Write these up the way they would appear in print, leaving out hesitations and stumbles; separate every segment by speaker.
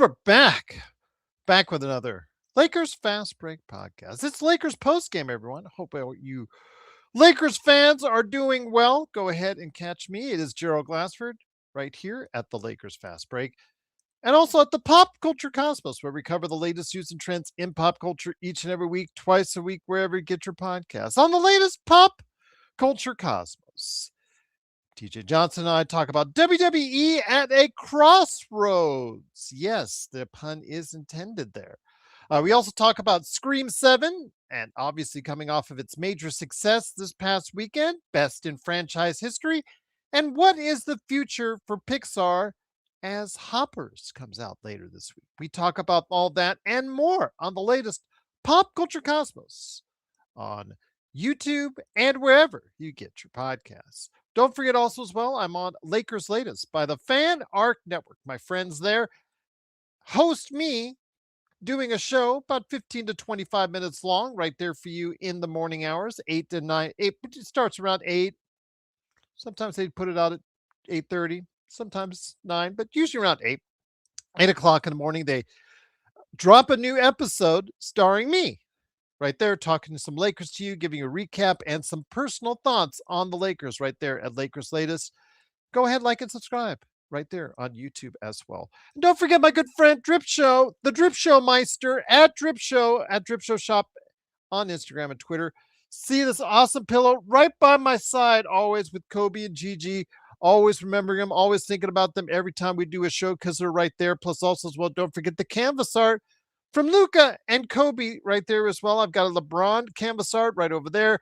Speaker 1: we're back with another Lakers Fast Break podcast. It's Lakers Postgame, everyone. Hope you Lakers fans are doing well. Go ahead and catch me. It is Gerald Glassford right here at the Lakers Fast Break and also at the Pop Culture Cosmos, where we cover the latest news and trends in pop culture each and every week, twice a week, wherever you get your podcasts. On the latest Pop Culture Cosmos, TJ Johnson and I talk about WWE at a crossroads. Yes, the pun is intended there. We also talk about Scream 7, and obviously coming off of its major success this past weekend, best in franchise history, and what is the future for Pixar as Hoppers comes out later this week. We talk about all that and more on the latest Pop Culture Cosmos on YouTube and wherever you get your podcasts. Don't forget also as well, I'm on Lakers Latest by the Fan Arc Network. My friends there host me doing a show about 15 to 25 minutes long right there for you in the morning hours, 8 to 9. It starts around 8. Sometimes they put it out at 8:30, sometimes 9, but usually around 8 o'clock in the morning. They drop a new episode starring me right there, talking to some Lakers to you, giving you a recap and some personal thoughts on the Lakers right there at Lakers Latest. Go ahead, like and subscribe right there on YouTube as well. And don't forget my good friend Drip Show, the Drip Show Meister at Drip Show Shop on Instagram and Twitter. See this awesome pillow right by my side, always with Kobe and Gigi. Always remembering them, always thinking about them every time we do a show because they're right there. Plus, also as well, don't forget the canvas art from Luca and Kobe right there as well. I've got a LeBron canvas art right over there.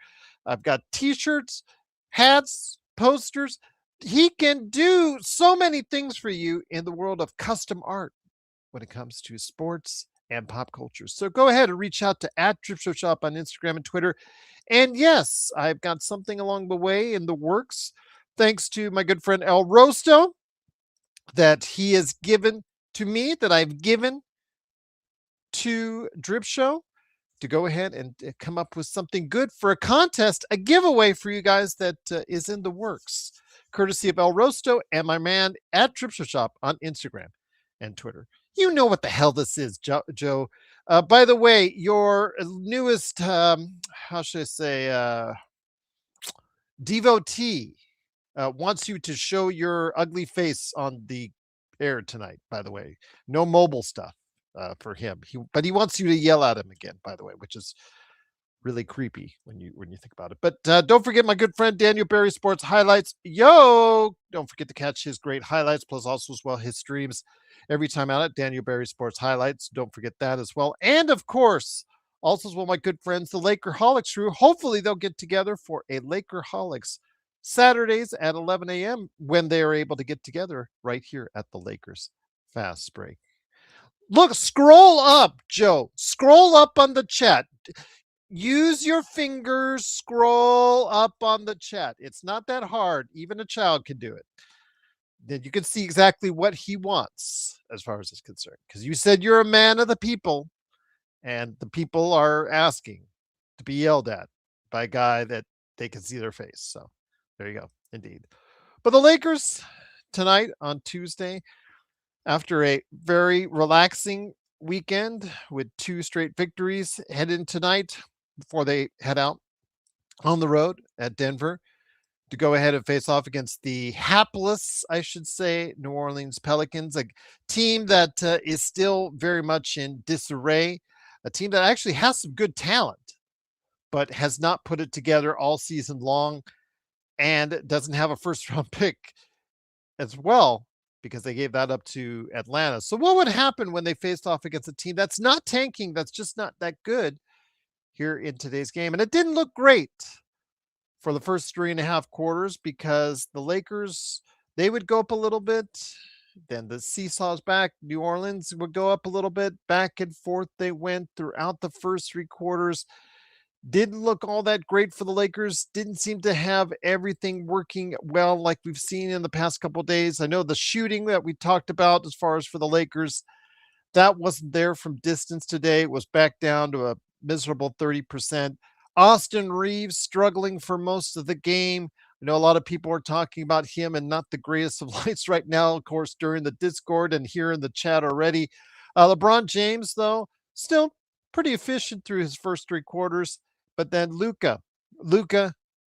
Speaker 1: I've got t-shirts, hats, posters. He can do so many things for you in the world of custom art when it comes to sports and pop culture. So go ahead and reach out to @DripShowShop on Instagram and Twitter. And yes, I've got something along the way in the works, thanks to my good friend El Rosto, that he has given to me, that I've given to Drip Show, to go ahead and come up with something good for a contest, a giveaway for you guys that is in the works, courtesy of El Rosto and my man at Drip Show Shop on Instagram and Twitter. You know what the hell this is, Joe. By the way, your newest, how should I say, devotee wants you to show your ugly face on the air tonight, by the way. No mobile stuff for him. But he wants you to yell at him again, by the way, which is really creepy when you think about it. But don't forget my good friend Daniel Barry Sports Highlights. Yo, don't forget to catch his great highlights, plus also as well his streams every time out at Daniel Barry Sports Highlights. Don't forget that as well. And of course, also as well, my good friends, the Lakerholics crew. Hopefully they'll get together for a Lakerholics Saturdays at 11 a.m. when they are able to get together right here at the Lakers Fast Break. Look, scroll up, Joe. Scroll up on the chat. Use your fingers, scroll up on the chat. It's not that hard. Even a child can do it. Then you can see exactly what he wants as far as it's concerned. Because you said you're a man of the people, and the people are asking to be yelled at by a guy that they can see their face. So there you go. Indeed. But the Lakers tonight on Tuesday, after a very relaxing weekend with 2 straight victories, head in tonight before they head out on the road at Denver to go ahead and face off against the hapless, I should say, New Orleans Pelicans, a team that is still very much in disarray, a team that actually has some good talent, but has not put it together all season long and doesn't have a first-round pick as well, because they gave that up to Atlanta. So what would happen when they faced off against a team that's not tanking, that's just not that good here in today's game? And it didn't look great for the first 3.5 quarters, because the Lakers, they would go up a little bit, then the seesaws back. New Orleans would go up a little bit, back and forth they went throughout the first 3 quarters. Didn't look all that great for the Lakers. Didn't seem to have everything working well like we've seen in the past couple of days. I know the shooting that we talked about as far as for the Lakers, that wasn't there from distance today. It was back down to a miserable 30%. Austin Reeves struggling for most of the game. I know a lot of people are talking about him and not the greatest of lights right now, of course, during the Discord and here in the chat already. LeBron James, though, still pretty efficient through his first three quarters. But then Luka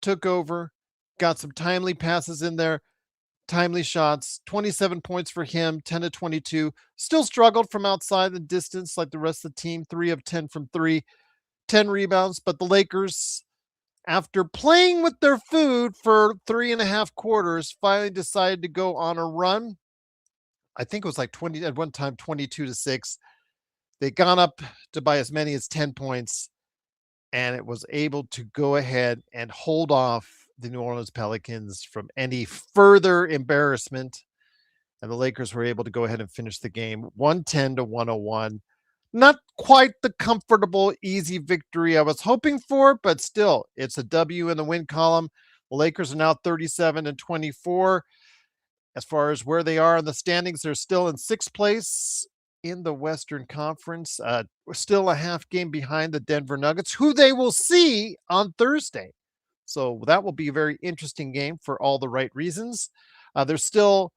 Speaker 1: took over, got some timely passes in there, timely shots, 27 points for him, 10 to 22. Still struggled from outside the distance like the rest of the team, 3 of 10 from three, 10 rebounds. But the Lakers, after playing with their food for 3.5 quarters, finally decided to go on a run. I think it was like 20 at one time, 22 to 6. They gone up to by as many as 10 points, and it was able to go ahead and hold off the New Orleans Pelicans from any further embarrassment. And the Lakers were able to go ahead and finish the game 110 to 101. Not quite the comfortable, easy victory I was hoping for, but still, it's a W in the win column. The Lakers are now 37 and 24. As far as where they are in the standings, they're still in sixth place in the Western Conference. We're still a half game behind the Denver Nuggets, who they will see on Thursday. So that will be a very interesting game for all the right reasons. They're still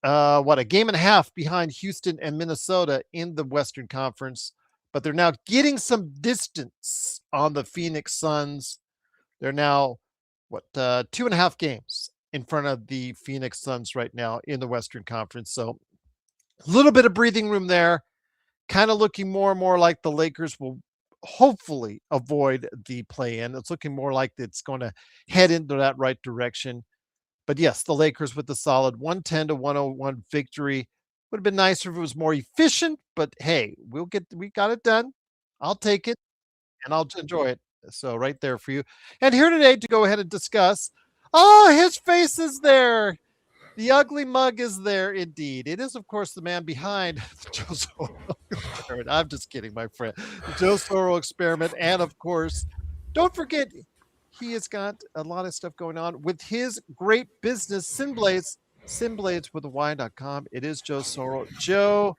Speaker 1: a game and a half behind Houston and Minnesota in the Western Conference, but they're now getting some distance on the Phoenix Suns. They're now 2.5 games in front of the Phoenix Suns right now in the Western Conference. So a little bit of breathing room there, kind of looking more and more like the Lakers will hopefully avoid the play-in. It's looking more like it's going to head into that right direction. But yes, the Lakers with the solid 110 to 101 victory. Would have been nicer if it was more efficient, but hey, we got it done. I'll take it and I'll enjoy it. So right there for you. And here today to go ahead and discuss. Oh, his face is there. The ugly mug is there indeed. It is, of course, the man behind the Joe Soro experiment. I'm just kidding, my friend. The Joe Soro experiment. And of course, don't forget, he has got a lot of stuff going on with his great business, Synblades with a Y.com. It is Joe Soro. Joe,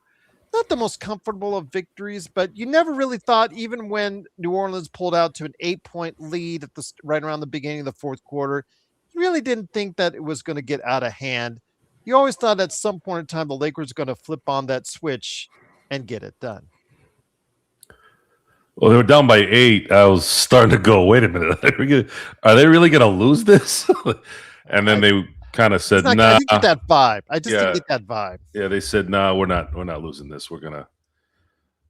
Speaker 1: not the most comfortable of victories, but you never really thought, even when New Orleans pulled out to an 8-point lead at right around the beginning of the fourth quarter, you really didn't think that it was going to get out of hand. You always thought at some point in time the Lakers were going to flip on that switch and get it done.
Speaker 2: Well, they were down by 8. I was starting to go, wait a minute. Are they really going to lose this? And then they kind of said, nah.
Speaker 1: I didn't get that vibe. I just didn't get that vibe.
Speaker 2: Yeah, they said, nah, we're not losing this. We're going to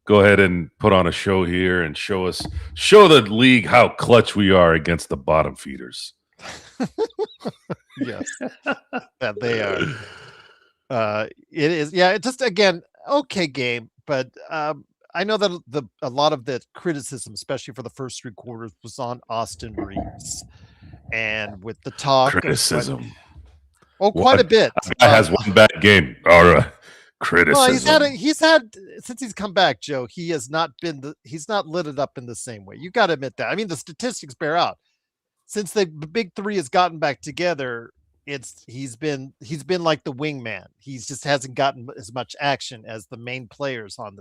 Speaker 2: go ahead and put on a show here and show the league how clutch we are against the bottom feeders.
Speaker 1: Yes, that they are. It is. Yeah, it's just, again, okay game, but I know that a lot of the criticism, especially for the first three quarters, was on Austin Reeves, and with the talk
Speaker 2: criticism.
Speaker 1: Quite a bit.
Speaker 2: That guy has one bad game. All right. Criticism.
Speaker 1: Well, he's had since he's come back, Joe. He has not he's not lit it up in the same way. You got to admit that. I mean, the statistics bear out. Since the big three has gotten back together, he's been like the wingman. He just hasn't gotten as much action as the main players on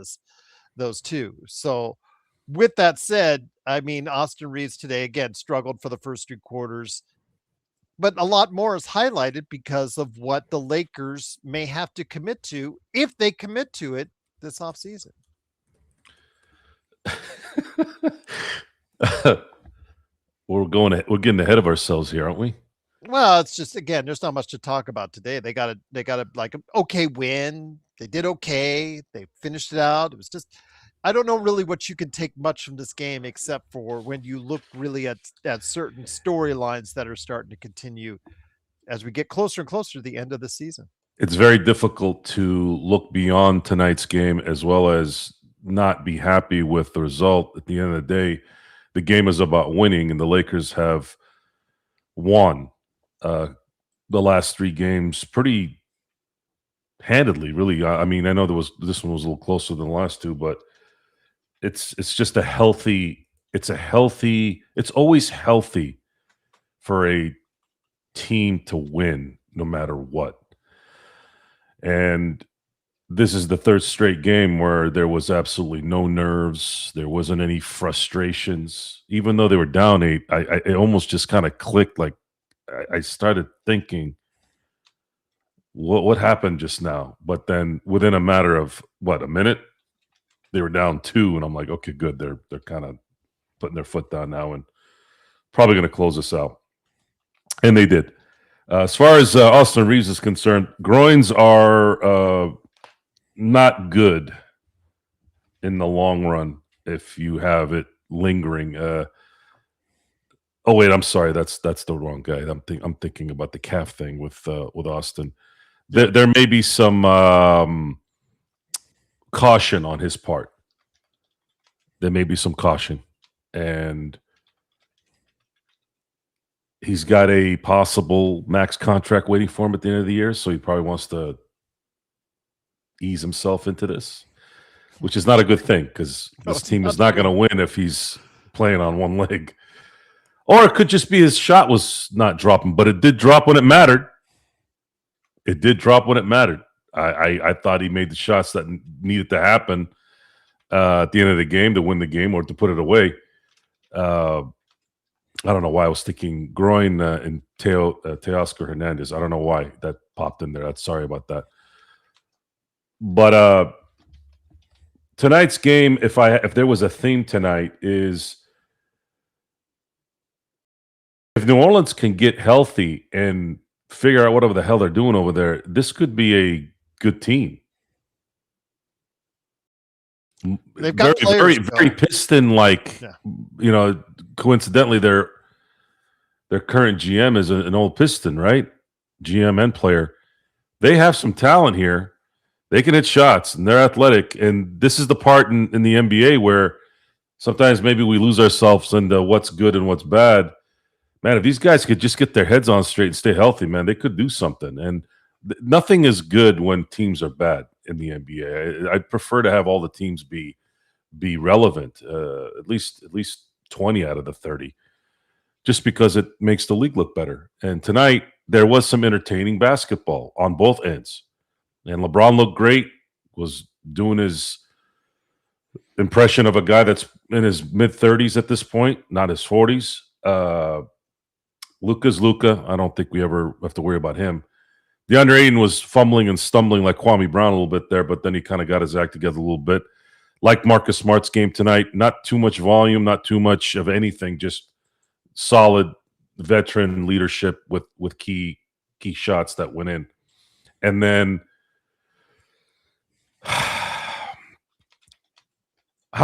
Speaker 1: those two. So with that said, I mean, Austin Reeves today, again, struggled for the first three quarters, but a lot more is highlighted because of what the Lakers may have to commit to if they commit to it this offseason.
Speaker 2: We're getting ahead of ourselves here, aren't we?
Speaker 1: Well, it's just, again, there's not much to talk about today. They got a like an okay win. They did okay. They finished it out. It was just, I don't know really what you can take much from this game, except for when you look really at certain storylines that are starting to continue as we get closer and closer to the end of the season.
Speaker 2: It's very difficult to look beyond tonight's game as well as not be happy with the result. At the end of the day, the game is about winning, and the Lakers have won the last 3 games pretty handedly, really. I mean, I know this one was a little closer than the last 2, but it's just it's always healthy for a team to win no matter what. And this is the 3rd straight game where there was absolutely no nerves. There wasn't any frustrations. Even though they were down 8, it almost just kind of clicked like, I started thinking, what happened just now? But then within a matter of a minute, they were down 2, and I'm like, okay, good. They're kind of putting their foot down now and probably going to close us out. And they did. As far as Austin Reeves is concerned, groins are not good in the long run if you have it lingering. Oh wait, I'm sorry. That's the wrong guy. I'm thinking about the calf thing with Austin. There may be some caution on his part. There may be some caution, and he's got a possible max contract waiting for him at the end of the year. So he probably wants to ease himself into this, which is not a good thing because this team is not going to win if he's playing on one leg. Or it could just be his shot was not dropping, but it did drop when it mattered. It did drop when it mattered. I thought he made the shots that needed to happen at the end of the game to win the game or to put it away. I don't know why I was thinking groin and Teoscar Hernandez. I don't know why that popped in there. Sorry about that. But tonight's game, if there was a theme tonight, is if New Orleans can get healthy and figure out whatever the hell they're doing over there, this could be a good team.
Speaker 1: They've got
Speaker 2: very Piston-like.
Speaker 1: Yeah.
Speaker 2: You know, coincidentally, their current GM is an old Piston, right? GM and player. They have some talent here. They can hit shots, and they're athletic. And this is the part in the NBA where sometimes maybe we lose ourselves into what's good and what's bad. Man, if these guys could just get their heads on straight and stay healthy, man, they could do something. And nothing is good when teams are bad in the NBA. I'd prefer to have all the teams be relevant, at least 20 out of the 30, just because it makes the league look better. And tonight, there was some entertaining basketball on both ends. And LeBron looked great, was doing his impression of a guy that's in his mid-30s at this point, not his 40s. Luka's Luka. I don't think we ever have to worry about him. DeAndre Ayton was fumbling and stumbling like Kwame Brown a little bit there, but then he kind of got his act together a little bit. Like Marcus Smart's game tonight, not too much volume, not too much of anything, just solid veteran leadership with key shots that went in. And then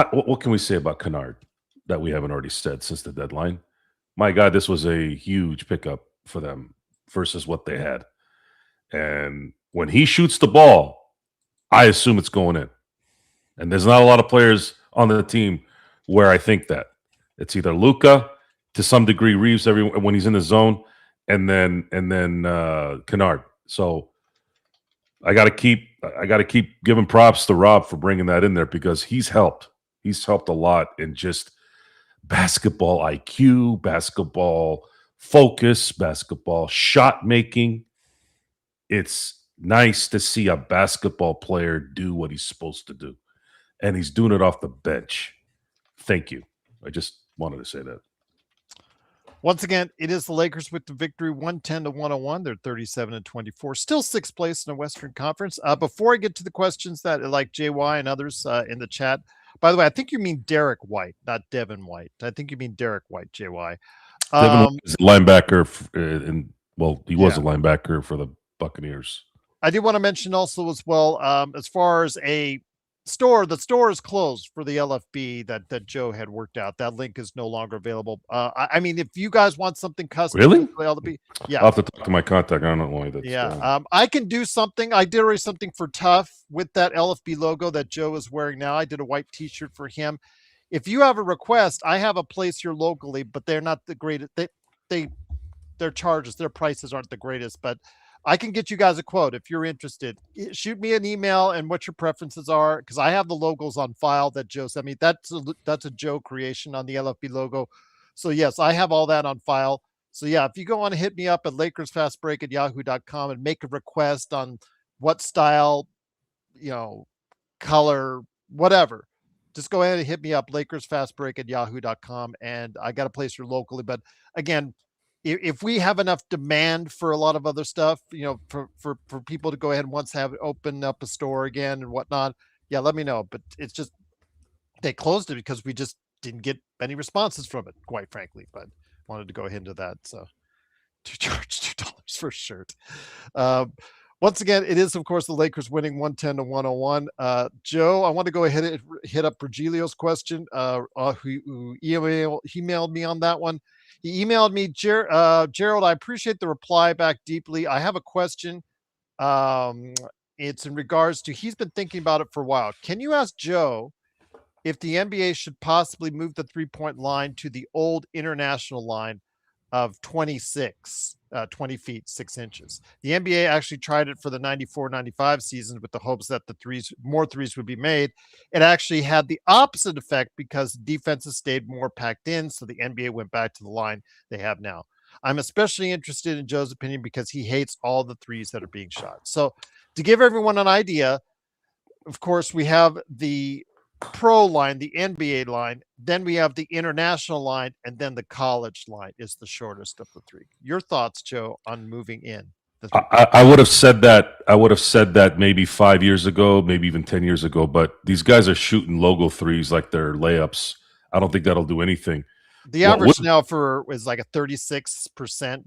Speaker 2: what can we say about Kennard that we haven't already said since the deadline? My God, this was a huge pickup for them versus what they had. And when he shoots the ball, I assume it's going in. And there's not a lot of players on the team where I think that. It's either Luka, to some degree Reeves when he's in the zone, and then Kennard. So I got to keep giving props to Rob for bringing that in there because he's helped. He's helped a lot in just basketball IQ, basketball focus, basketball shot making. It's nice to see a basketball player do what he's supposed to do. And he's doing it off the bench. Thank you. I just wanted to say that.
Speaker 1: Once again, it is the Lakers with the victory, 110-101. They're 37-24, still sixth place in the Western Conference. Before I get to the questions that like JY and others in the chat, by the way, I think you mean Derek White, not Devin White. I think you mean Derek White, JY.
Speaker 2: Devin White is a linebacker, he was a linebacker for the Buccaneers.
Speaker 1: I do want to mention also as well, as far as a store, the store is closed for the LFB that Joe had worked out. That link is no longer available. I mean, if you guys want something custom,
Speaker 2: really?
Speaker 1: For the LFB, yeah,
Speaker 2: I'll have to talk to my contact. I don't know why that's.
Speaker 1: Yeah, I can do something. I did already something for Tough with that LFB logo that Joe is wearing now. I did a white T-shirt for him. If you have a request, I have a place here locally, but they're not the greatest. Their charges, their prices aren't the greatest, but I can get you guys a quote if you're interested. Shoot me an email and what your preferences are, because I have the logos on file that Joe sent me. That's a Joe creation on the LFB logo. So yes, I have all that on file. So yeah, if you go on and hit me up at LakersFastBreak@yahoo.com and make a request on what style, color, whatever, just go ahead and hit me up, LakersFastBreak@yahoo.com, and I got a place here locally. But again, if we have enough demand for a lot of other stuff, for people to go ahead and open up a store again and whatnot, yeah, let me know. But it's just they closed it because we just didn't get any responses from it, quite frankly. But wanted to go ahead into that. So to charge $2 for a shirt. Once again, it is, of course, the Lakers winning 110-101. Joe, I want to go ahead and hit up Virgilio's question, who emailed me on that one. He emailed me, Gerald, I appreciate the reply back deeply. I have a question. It's in regards to, he's been thinking about it for a while. Can you ask Joe if the NBA should possibly move the three-point line to the old international line of 20 feet, 6 inches. The NBA actually tried it for the 94-95 season with the hopes that more threes would be made. It actually had the opposite effect because defenses stayed more packed in, so the NBA went back to the line they have now. I'm especially interested in Joe's opinion because he hates all the threes that are being shot. So to give everyone an idea, of course, we have the pro line, the NBA line, then we have the international line, and then the college line is the shortest of the three. Your thoughts, Joe, on moving in?
Speaker 2: I would have said that. I would have said that maybe 5 years ago, maybe even 10 years ago. But these guys are shooting logo threes like they're layups. I don't think that'll do anything.
Speaker 1: The average now is like a 36%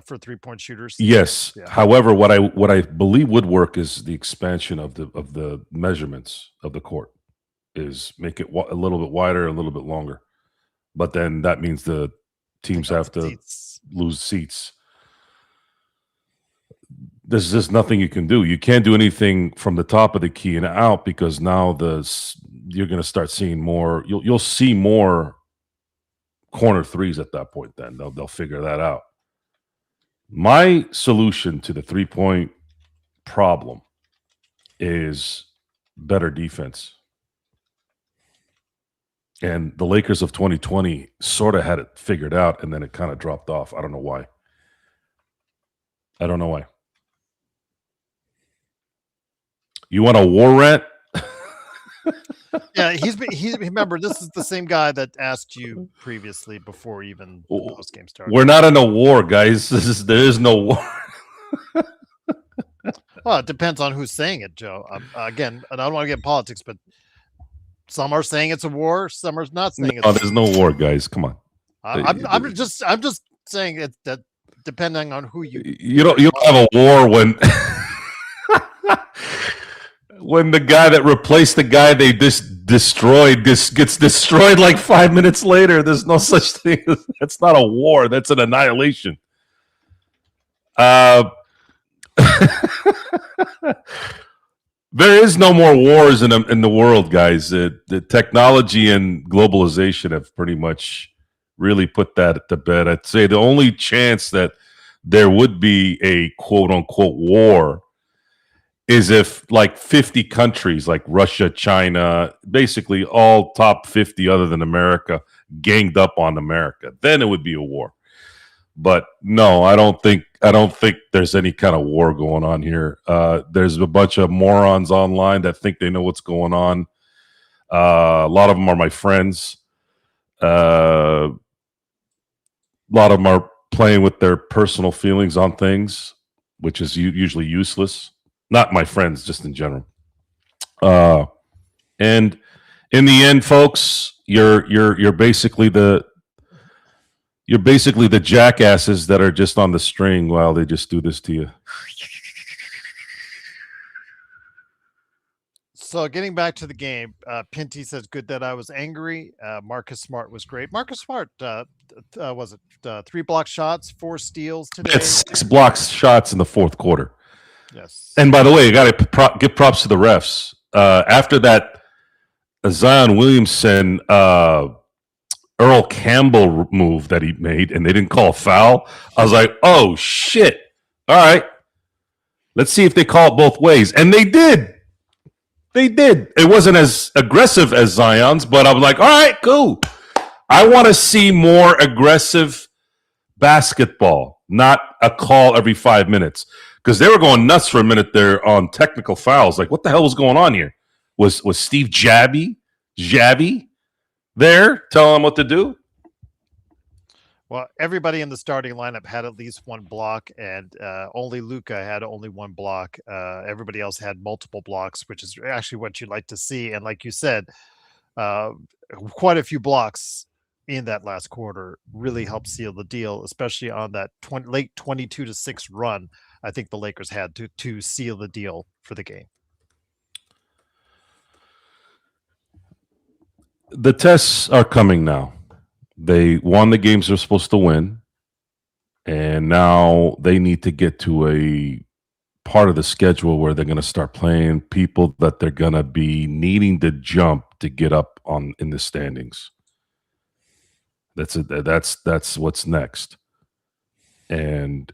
Speaker 1: for 3-point shooters.
Speaker 2: Yes. Yeah. However, what I believe would work is the expansion of the measurements of the court. Is make it a little bit wider, a little bit longer. But then that means the teams have to lose seats. There's just nothing you can do. You can't do anything from the top of the key and out because now you're going to start seeing more. You'll see more corner threes at that point. Then they'll figure that out. My solution to the 3-point problem is better defense. And the Lakers of 2020 sort of had it figured out, and then it kind of dropped off. I don't know why. You want a war rant?
Speaker 1: Yeah, remember, this is the same guy that asked you previously before even the postgame started.
Speaker 2: We're not in a war, guys. There is no war.
Speaker 1: Well, it depends on who's saying it, Joe. Again, I don't want to get politics, but some are saying it's a war. Some are not saying it's.
Speaker 2: No, there's no war, guys. Come on.
Speaker 1: I'm just saying it, that depending on who
Speaker 2: you don't have a war when when the guy that replaced the guy they just destroyed gets destroyed like 5 minutes later. There's no such thing. That's not a war. That's an annihilation. There is no more wars in the world, guys. The technology and globalization have pretty much really put that to bed. I'd say the only chance that there would be a quote-unquote war is if like 50 countries like Russia, China, basically all top 50 other than America ganged up on America. Then it would be a war. But no, I don't think there's any kind of war going on here. There's a bunch of morons online that think they know what's going on. A lot of them are my friends. A lot of them are playing with their personal feelings on things, which is usually useless. Not my friends, just in general. And in the end, folks, you're basically the jackasses that are just on the string while they just do this to you.
Speaker 1: So getting back to the game, Pinty says, good that I was angry. Marcus Smart was great. Marcus Smart, was it 3 block shots, 4 steals today?
Speaker 2: It's 6 block shots in the fourth quarter.
Speaker 1: Yes.
Speaker 2: And by the way, you got to give props to the refs. After that Zion Williamson, Earl Campbell move that he made, and they didn't call a foul, I was like, oh, shit. All right. Let's see if they call it both ways. And they did. They did. It wasn't as aggressive as Zion's, but I was like, all right, cool. I want to see more aggressive basketball, not a call every 5 minutes. Because they were going nuts for a minute there on technical fouls. Like, what the hell was going on here? Was Steve Jabby there telling them what to do?
Speaker 1: Well, everybody in the starting lineup had at least one block, and only Luca had only one block. Everybody else had multiple blocks, which is actually what you'd like to see. And like you said, uh, quite a few blocks in that last quarter really helped seal the deal, especially on that late 22-6 run. I think the Lakers had to seal the deal for the game.
Speaker 2: The tests are coming now. They won the games they're supposed to win, and now they need to get to a part of the schedule where they're going to start playing people that they're going to be needing to jump to get up on in the standings. That's what's next. And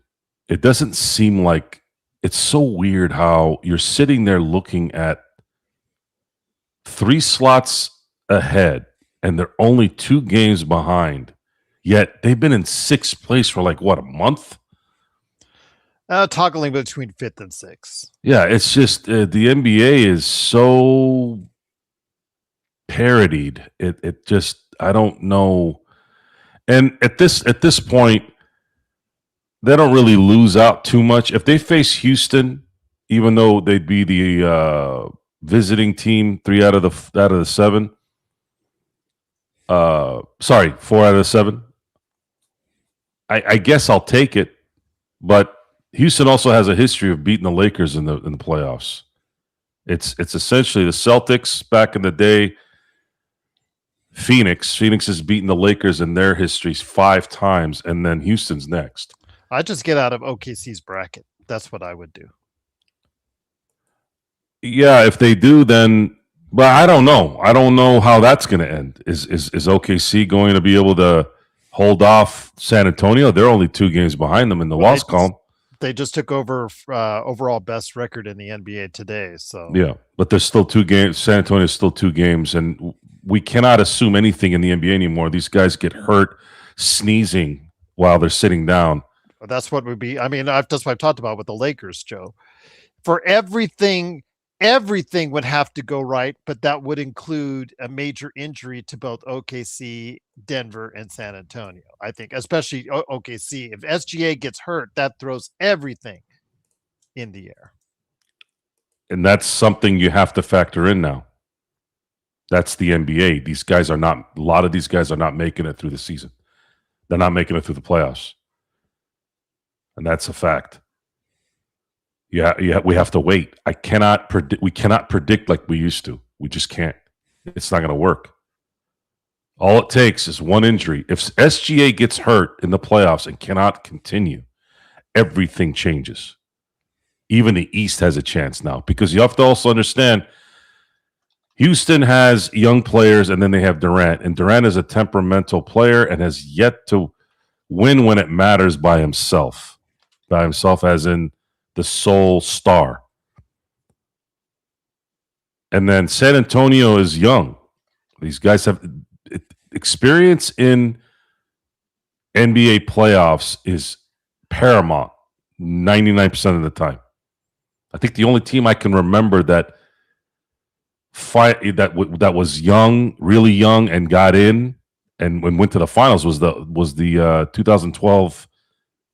Speaker 2: it doesn't seem like, it's so weird how you're sitting there looking at 3 slots ahead and they're only 2 games behind. Yet they've been in 6th place for like what, a month?
Speaker 1: Toggling between 5th and 6th.
Speaker 2: Yeah, it's just the NBA is so parodied. It just, I don't know. And at this point, they don't really lose out too much. If they face Houston, even though they'd be the visiting team 3 out of the 7. 4 out of the 7. I guess I'll take it, but Houston also has a history of beating the Lakers in the playoffs. It's essentially the Celtics back in the day. Phoenix has beaten the Lakers in their histories 5 times, and then Houston's next.
Speaker 1: I just get out of OKC's bracket. That's what I would do.
Speaker 2: Yeah, if they do, then. But I don't know. I don't know how that's going to end. Is OKC going to be able to hold off San Antonio? They're only 2 games behind them in the loss column.
Speaker 1: They just took over overall best record in the NBA today. So
Speaker 2: yeah, but there's still 2 games. San Antonio's still 2 games, and we cannot assume anything in the NBA anymore. These guys get hurt sneezing while they're sitting down.
Speaker 1: That's what would be. I mean, that's what I've talked about with the Lakers, Joe. For everything would have to go right, but that would include a major injury to both OKC, Denver, and San Antonio. I think, especially OKC. If SGA gets hurt, that throws everything in the air.
Speaker 2: And that's something you have to factor in now. That's the NBA. These guys are not, a lot of these guys are not making it through the season. They're not making it through the playoffs. And that's a fact. Yeah, we have to wait. We cannot predict like we used to. We just can't. It's not going to work. All it takes is one injury. If SGA gets hurt in the playoffs and cannot continue, everything changes. Even the East has a chance now, because you have to also understand Houston has young players, and then they have Durant. And Durant is a temperamental player and has yet to win when it matters by himself. By himself as in the sole star. And then San Antonio is young. These guys have experience in NBA playoffs is paramount 99% of the time. I think the only team I can remember that was young, really young, and got in and went to the finals was the 2012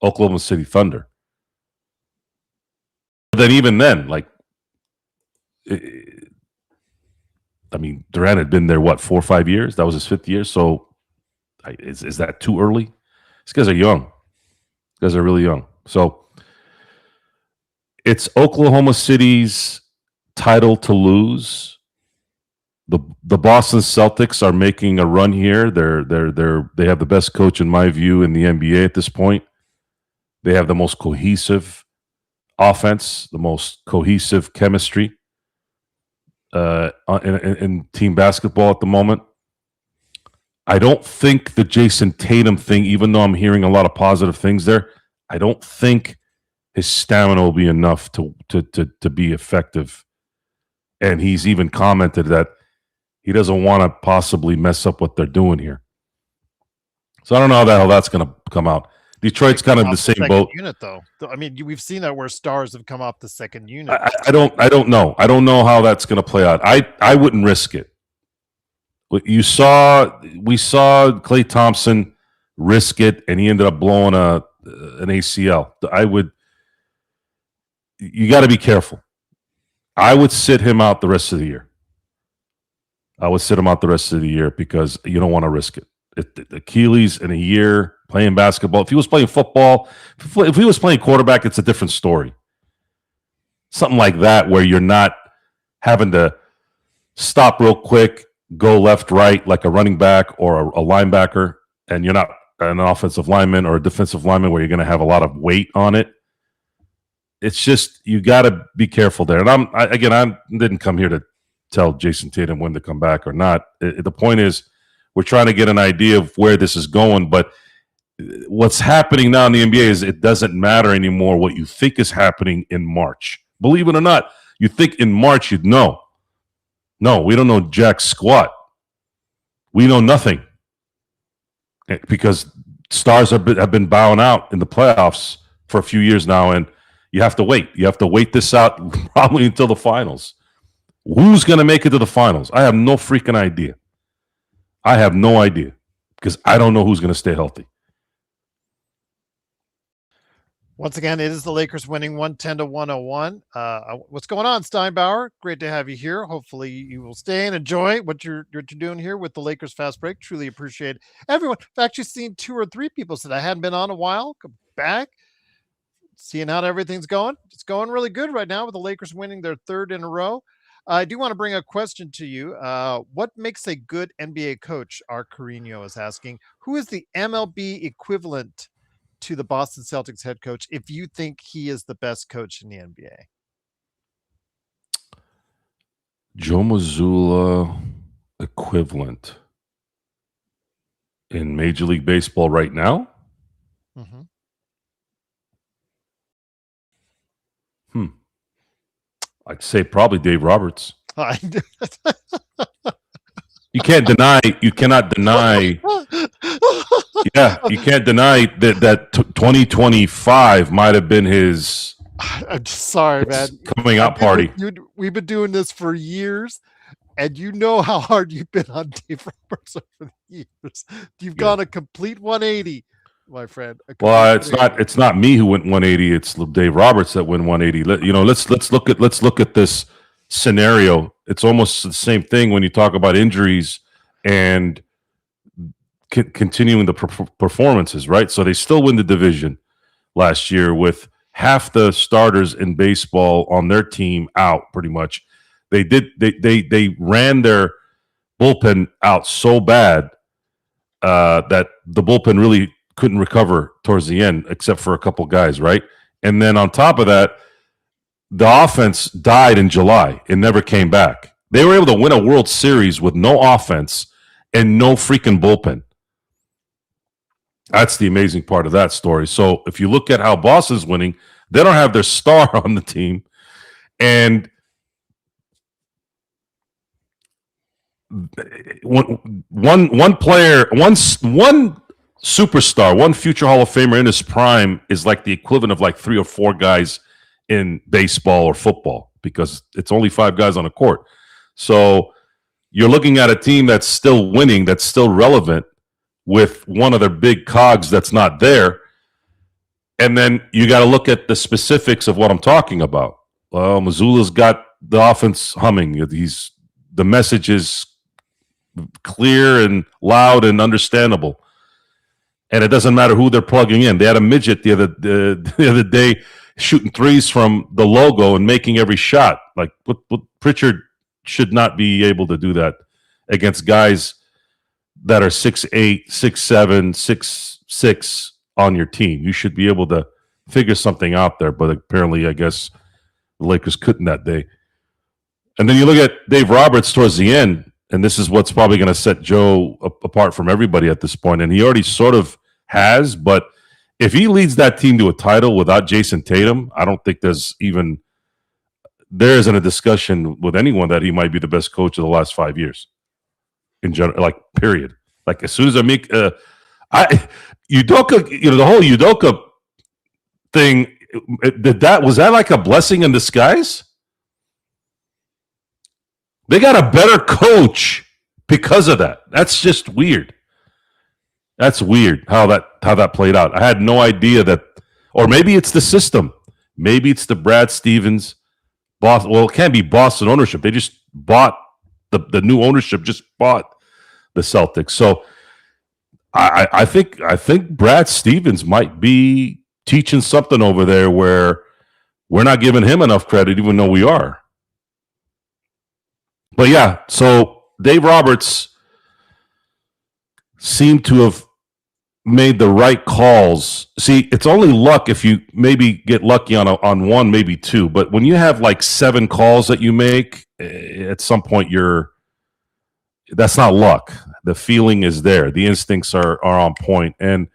Speaker 2: Oklahoma City Thunder. But then even then, like, I mean, Durant had been there, 4 or 5 years? That was his 5th year. So is that too early? These guys are young. These guys are really young. So it's Oklahoma City's title to lose. The Boston Celtics are making a run here. They have the best coach, in my view, in the NBA at this point. They have the most cohesive offense, the most cohesive chemistry in team basketball at the moment. I don't think the Jason Tatum thing, even though I'm hearing a lot of positive things there, I don't think his stamina will be enough to be effective. And he's even commented that he doesn't want to possibly mess up what they're doing here. So I don't know how the hell that's going to come out. Detroit's kind of the same boat.
Speaker 1: Unit, though. I mean, we've seen that where stars have come off the second unit.
Speaker 2: I don't know. I don't know how that's going to play out. I wouldn't risk it. We saw Klay Thompson risk it, and he ended up blowing an ACL. You got to be careful. I would sit him out the rest of the year. Because you don't want to risk it. Achilles in a year playing basketball. If he was playing football, if he was playing quarterback, it's a different story. Something like that where you're not having to stop real quick, go left, right, like a running back or a linebacker, and you're not an offensive lineman or a defensive lineman where you're going to have a lot of weight on it. It's just you got to be careful there. And I didn't come here to tell Jason Tatum when to come back or not. The point is we're trying to get an idea of where this is going, but what's happening now in the NBA is it doesn't matter anymore what you think is happening in March. Believe it or not, you think in March you'd know. No, we don't know jack squat. We know nothing because stars have been bowing out in the playoffs for a few years now, and you have to wait. You have to wait this out probably until the finals. Who's going to make it to the finals? I have no freaking idea. I have no idea because I don't know who's going to stay healthy.
Speaker 1: Once again, it is the Lakers winning 110-101. What's going on, Steinbauer? Great to have you here. Hopefully you will stay and enjoy what you're doing here with the Lakers Fast Break. Truly appreciate everyone. I've actually seen 2 or 3 people said I hadn't been on a while. Come back, seeing how everything's going. It's going really good right now with the Lakers winning their 3rd in a row. I do want to bring a question to you. What makes a good NBA coach? Our Carino is asking. Who is the MLB equivalent to the Boston Celtics head coach if you think he is the best coach in the NBA?
Speaker 2: Joe Mazzulla equivalent in Major League Baseball right now?
Speaker 1: Mm-hmm.
Speaker 2: I'd say probably Dave Roberts.
Speaker 1: You
Speaker 2: cannot deny. Yeah, you can't deny that 2025 might have been his.
Speaker 1: I'm just sorry, man.
Speaker 2: Coming out party.
Speaker 1: We've been doing this for years, and you know how hard you've been on Dave Roberts over the years. You've gone a complete 180, my friend.
Speaker 2: Well, it's not me who went 180. It's Dave Roberts that went 180. Let's look at this scenario. It's almost the same thing when you talk about injuries and continuing the performances, right? So they still win the division last year with half the starters in baseball on their team out, pretty much. They ran their bullpen out so bad that the bullpen really couldn't recover towards the end, except for a couple guys, right? And then on top of that, the offense died in July and never came back. They were able to win a World Series with no offense and no freaking bullpen. That's the amazing part of that story. So if you look at how Boston's winning, they don't have their star on the team. And one player, one superstar, one future Hall of Famer in his prime is like the equivalent of like 3 or 4 guys in baseball or football because it's only 5 guys on a court. So you're looking at a team that's still winning, that's still relevant with one of their big cogs that's not there. And then you got to look at the specifics of what I'm talking about. Well, Mazzulla's got the offense humming. The message is clear and loud and understandable. And it doesn't matter who they're plugging in. They had a midget the other day shooting threes from the logo and making every shot. Like what Pritchard should not be able to do that against guys that are 6'8", 6'7", 6'6" on your team. You should be able to figure something out there, but apparently I guess the Lakers couldn't that day. And then you look at Dave Roberts towards the end, and this is what's probably going to set Joe apart from everybody at this point, and he already sort of has, but if he leads that team to a title without Jason Tatum, I don't think there isn't a discussion with anyone that he might be the best coach of the last 5 years. In general, like period. Like as soon as Udoka, the whole Udoka thing, was that like a blessing in disguise? They got a better coach because of that. That's just weird. That's weird how that played out. I had no idea that, or maybe it's the system. Maybe it's the Brad Stevens Boston. Well, it can't be Boston ownership. They just bought the new ownership. Just bought the Celtics. So I think Brad Stevens might be teaching something over there where we're not giving him enough credit, even though we are. But yeah, so Dave Roberts seemed to have made the right calls. See, it's only luck if you maybe get lucky on one, maybe two. But when you have like 7 calls that you make, at some point that's not luck. The feeling is there. The instincts are on point. And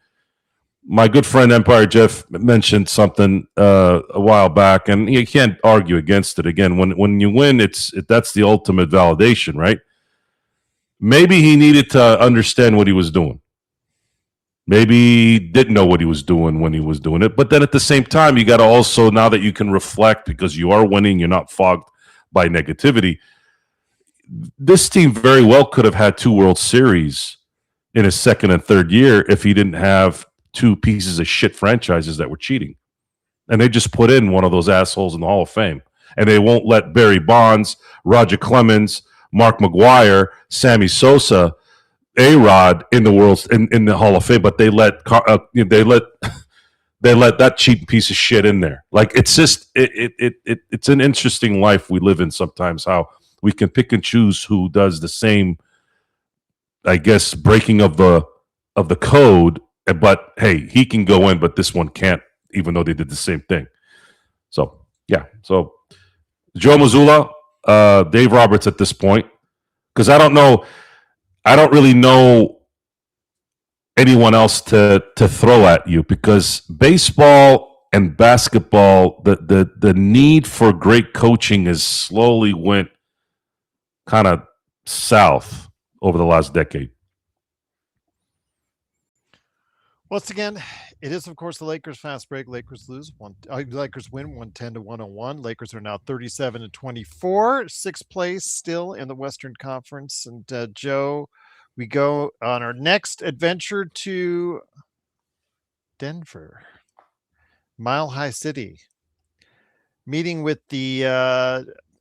Speaker 2: my good friend Empire Jeff mentioned something a while back, and you can't argue against it. Again, when you win, that's the ultimate validation, right? Maybe he needed to understand what he was doing. Maybe he didn't know what he was doing when he was doing it. But then at the same time, you got to also, now that you can reflect because you are winning, you're not fogged by negativity. This team very well could have had 2 World Series in his second and third year if he didn't have 2 pieces of shit franchises that were cheating. And they just put in one of those assholes in the Hall of Fame. And they won't let Barry Bonds, Roger Clemens, Mark McGwire, Sammy Sosa, A-Rod in the Hall of Fame, but they let that cheap piece of shit in there. Like, it's just it's an interesting life we live in sometimes, how we can pick and choose who does the same, I guess, breaking of the code. But hey, he can go in, but this one can't, even though they did the same thing. So yeah, so Joe Mazzulla, Dave Roberts at this point, because I don't really know anyone else to throw at you, because baseball and basketball, the need for great coaching has slowly went kind of south over the last decade.
Speaker 1: Once again, it is, of course, the Lakers fast break. Lakers Lakers win 110-101. Lakers are now 37-24, 6th place still in the Western Conference. And Joe, we go on our next adventure to Denver, Mile High City, meeting with the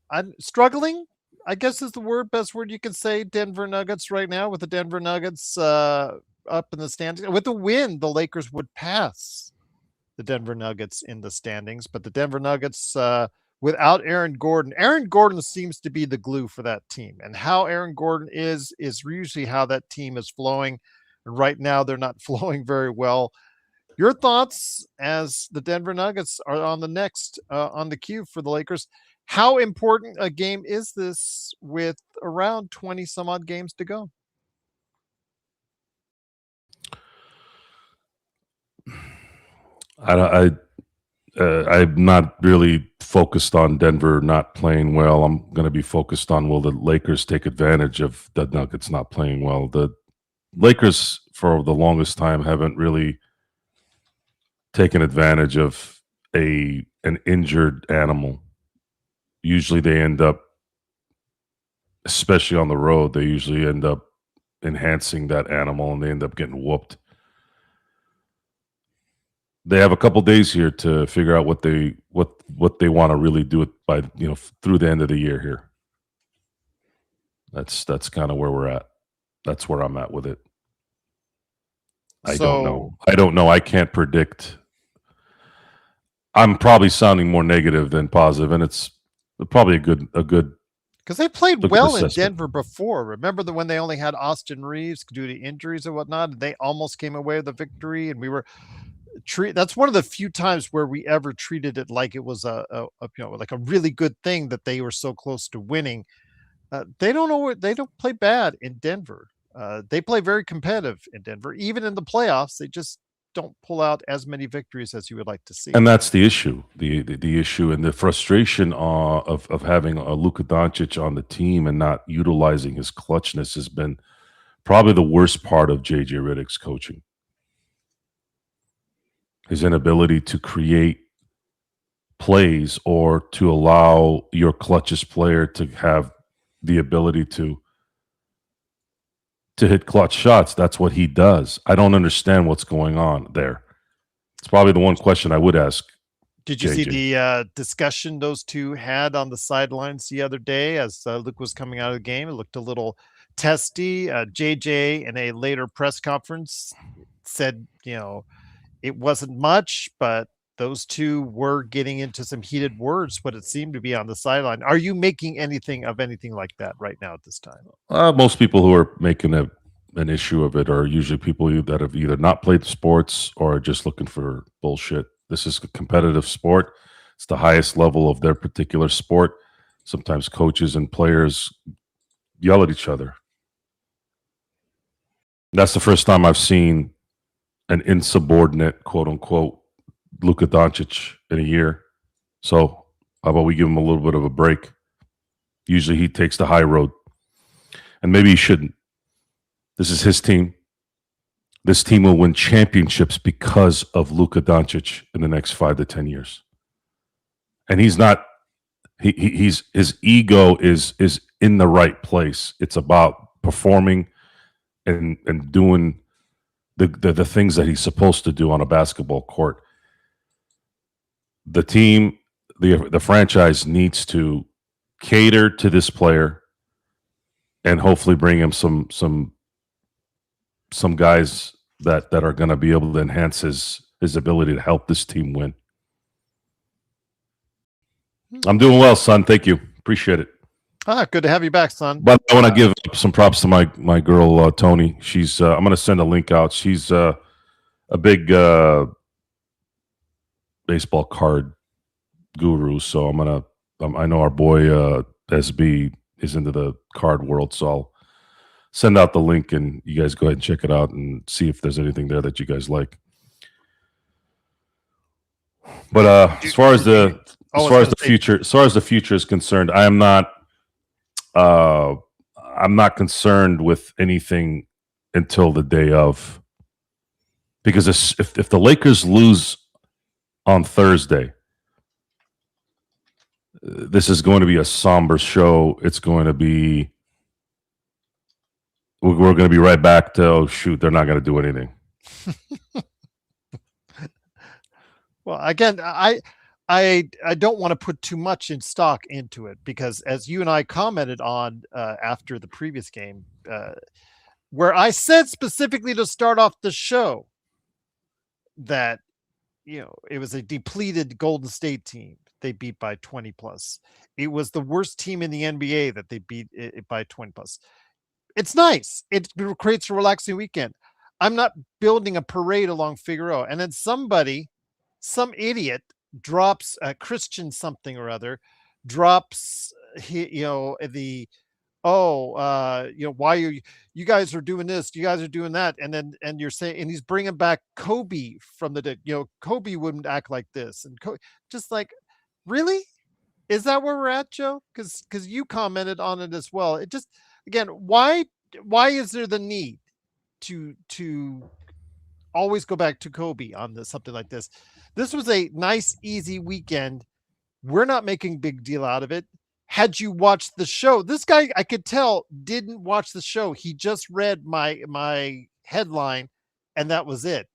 Speaker 1: I'm struggling, I guess is the best word you can say, Denver Nuggets right now, with the Denver Nuggets up in the standings. With a win, the Lakers would pass the Denver Nuggets in the standings, but the Denver Nuggets, without Aaron Gordon seems to be the glue for that team. And how Aaron Gordon is usually how that team is flowing. And right now, they're not flowing very well. Your thoughts as the Denver Nuggets are on the queue for the Lakers. How important a game is this with around 20 some odd games to go?
Speaker 2: I'm not really focused on Denver not playing well. I'm going to be focused on, will the Lakers take advantage of the Nuggets not playing well? The Lakers, for the longest time, haven't really taken advantage of an injured animal. Usually they end up, especially on the road, they usually end up enhancing that animal and they end up getting whooped. They have a couple days here to figure out what they want to really do it by, through the end of the year here. That's kind of where we're at. That's where I'm at with it. I don't know. I can't predict. I'm probably sounding more negative than positive, and it's probably a good
Speaker 1: because they played well in Denver before. Remember when they only had Austin Reeves due to injuries and whatnot, and they almost came away with a victory, and we were that's one of the few times where we ever treated it like it was like a really good thing that they were so close to winning. They don't play bad in Denver. They play very competitive in Denver. Even in the playoffs, they just don't pull out as many victories as you would like to see.
Speaker 2: And that's the issue. The issue and the frustration of having a Luka Doncic on the team and not utilizing his clutchness has been probably the worst part of JJ Redick's coaching. His inability to create plays or to allow your clutchest player to have the ability to to hit clutch shots. That's what he does. I don't understand what's going on there. It's probably the one question I would ask.
Speaker 1: Did you see
Speaker 2: JJ.
Speaker 1: the discussion those two had on the sidelines the other day as Luke was coming out of the game? It looked a little testy. JJ in a later press conference said, it wasn't much, but those two were getting into some heated words, what it seemed to be on the sideline. Are you making anything like that right now at this time?
Speaker 2: Most people who are making an issue of it are usually people that have either not played sports or are just looking for bullshit. This is a competitive sport. It's the highest level of their particular sport. Sometimes coaches and players yell at each other. That's the first time I've seen an insubordinate, quote unquote, Luka Doncic in a year. So how about we give him a little bit of a break? Usually he takes the high road. And maybe he shouldn't. This is his team. This team will win championships because of Luka Doncic in the next 5 to 10 years. And he's not. He's his ego is in the right place. It's about performing and doing the things that he's supposed to do on a basketball court. The team, the franchise needs to cater to this player and hopefully bring him some guys that are going to be able to enhance his ability to help this team win. I'm doing well, son. Thank you. Appreciate it.
Speaker 1: Good to have you back, son.
Speaker 2: But I want to give some props to my girl, Tony. She's I'm going to send a link out. She's a big baseball card guru. So I know our boy SB is into the card world. So I'll send out the link and you guys go ahead and check it out and see if there's anything there that you guys like. But as far as the future is concerned, I'm not concerned with anything until the day of, because if the Lakers lose on Thursday, this is going to be a somber show. It's going to be, we're going to be right back to, oh shoot, they're not going to do anything.
Speaker 1: Well, again, I don't want to put too much in stock into it, because as you and I commented on after the previous game, where I said specifically to start off the show that, it was a depleted Golden State team they beat by 20 plus. It was the worst team in the NBA that they beat it by 20 plus. It's nice. It creates a relaxing weekend. I'm not building a parade along Figueroa. And then some idiot drops Christian something or other, drops why you guys are doing this, you guys are doing that, and you're saying, and he's bringing back Kobe from the Kobe wouldn't act like this, and just like, really, is that where we're at, Joe? Because you commented on it as well. It just, again, why is there the need to always go back to Kobe on this, something like this? This was a nice, easy weekend. We're not making a big deal out of it. Had you watched the show, this guy, I could tell, didn't watch the show. He just read my headline, and that was it.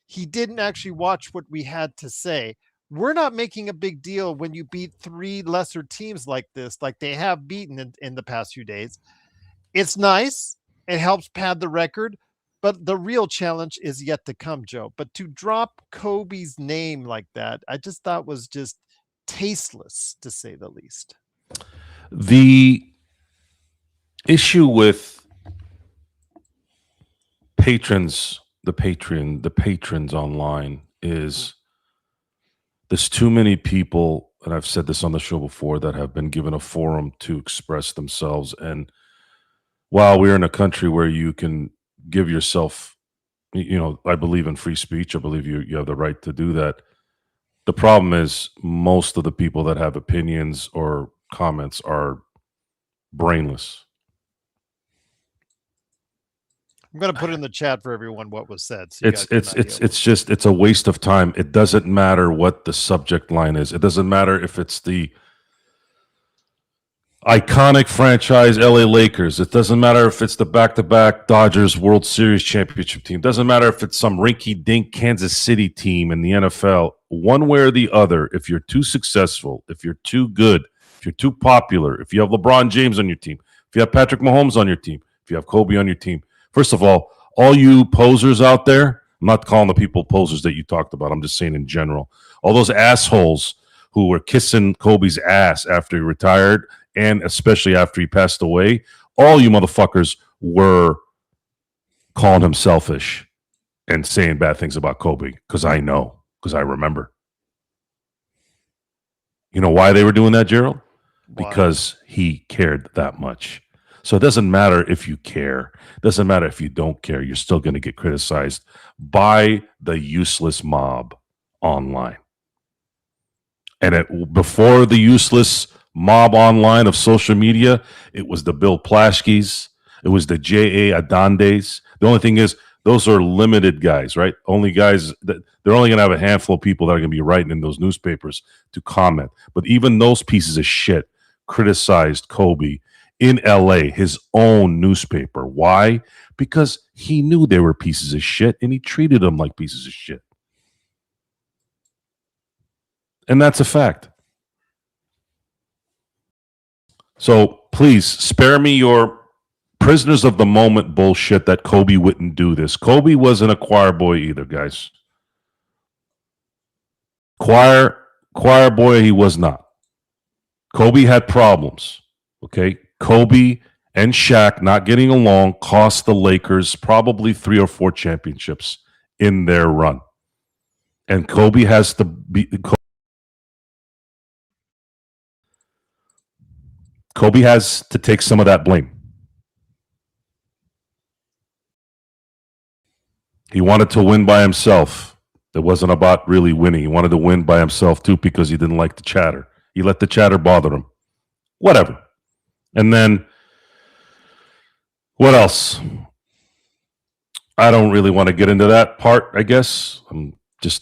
Speaker 1: He didn't actually watch what we had to say. We're not making a big deal when you beat 3 lesser teams like this, like they have beaten in the past few days. It's nice. It helps pad the record. But the real challenge is yet to come, Joe. But to drop Kobe's name like that, I just thought was just tasteless, to say the least.
Speaker 2: The issue with patrons online is there's too many people, and I've said this on the show before, that have been given a forum to express themselves. And while we're in a country where you can give yourself, I believe in free speech. I believe you have the right to do that. The problem is most of the people that have opinions or comments are brainless.
Speaker 1: I'm going to put in the chat for everyone what was said. So
Speaker 2: it's a waste of time. It doesn't matter what the subject line is. It doesn't matter if it's the iconic franchise, LA Lakers. It doesn't matter if it's the back-to-back Dodgers World Series championship team. It doesn't matter if it's some rinky-dink Kansas City team in the NFL. One way or the other, if you're too successful, if you're too good, if you're too popular, if you have LeBron James on your team, if you have Patrick Mahomes on your team, if you have Kobe on your team, first of all you posers out there, I'm not calling the people posers that you talked about. I'm just saying in general. All those assholes who were kissing Kobe's ass after he retired, and especially after he passed away, all you motherfuckers were calling him selfish and saying bad things about Kobe, because I know, because I remember. You know why they were doing that, Gerald?
Speaker 1: Why?
Speaker 2: Because he cared that much. So it doesn't matter if you care. It doesn't matter if you don't care. You're still going to get criticized by the useless mob online. And before the useless mob online of social media, it was the Bill Plaschkes. It was the J.A. Adandes. The only thing is, those are limited guys, right? Only guys that they're only going to have a handful of people that are going to be writing in those newspapers to comment. But even those pieces of shit criticized Kobe in LA, his own newspaper. Why? Because he knew they were pieces of shit and he treated them like pieces of shit. And that's a fact. So please spare me your prisoners of the moment bullshit that Kobe wouldn't do this. Kobe wasn't a choir boy either, guys. Choir boy, he was not. Kobe had problems. Okay. Kobe and Shaq not getting along cost the Lakers probably 3 or 4 championships in their run. And Kobe has to be. Kobe has to take some of that blame. He wanted to win by himself. It wasn't about really winning. He wanted to win by himself too because he didn't like the chatter. He let the chatter bother him. Whatever. And then, what else? I don't really want to get into that part, I guess. I'm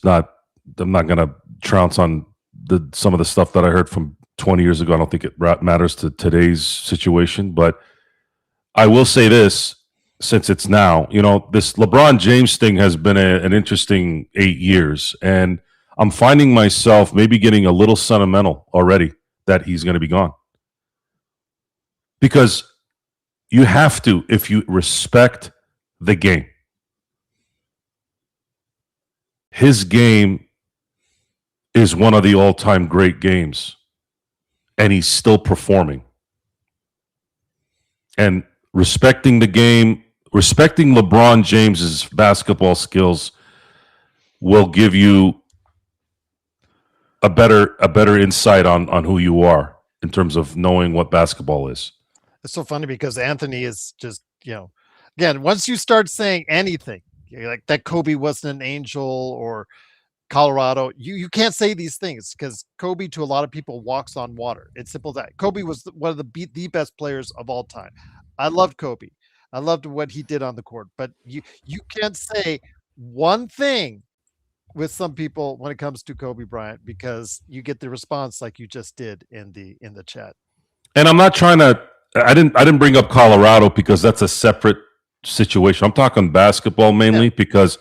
Speaker 2: not going to trounce on some of the stuff that I heard from 20 years ago. I don't think it matters to today's situation. But I will say this, since it's now, this LeBron James thing has been an interesting 8 years. And I'm finding myself maybe getting a little sentimental already that he's going to be gone. Because you have to, if you respect the game. His game is one of the all-time great games. And he's still performing. And respecting the game, respecting LeBron James's basketball skills will give you a better insight on who you are in terms of knowing what basketball is.
Speaker 1: It's so funny because Anthony is just, again, once you start saying anything, like that Kobe wasn't an angel or Colorado, you can't say these things because Kobe to a lot of people walks on water. It's simple as that. Kobe was one of the best players of all time. I loved Kobe. I loved what he did on the court, but you can't say one thing with some people when it comes to Kobe Bryant because you get the response like you just did in the chat.
Speaker 2: And I'm not trying to. I didn't bring up Colorado because that's a separate situation. I'm talking basketball mainly because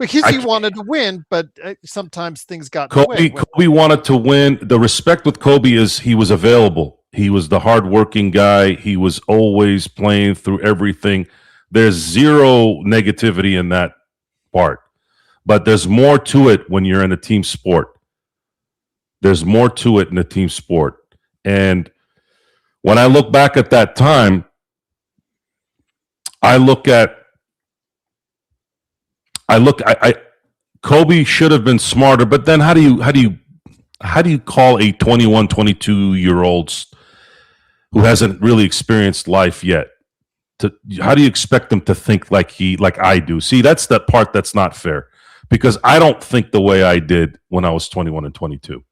Speaker 1: he wanted to win, but sometimes things got
Speaker 2: Kobe wanted to win. The respect with Kobe is he was available. He was the hardworking guy. He was always playing through everything. There's zero negativity in that part. But there's more to it when you're in a team sport. There's more to it in a team sport. And when I look back at that time, Kobe should have been smarter, but then how do you call a 21, 22-year-old who hasn't really experienced life yet? How do you expect them to think like I do? See, that's that part that's not fair because I don't think the way I did when I was 21 and 22.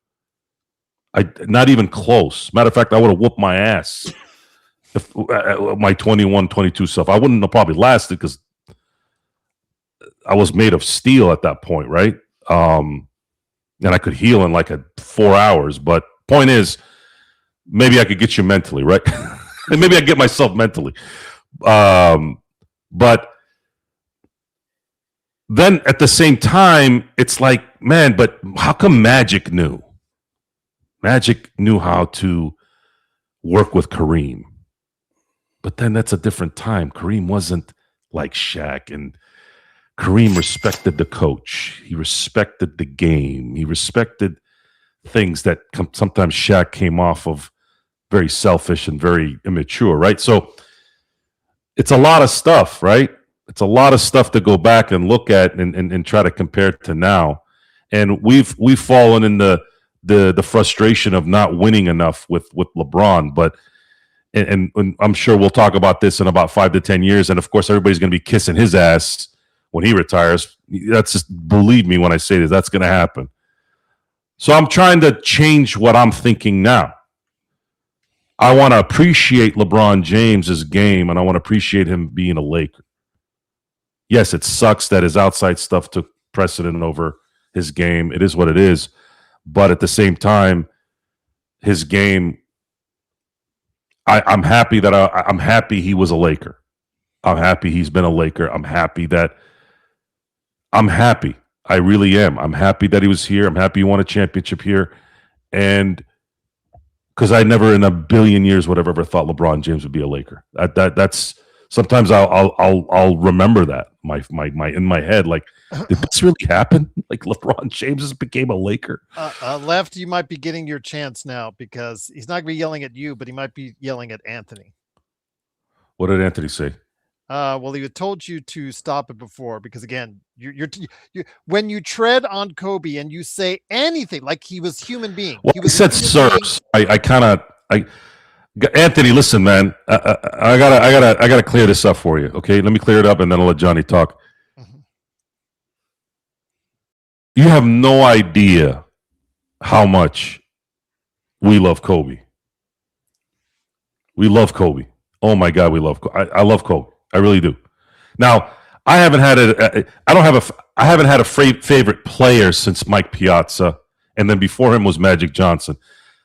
Speaker 2: Not even close. Matter of fact, I would have whooped my ass if my 21, 22 self. I wouldn't have probably lasted because I was made of steel at that point, right? And I could heal in like 4 hours. But point is, maybe I could get you mentally, right? And maybe I get myself mentally. But then at the same time, it's like, man, but how come Magic knew? Magic knew how to work with Kareem. But then that's a different time. Kareem wasn't like Shaq, and Kareem respected the coach. He respected the game. He respected things that sometimes Shaq came off of very selfish and very immature, right? So it's a lot of stuff, right? It's a lot of stuff to go back and look at and try to compare to now. And we've fallen in the frustration of not winning enough with LeBron. But and I'm sure we'll talk about this in about 5 to 10 years. And of course, everybody's going to be kissing his ass when he retires. That's just, believe me when I say this, that's going to happen. So I'm trying to change what I'm thinking now. I want to appreciate LeBron James's game, and I want to appreciate him being a Laker. Yes, it sucks that his outside stuff took precedent over his game. It is what it is. But at the same time, his game, I'm happy that I'm happy he was a Laker. I'm happy he's been a Laker. I'm happy. I really am. I'm happy that he was here. I'm happy he won a championship here. And because I never in a billion years would have ever thought LeBron James would be a Laker. That's sometimes I'll remember that in my head, like, did this really happen? Like LeBron James just became a Laker.
Speaker 1: Left, you might be getting your chance now because he's not going to be yelling at you, but he might be yelling at Anthony.
Speaker 2: What did Anthony say?
Speaker 1: Well, he had told you to stop it before because, again, you're when you tread on Kobe and you say anything like he was human being.
Speaker 2: Well, he said, "Sir." Anthony, listen, man. I gotta clear this up for you. Okay, let me clear it up, and then I'll let Johnny talk. Mm-hmm. You have no idea how much we love Kobe. We love Kobe. Oh my God, we love. I love Kobe. I really do. Now, I haven't had a favorite player since Mike Piazza, and then before him was Magic Johnson.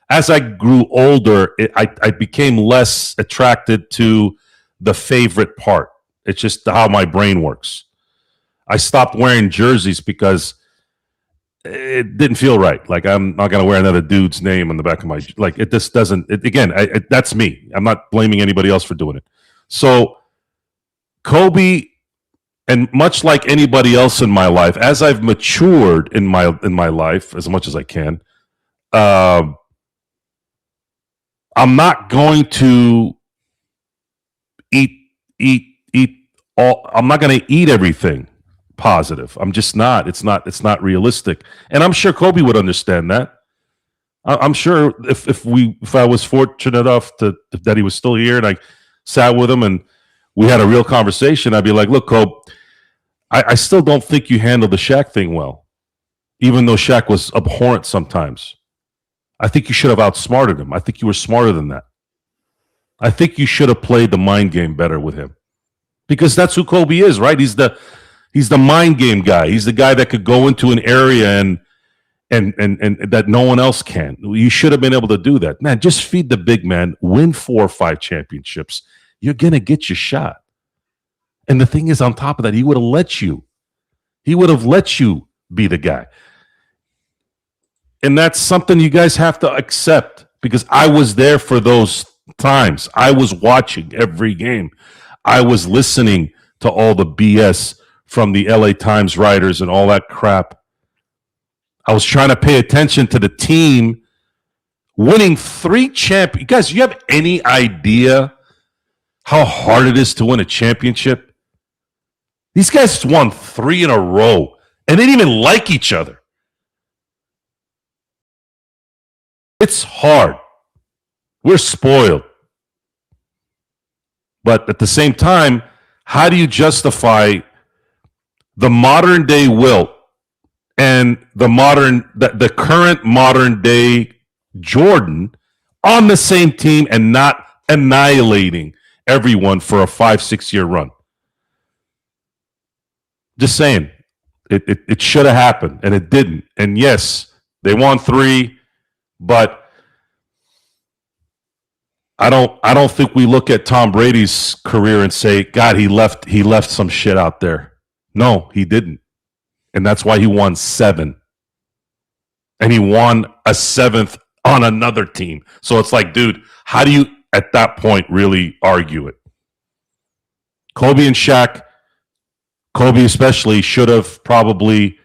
Speaker 2: As I grew older, I became less attracted to the favorite part. It's just how my brain works. I stopped wearing jerseys because it didn't feel right. Like, I'm not going to wear another dude's name on the back of my, like, it just doesn't, that's me. I'm not blaming anybody else for doing it. So Kobe, and much like anybody else in my life, as I've matured in my life as much as I can, I'm not going to I'm not going to eat everything positive. I'm just not. It's not realistic. And I'm sure Kobe would understand that. I'm sure if I was fortunate enough that he was still here and I sat with him and we had a real conversation, I'd be like, look, Kobe, I still don't think you handled the Shaq thing well, even though Shaq was abhorrent sometimes. I think you should have outsmarted him. I think you were smarter than that. I think you should have played the mind game better with him, because that's who Kobe is, right? He's the mind game guy. He's the guy that could go into an area and that no one else can. You should have been able to do that. Man, just feed the big man, win 4 or 5 championships. You're going to get your shot. And the thing is, on top of that, he would have let you. He would have let you be the guy. And that's something you guys have to accept, because I was there for those times. I was watching every game. I was listening to all the BS from the LA Times writers and all that crap. I was trying to pay attention to the team winning 3 championships. You guys, you have any idea how hard it is to win a championship? These guys won 3 in a row, and they didn't even like each other. It's hard. We're spoiled. But at the same time, how do you justify the modern day Wilt and the current modern day Jordan on the same team and not annihilating everyone for a 5-6 year run? Just saying, it should have happened, and it didn't. And yes, they won 3, but I don't think we look at Tom Brady's career and say, God, he left some shit out there. No, he didn't. And that's why he won 7. And he won a 7th on another team. So it's like, dude, how do you at that point really argue it? Kobe and Shaq, Kobe especially, should have probably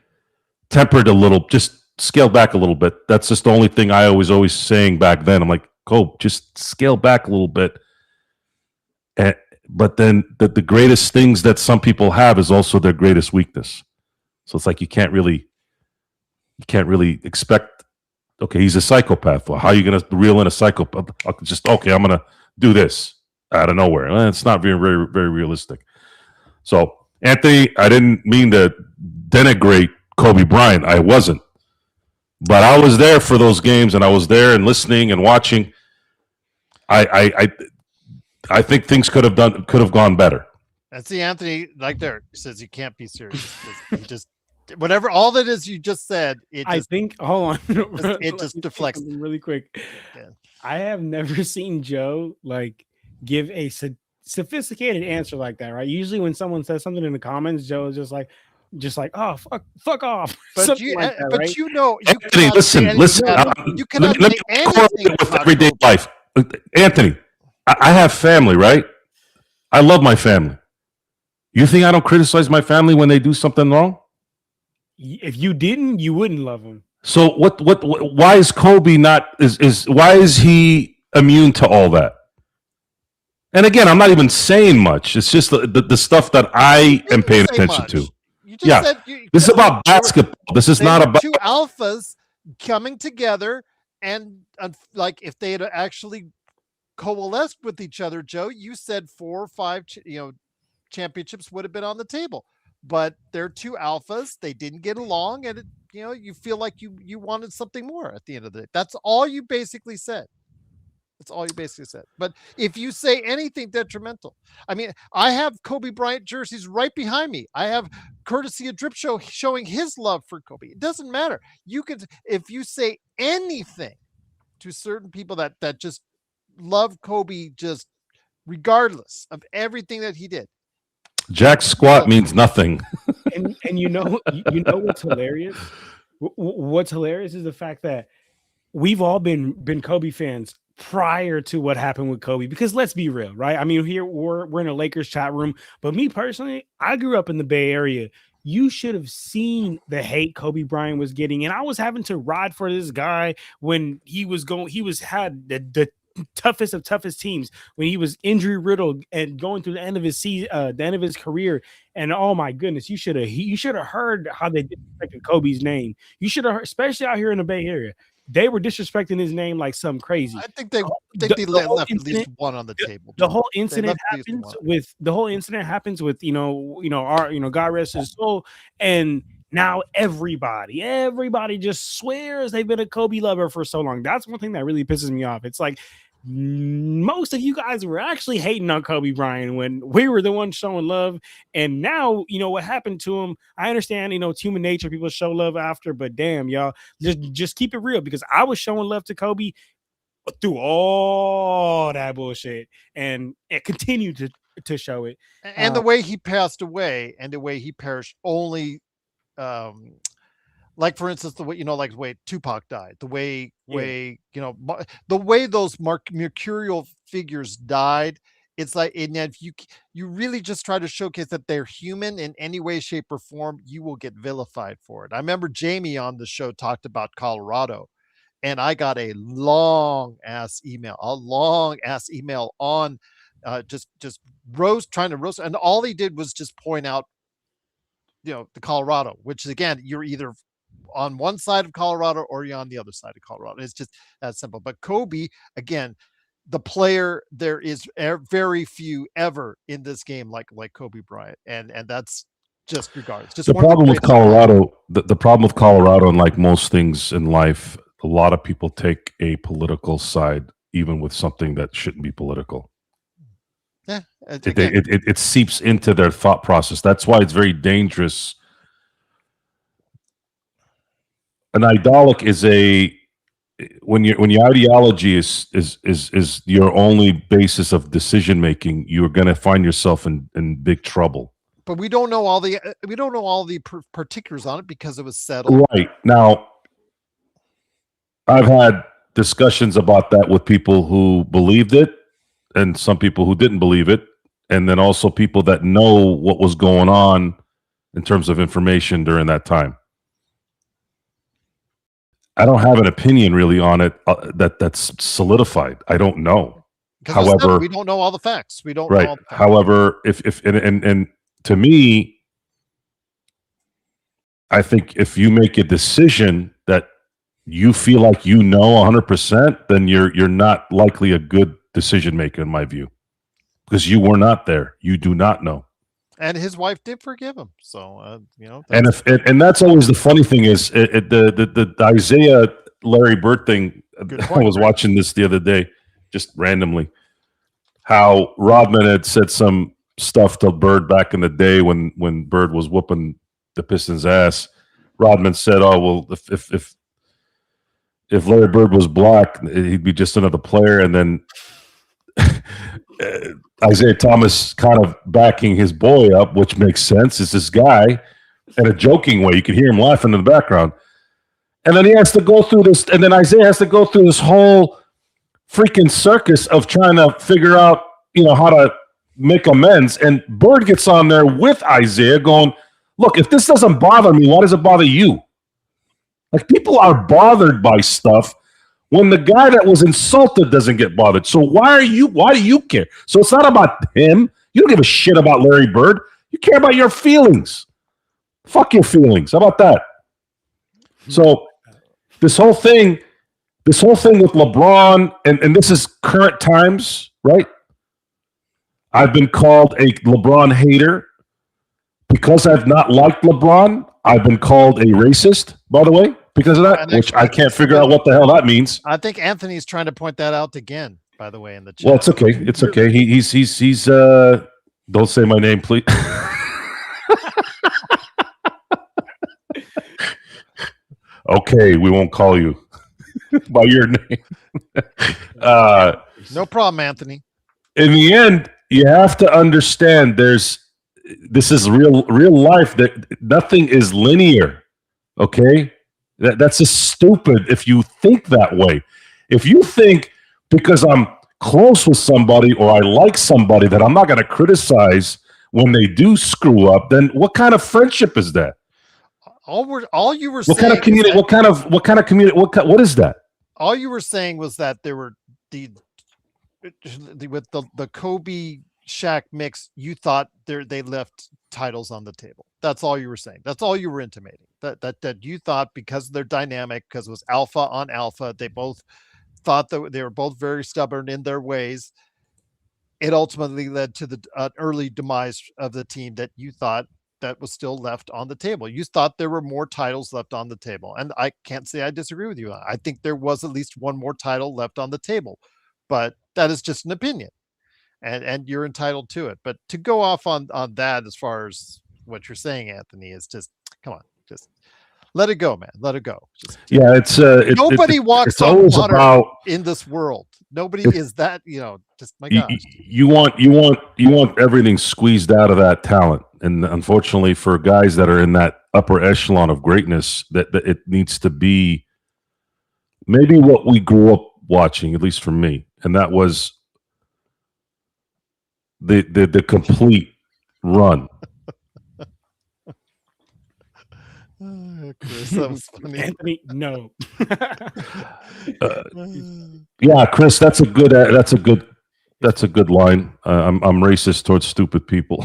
Speaker 2: tempered a little, just scaled back a little bit. That's just the only thing I always saying back then. I'm like, Kobe, just scale back a little bit. But then the greatest things that some people have is also their greatest weakness. So it's like you can't really expect. Okay, he's a psychopath. Well, how are you going to reel in a psychopath? Just okay, I'm going to do this out of nowhere. It's not very very realistic. So Anthony, I didn't mean to denigrate Kobe Bryant. I wasn't, but I was there for those games, and I was there and listening and watching. I think things could have gone better.
Speaker 1: And see, Anthony, like there, says you can't be serious. You just whatever all that is you just said.
Speaker 3: I think. Hold on,
Speaker 1: it just deflects
Speaker 3: really quick.
Speaker 1: Yeah.
Speaker 3: I have never seen Joe like give a sophisticated answer like that. Right? Usually, when someone says something in the comments, Joe is just like, oh, fuck off.
Speaker 1: But you,
Speaker 3: like that,
Speaker 1: but
Speaker 3: right?
Speaker 1: you know, you
Speaker 2: Anthony, listen.
Speaker 1: You cannot
Speaker 2: let
Speaker 1: say
Speaker 2: me
Speaker 1: anything
Speaker 2: with
Speaker 1: about
Speaker 2: everyday
Speaker 1: Kobe.
Speaker 2: life. Anthony, I have family, right? I love my family. You think I don't criticize my family when they do something wrong?
Speaker 3: If you didn't, you wouldn't love him.
Speaker 2: So what why is Kobe not why is he immune to all that? And again, I'm not even saying much. It's just the stuff that I am paying attention to.
Speaker 1: You just said
Speaker 2: this is about basketball. This is not about
Speaker 1: two alphas coming together, and like if they had actually coalesced with each other, Joe, you said 4 or 5, championships would have been on the table. But they're two alphas. They didn't get along, and you feel like you wanted something more at the end of the day. That's all you basically said. That's all you basically said. But if you say anything detrimental, I mean, I have Kobe Bryant jerseys right behind me. I have courtesy of Drip Show showing his love for Kobe. It doesn't matter. You could, if you say anything to certain people that just love Kobe, just regardless of everything that he did.
Speaker 2: Jack squat means nothing.
Speaker 3: And you know what's hilarious? What's hilarious is the fact that we've all been Kobe fans prior to what happened with Kobe, because let's be real, right? I mean, here we're in a Lakers chat room, but me personally, I grew up in the Bay Area. You should have seen the hate Kobe Bryant was getting, and I was having to ride for this guy when he had the toughest teams, when he was injury riddled and going through the end of his season, the end of his career. And oh my goodness, you should have heard how they disrespected Kobe's name. You should have, especially out here in the Bay Area. They were disrespecting his name like something crazy.
Speaker 1: I think they left at least one on the table.
Speaker 3: The whole incident happens with our God rest his soul, and now everybody just swears they've been a Kobe lover for so long. That's one thing that really pisses me off. It's like most of you guys were actually hating on Kobe Bryant when we were the ones showing love. And now, what happened to him. I understand, it's human nature. People show love after, but damn, y'all, just keep it real, because I was showing love to Kobe through all that bullshit, and it continued to show it.
Speaker 1: And the way he passed away and the way he perished only, like for instance, the way like the way Tupac died, the way the way those mercurial figures died. It's like, and if you really just try to showcase that they're human in any way, shape, or form, you will get vilified for it. I remember Jamie on the show talked about Colorado, and I got a long ass email on just trying to roast, and all he did was just point out the Colorado, which again, you're either on one side of Colorado or you're on the other side of Colorado. It's just that simple. But Kobe, again, the player, there is very few ever in this game like Kobe Bryant, and that's just regardless. Just
Speaker 2: the problem with Colorado, the problem with Colorado, and like most things in life, a lot of people take a political side, even with something that shouldn't be political.
Speaker 1: Yeah,
Speaker 2: it seeps into their thought process. That's why it's very dangerous. An idolic is when your ideology is your only basis of decision making, you're going to find yourself in big trouble.
Speaker 1: But we don't know all the particulars on it because it was settled.
Speaker 2: Right now, I've had discussions about that with people who believed it, and some people who didn't believe it, and then also people that know what was going on in terms of information during that time. I don't have an opinion really on it that's solidified. I don't know. However,
Speaker 1: we don't know all the facts. We don't
Speaker 2: right.
Speaker 1: know all the facts.
Speaker 2: However, if and to me, I think if you make a decision that you feel like you know 100%, then you're not likely a good decision maker in my view, because you were not there. You do not know.
Speaker 1: And his wife did forgive him, so
Speaker 2: and that's always the funny thing is the Isaiah Larry Bird thing. I was watching this the other day, just randomly, how Rodman had said some stuff to Bird back in the day when Bird was whooping the Pistons' ass. Rodman said, "Oh well, if Larry Bird was black, he'd be just another player," and then Isaiah Thomas kind of backing his boy up, which makes sense. It's this guy in a joking way. You could hear him laughing in the background. And then he has to go through this, and then Isaiah has to go through this whole freaking circus of trying to figure out, how to make amends. And Bird gets on there with Isaiah going, look, if this doesn't bother me, why does it bother you? Like, people are bothered by stuff when the guy that was insulted doesn't get bothered. So why do you care? So it's not about him. You don't give a shit about Larry Bird. You care about your feelings. Fuck your feelings. How about that? So this whole thing with LeBron, and this is current times, right? I've been called a LeBron hater because I've not liked LeBron. I've been called a racist, by the way, because of that, which I can't figure out what the hell that means.
Speaker 1: I think Anthony's trying to point that out again, by the way, in the chat.
Speaker 2: Well, it's okay. It's okay. He's don't say my name, please. Okay, we won't call you by your name.
Speaker 1: No problem, Anthony.
Speaker 2: In the end, you have to understand this is real life, that nothing is linear. Okay? That's just stupid if you think that way. If you think because I'm close with somebody or I like somebody that I'm not going to criticize when they do screw up, then what kind of friendship is that?
Speaker 1: All you were
Speaker 2: what
Speaker 1: saying.
Speaker 2: Kind of community? What kind of community? What is that?
Speaker 1: All you were saying was that there were with the Kobe Shaq mix. You thought they left titles on the table. That's all you were saying. That's all you were intimating. That you thought because of their dynamic, because it was alpha on alpha, they both thought that they were both very stubborn in their ways. It ultimately led to the early demise of the team that you thought that was still left on the table. You thought there were more titles left on the table. And I can't say I disagree with you. I think there was at least one more title left on the table, but that is just an opinion and you're entitled to it. But to go off on that, as far as what you're saying, Anthony, is just, come on, just let it go, man. Let it go.
Speaker 2: Yeah. It's
Speaker 1: nobody walks on water in this world. Nobody is that, just my gosh.
Speaker 2: You want everything squeezed out of that talent. And unfortunately for guys that are in that upper echelon of greatness, that it needs to be maybe what we grew up watching, at least for me. And that was the complete run.
Speaker 1: Chris, that was funny.
Speaker 3: Anthony, no.
Speaker 2: Yeah, Chris, that's a good line. I'm racist towards stupid people.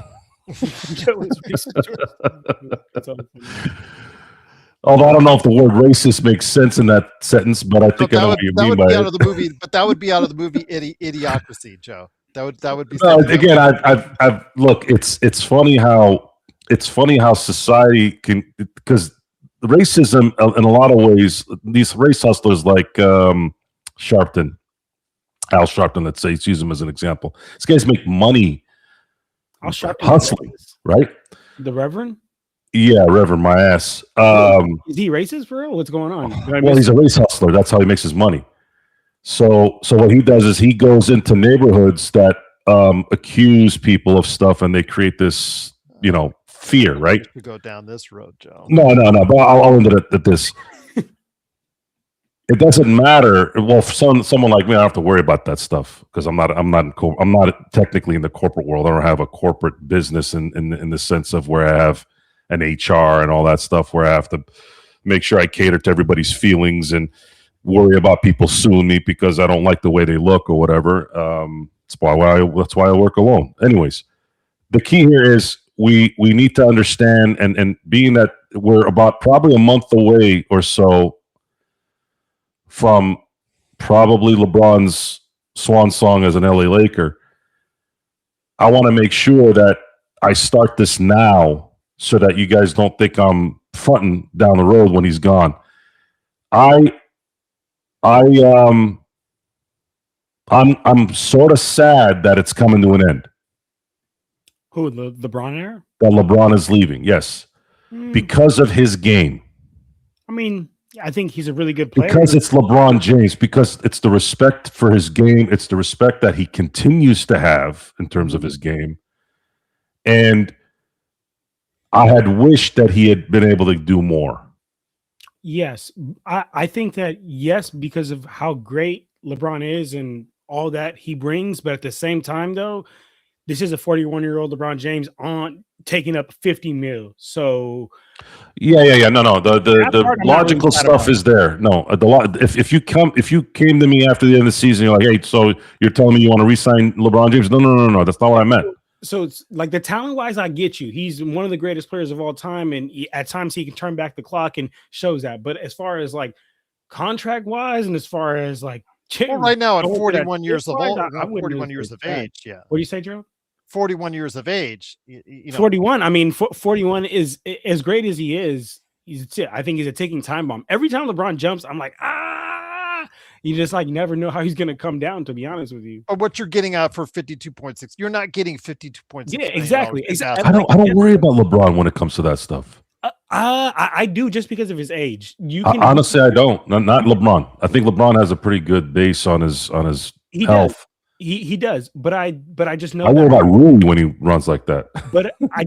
Speaker 2: Although I don't know if the word racist makes sense in that sentence, but I think I know what you mean by it.
Speaker 1: But that would be out of the movie Idiocracy, Joe. That would be.
Speaker 2: Again, I've look. It's funny how society can, because racism in a lot of ways. These race hustlers like Sharpton, Al Sharpton. Let's say, let's use him as an example. These guys make money hustling, right?
Speaker 3: The Reverend?
Speaker 2: Yeah, Reverend my ass.
Speaker 3: Is he racist for real? What's going on?
Speaker 2: Well, he's a race hustler. That's how he makes his money. So what he does is he goes into neighborhoods that accuse people of stuff, and they create this, fear, right?
Speaker 1: To go down this road, Joe.
Speaker 2: No. But I'll end it at this. It doesn't matter. Well, for someone like me, I don't have to worry about that stuff because I'm not technically in the corporate world. I don't have a corporate business in the sense of where I have an HR and all that stuff, where I have to make sure I cater to everybody's feelings and worry about people suing me because I don't like the way they look or whatever. That's why I work alone. Anyways, the key here is we need to understand, and being that we're about probably a month away or so from probably LeBron's swan song as an LA Laker, I want to make sure that I start this now so that you guys don't think I'm fronting down the road when he's gone. I'm sort of sad that it's coming to an end.
Speaker 3: Who, the LeBron era?
Speaker 2: That LeBron is leaving, yes, because of his game.
Speaker 3: I mean, I think he's a really good player.
Speaker 2: Because it's LeBron James, because it's the respect for his game, it's the respect that he continues to have in terms of his game. And I had wished that he had been able to do more.
Speaker 3: Yes. I think that, yes, because of how great LeBron is and all that he brings. But at the same time, though, this is a 41-year-old LeBron James on taking up 50 mil. So
Speaker 2: yeah. No. The logical stuff is there. No, if you came to me after the end of the season, you're like, hey, so you're telling me you want to re-sign LeBron James? No. That's not what I meant.
Speaker 3: So it's like, the talent wise, I get you. He's one of the greatest players of all time, and at times he can turn back the clock and shows that. But as far as like contract wise, and as far as like,
Speaker 1: well, right now at 41 years of age, yeah.
Speaker 3: What do you say, Joe?
Speaker 1: 41 years of age.
Speaker 3: 41. I mean, 41 is as great as he is. I think he's a ticking time bomb. Every time LeBron jumps, I'm like, you just like never know how he's going to come down, to be honest with you.
Speaker 1: Or what you're getting out for 52.6. You're not getting 52.6.
Speaker 3: Yeah, exactly.
Speaker 2: I don't worry about LeBron when it comes to that stuff.
Speaker 3: I do, just because of his age.
Speaker 2: Honestly, I don't. Not LeBron. I think LeBron has a pretty good base on his health.
Speaker 3: He does, but I just know
Speaker 2: I worry about Rui when he runs like that.
Speaker 3: But I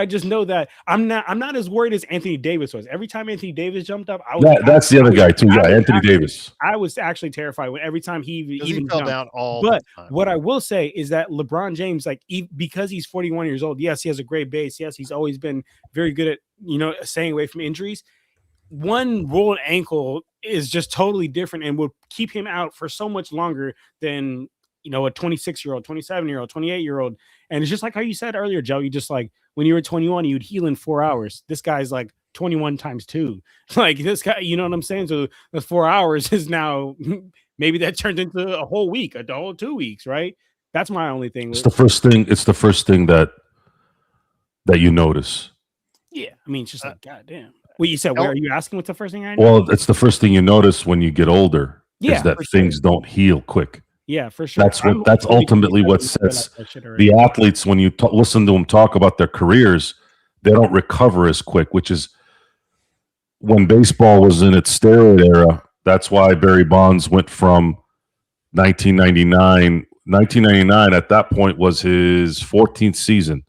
Speaker 3: just know that I'm not as worried as Anthony Davis was. Every time Anthony Davis jumped up,
Speaker 2: that's the other guy too. Yeah, Anthony Davis.
Speaker 3: I was actually terrified when every time he
Speaker 1: fell down all.
Speaker 3: But what I will say is that LeBron James, like, because he's 41 years old, yes, he has a great base. Yes, he's always been very good at staying away from injuries. One rolled ankle is just totally different and would keep him out for so much longer than a 26-year-old, 27-year-old, 28-year-old. And it's just like how you said earlier, Joe. You just like, when you were 21, you'd heal in 4 hours. This guy's like 21 times 2. Like, this guy, you know what I'm saying? So the 4 hours is now, maybe that turned into a whole week, a whole 2 weeks, right? That's my only thing.
Speaker 2: It's the first thing that you notice.
Speaker 3: Yeah, I mean, it's just like, goddamn. Well, you said, where are you asking? What's the first thing I know?
Speaker 2: Well, it's the first thing you notice when you get older.
Speaker 3: Yeah,
Speaker 2: is that things don't heal quick.
Speaker 3: Yeah, for sure.
Speaker 2: That's ultimately what sets the athletes. When you listen to them talk about their careers, they don't recover as quick. Which is when baseball was in its steroid era. That's why Barry Bonds went from 1999. 1999 at that point was his 14th season,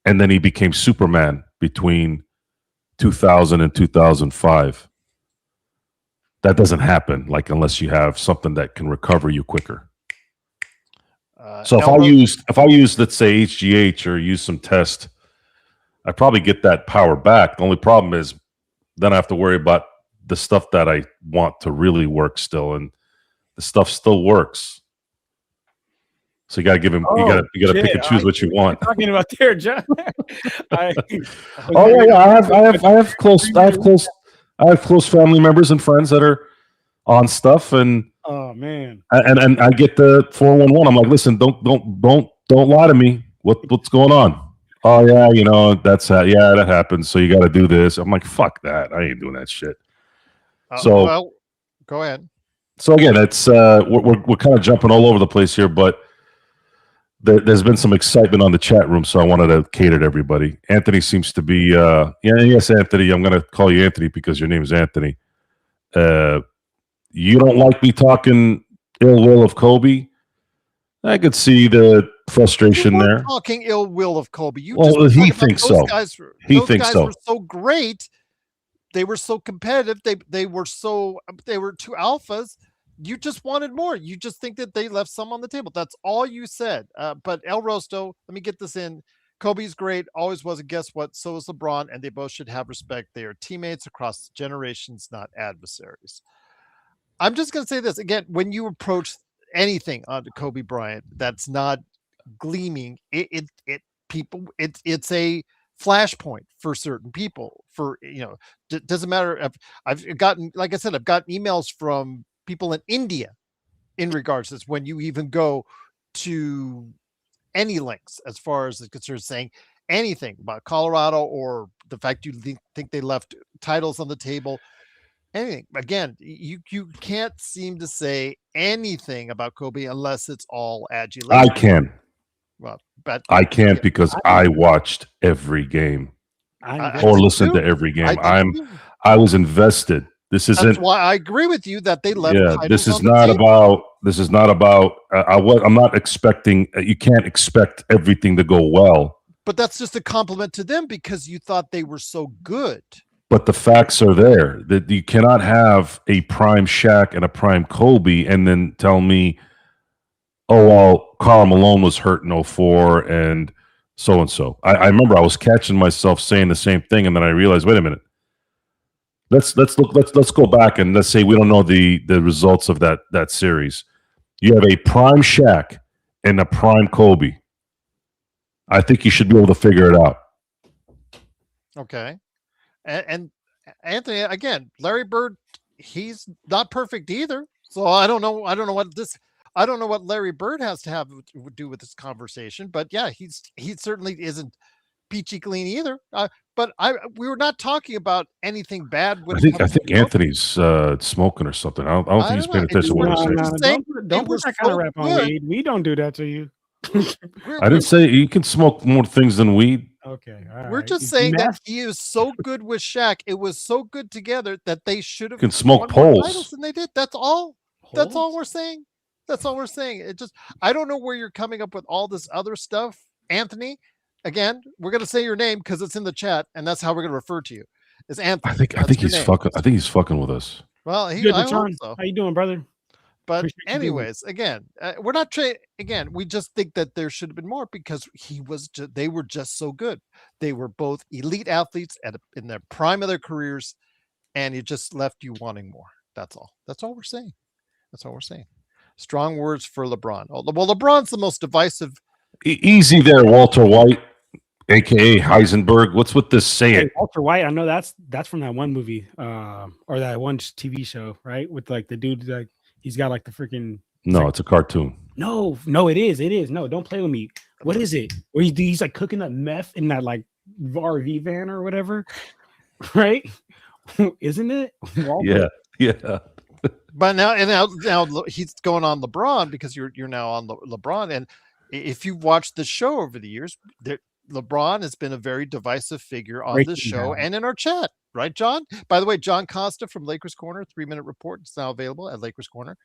Speaker 2: and then he became Superman between 2000 and 2005. That doesn't happen, like, unless you have something that can recover you quicker. So if I use let's say HGH or use some test, I probably get that power back. The only problem is then I have to worry about the stuff that I want to really work still, and the stuff still works. So you got to give him. You got to pick and choose what you want.
Speaker 3: Talking about there, John.
Speaker 2: I have close family members and friends that are on stuff, and
Speaker 3: oh man,
Speaker 2: and I get the 411. I'm like, listen, don't lie to me. What's going on? Oh yeah, that happens. So you got to do this. I'm like, fuck that. I ain't doing that shit.
Speaker 1: Well, go ahead.
Speaker 2: So again, it's we're kind of jumping all over the place here, but there's been some excitement on the chat room, so I wanted to cater to everybody. Anthony seems to be, yes, Anthony. I'm going to call you Anthony because your name is Anthony. You don't like me talking ill will of Kobe. I could see the frustration there.
Speaker 1: Talking ill will of Kobe.
Speaker 2: He thinks so.
Speaker 1: Those guys were so great. They were so competitive. They were two alphas. You just wanted more. You just think that they left some on the table. That's all you said. But El Rosto, let me get this in. Kobe's great, always was, and guess what? So is LeBron, and they both should have respect. They are teammates across generations, not adversaries. I'm just going to say this again. When you approach anything on Kobe Bryant that's not gleaming, it's a flashpoint for certain people. For doesn't matter if I've gotten emails from people in India in regards to this, when you even go to any lengths as far as it's concerned, saying anything about Colorado or the fact you think they left titles on the table, anything. Again, you can't seem to say anything about Kobe unless it's all adulation.
Speaker 2: I can.
Speaker 1: Well, but
Speaker 2: I can't because I watched every game or listened to every game. I was invested. This isn't.
Speaker 1: That's why I agree with you that they left.
Speaker 2: Yeah, this is not about. This is not about. I'm not expecting. You can't expect everything to go well.
Speaker 1: But that's just a compliment to them because you thought they were so good.
Speaker 2: But the facts are there that you cannot have a prime Shaq and a prime Kobe and then tell me, oh, well, Karl Malone was hurt in 04 and so. I remember I was catching myself saying the same thing, and then I realized, wait a minute. Let's go back and let's say we don't know the results of that series. You have a prime Shaq and a prime Kobe. I think you should be able to figure it out.
Speaker 1: Okay. And Anthony, again, Larry Bird, he's not perfect either. So I don't know what Larry Bird has to do with this conversation, but yeah, he certainly isn't peachy clean either. But we were not talking about anything bad.
Speaker 2: I think Anthony's smoking or something. I don't think he's paying attention to what I'm saying.
Speaker 3: Don't put that kind of rap on weed. We don't do that to you.
Speaker 2: I didn't say you can smoke more things than weed.
Speaker 3: Okay,
Speaker 1: we're just saying that he is so good with Shaq. It was so good together that they should have
Speaker 2: can smoke poles,
Speaker 1: and they did. That's all. That's all we're saying. That's all we're saying. It just, I don't know where you're coming up with all this other stuff, Anthony. Again, we're gonna say your name because it's in the chat, and that's how we're gonna refer to you. Is Anthony?
Speaker 2: I think he's fucking. I think he's fucking with us.
Speaker 1: Well, I hope so.
Speaker 3: How you doing, brother?
Speaker 1: But anyways, again, we're not again, we just think that there should have been more because they were just so good. They were both elite athletes in the prime of their careers, and it just left you wanting more. That's all. That's all we're saying. That's all we're saying. Strong words for LeBron. Well, LeBron's the most divisive.
Speaker 2: Easy there, Walter White, aka Heisenberg. What's with this saying?
Speaker 3: Hey, Walter White. I know that's from that one movie, or that one TV show, right? With like the dude, like he's got like the freaking.
Speaker 2: No, it's a cartoon.
Speaker 3: No, it is. It is. No, don't play with me. What is it? Where he's like cooking that meth in that like RV van or whatever, right? Isn't it?
Speaker 2: Walter? Yeah.
Speaker 1: But now he's going on LeBron because you're now on LeBron, and if you've watched the show over the years, LeBron has been a very divisive figure on this show and in our chat, right, John? By the way, John Costa from Lakers Corner, 3-minute report is now available at Lakers Corner.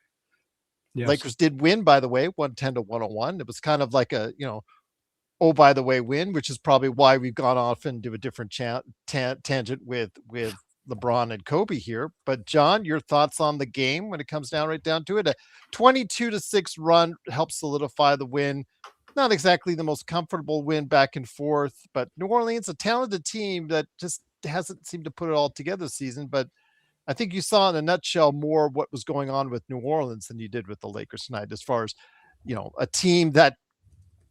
Speaker 1: Yes. Lakers did win, by the way, 110-101. It was kind of like a, oh, by the way, win, which is probably why we've gone off and do a different tangent with LeBron and Kobe here. But John, your thoughts on the game when it comes right down to it? A 22-6 run helps solidify the win. Not exactly the most comfortable win back and forth, but New Orleans, a talented team that just hasn't seemed to put it all together this season. But I think you saw in a nutshell more what was going on with New Orleans than you did with the Lakers tonight, as far as, a team that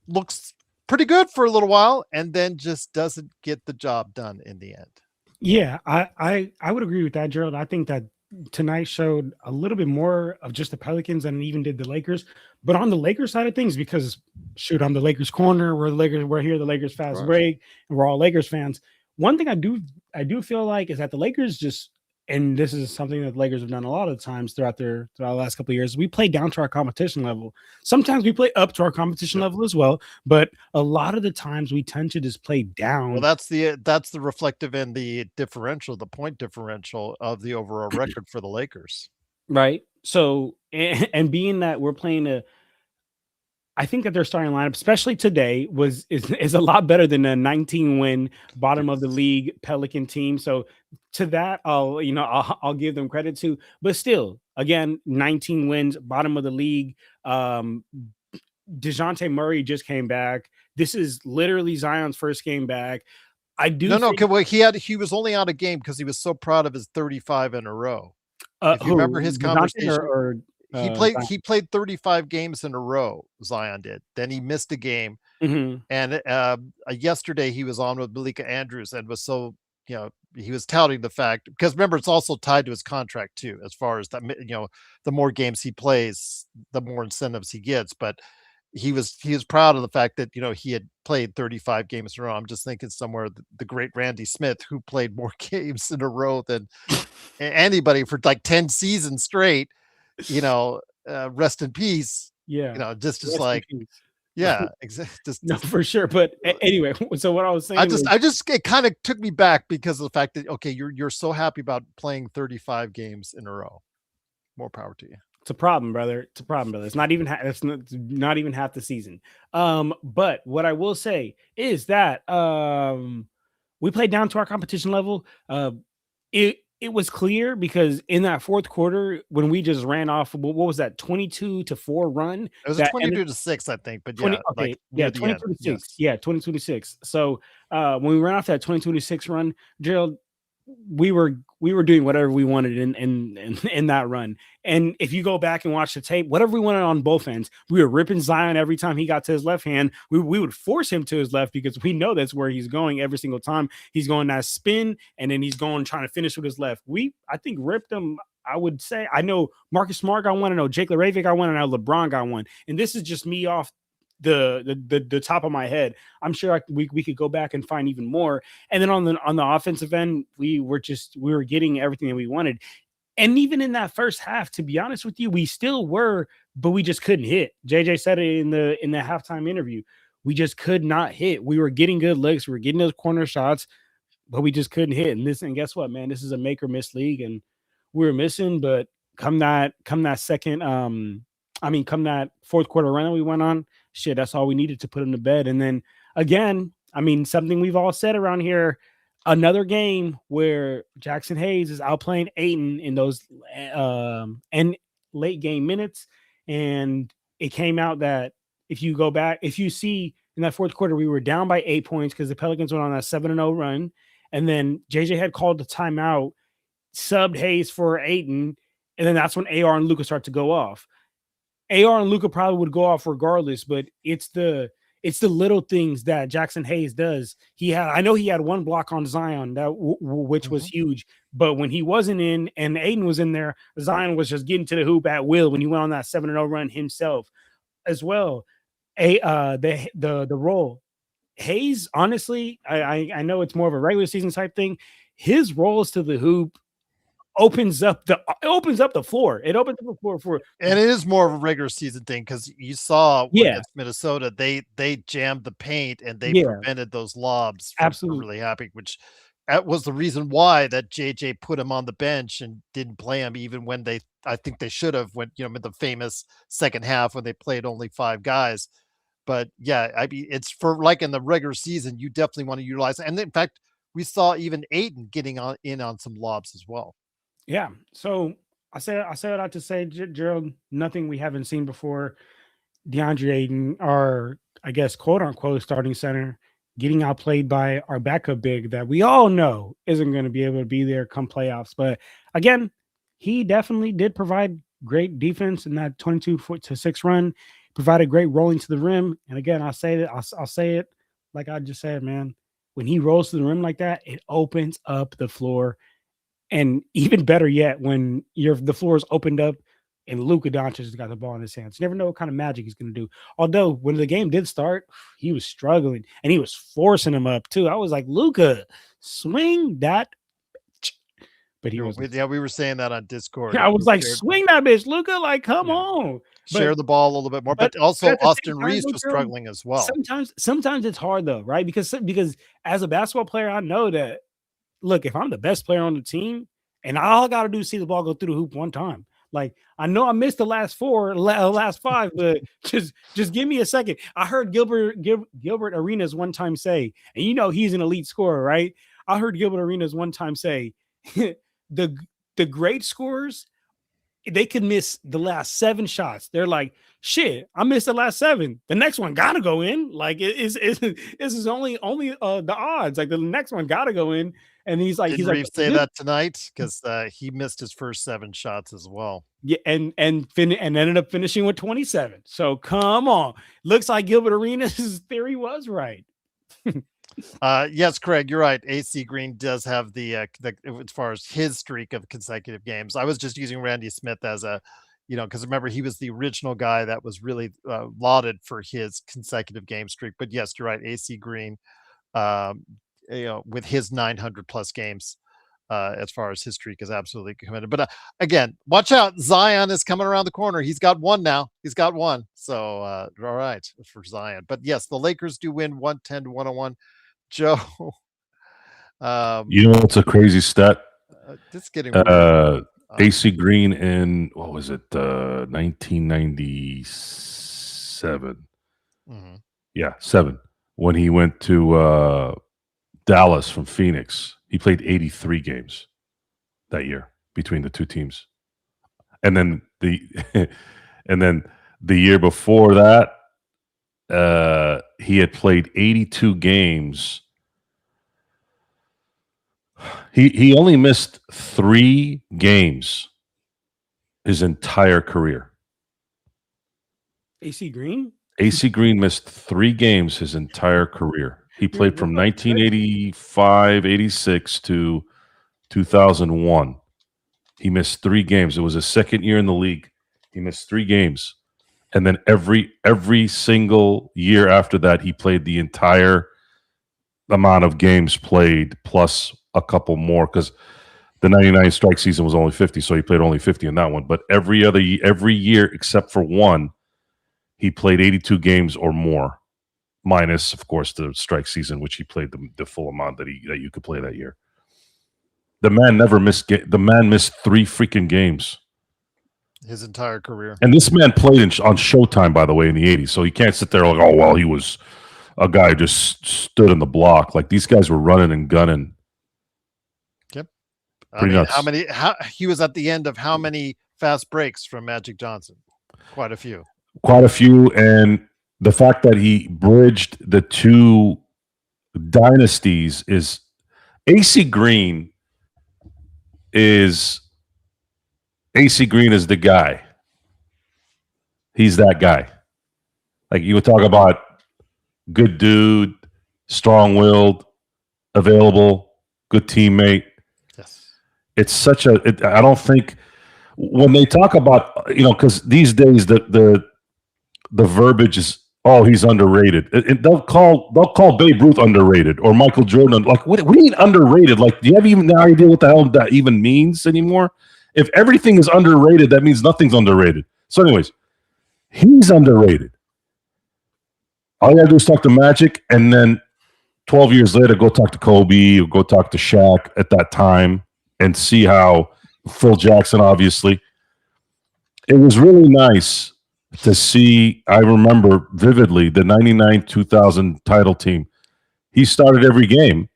Speaker 1: looks pretty good for a little while and then just doesn't get the job done in the end.
Speaker 3: Yeah, I would agree with that, Gerald. I think that tonight showed a little bit more of just the Pelicans than even did the Lakers. But on the Lakers side of things, because shoot, I'm the Lakers Corner. We're here, the Lakers Fast Break, and we're all Lakers fans. One thing I do feel like is that the Lakers just and this is something that the Lakers have done a lot of times throughout the last couple of years. We play down to our competition level. Sometimes we play up to our competition level as well, but a lot of the times we tend to just play down.
Speaker 1: Well, that's the reflective and the differential, the point differential of the overall record for the Lakers.
Speaker 3: Right. So, and being that we're playing I think that their starting lineup, especially today, is a lot better than a 19-win bottom of the league Pelican team. So to that, I'll give them credit to. But still, again, 19 wins, bottom of the league. DeJounte Murray just came back. This is literally Zion's first game back. I do
Speaker 1: no. Well, he was only out of game because he was so proud of his 35 in a row. If you remember his conversation. He played 35 games in a row. Zion did. Then he missed a game.
Speaker 3: Mm-hmm.
Speaker 1: And yesterday he was on with Malika Andrews and was so, he was touting the fact, because remember, it's also tied to his contract too, as far as that, the more games he plays, the more incentives he gets. But he was proud of the fact that, he had played 35 games in a row. I'm just thinking somewhere the great Randy Smith, who played more games in a row than anybody for like 10 seasons straight. Rest in peace.
Speaker 3: Yeah.
Speaker 1: Just like, yeah, exactly.
Speaker 3: No, for sure. But anyway, so what I was saying,
Speaker 1: it kind of took me back because of the fact that, okay, you're so happy about playing 35 games in a row. More power to you.
Speaker 3: It's a problem, brother. It's a problem, brother. It's not even not even half the season. But what I will say is that we played down to our competition level. It was clear because in that fourth quarter, when we just ran off, what was that, 22-4 run?
Speaker 1: It was 22-6, I think. But
Speaker 3: 22-6. Yes. Yeah, 22-6. So when we ran off that 22-6 run, Gerald, we were doing whatever we wanted in that run. And if you go back and watch the tape, whatever we wanted on both ends, we were ripping Zion every time he got to his left hand. We would force him to his left because we know that's where he's going every single time. He's going that spin, and then he's going trying to finish with his left. I think ripped him. I would say, I know Marcus Smart got one, I know Jake LaRavia got one, and I know LeBron got one. And this is just me off the top of my head. I'm sure we could go back and find even more. And then on the offensive end, we were getting everything that we wanted. And even in that first half, to be honest with you, we still were, but we just couldn't hit. JJ said it in the halftime interview. We just could not hit. We were getting good looks, we were getting those corner shots, but we just couldn't hit. And guess what, man? This is a make or miss league, and we were missing. But come that fourth quarter run that we went on, shit, that's all we needed to put him to bed. And then again, something we've all said around here, another game where Jackson Hayes is outplaying Ayton in those and late game minutes. And it came out that if you go back, if you see in that fourth quarter, we were down by 8 points because the Pelicans went on that 7-0 run. And then JJ had called the timeout, subbed Hayes for Ayton. And then that's when AR and Luka start to go off. AR and Luka probably would go off regardless, but it's the little things that Jackson Hayes does. I know he had one block on Zion which was huge, but when he wasn't in and Ayton was in there, Zion was just getting to the hoop at will when he went on that 7-0 run himself as well. The role Hayes, honestly, I know it's more of a regular season type thing. His rolls to the hoop opens up the floor. It opens up the floor for,
Speaker 1: and it is more of a regular season thing because you saw against Minnesota, they jammed the paint and they prevented those lobs.
Speaker 3: Absolutely,
Speaker 1: really happy, which that was the reason why that JJ put him on the bench and didn't play him even when I think they should have when in the famous second half when they played only 5 guys. But yeah, it's for like in the regular season, you definitely want to utilize it. And in fact, we saw even Ayton getting on some lobs as well.
Speaker 3: Yeah. So I say it out to say, Gerald, nothing we haven't seen before. DeAndre Ayton, our, I guess, quote unquote starting center, getting outplayed by our backup big that we all know isn't going to be able to be there come playoffs. But again, he definitely did provide great defense in that 22-6 run, provided great rolling to the rim. And again, I'll say it like I just said, man, when he rolls to the rim like that, it opens up the floor. And even better yet, when the floor is opened up and Luka Doncic has got the ball in his hands. You never know what kind of magic he's going to do. Although when the game did start, he was struggling and he was forcing him up too. I was like, Luka, swing that. but he was.
Speaker 1: Yeah, we were saying that on Discord.
Speaker 3: I was like, swing that bitch, Luka. Like, come on.
Speaker 1: Share the ball a little bit more. But also
Speaker 3: at the
Speaker 1: Austin
Speaker 3: same time,
Speaker 1: Reeves
Speaker 3: though,
Speaker 1: was
Speaker 3: Gerald,
Speaker 1: struggling as well.
Speaker 3: Sometimes it's hard though, right? Because as a basketball player, I know that, look, if I'm the best player on the team and all I got to do is see the ball go through the hoop one time. Like, I know I missed the last five, but just give me a second. I heard Gilbert Arenas one time say, and you know he's an elite scorer, right? I heard Gilbert Arenas one time say, the great scorers, they could miss the last 7 shots. They're like, shit, I missed the last 7. The next one gotta go in. Like, this is only the odds. Like, the next one gotta go in. And he's like,
Speaker 1: Reeves say that tonight because he missed his first 7 shots as well.
Speaker 3: Yeah, and ended up finishing with 27. So come on, looks like Gilbert Arenas' theory was right.
Speaker 1: Yes, Craig, you're right. AC Green does have the as far as his streak of consecutive games. I was just using Randy Smith as a, because remember he was the original guy that was really lauded for his consecutive game streak. But yes, you're right. AC Green, with his 900 plus games, as far as his streak is absolutely committed. But again, watch out. Zion is coming around the corner. He's got one now. He's got one. So all right for Zion. But yes, the Lakers do win 110-101. Joe,
Speaker 2: it's a crazy stat.
Speaker 1: It's getting
Speaker 2: AC Green in, what was it, 1997?
Speaker 1: Mm-hmm.
Speaker 2: Yeah, 7. When he went to Dallas from Phoenix, he played 83 games that year between the two teams, and then the year before that, he had played 82 games. He only missed 3 games his entire career.
Speaker 3: AC Green
Speaker 2: missed 3 games his entire career. He played from 1985, 86 to 2001. He missed 3 games. It was his second year in the league. He missed 3 games. And then every single year after that, he played the entire amount of games played plus a couple more, because the 99 strike season was only 50, so he played only 50 in that one. But every year except for one, he played 82 games or more, minus, of course, the strike season, which he played the full amount that you could play that year. The man never missed. The man missed 3 freaking games
Speaker 1: his entire career.
Speaker 2: And this man played on Showtime, by the way, in the 80s. So he can't sit there like, oh, well, he was a guy who just stood in the block. Like, these guys were running and gunning.
Speaker 1: Yep.
Speaker 2: Nuts.
Speaker 1: He was at the end of how many fast breaks from Magic Johnson? Quite a few.
Speaker 2: And the fact that he bridged the 2 dynasties is AC Green is the guy. He's that guy. Like, you would talk about good dude, strong-willed, available, good teammate.
Speaker 1: Yes.
Speaker 2: It's such a I don't think when they talk about, because these days the verbiage is, oh, he's underrated. They'll call Babe Ruth underrated or Michael Jordan. Like, what do you mean underrated? Like, do you have even no idea what the hell that even means anymore? If everything is underrated, that means nothing's underrated. So anyways, he's underrated. All you got to do is talk to Magic, and then 12 years later, go talk to Kobe or go talk to Shaq at that time and see how Phil Jackson, obviously. It was really nice to see. I remember vividly the 99-2000 title team. He started every game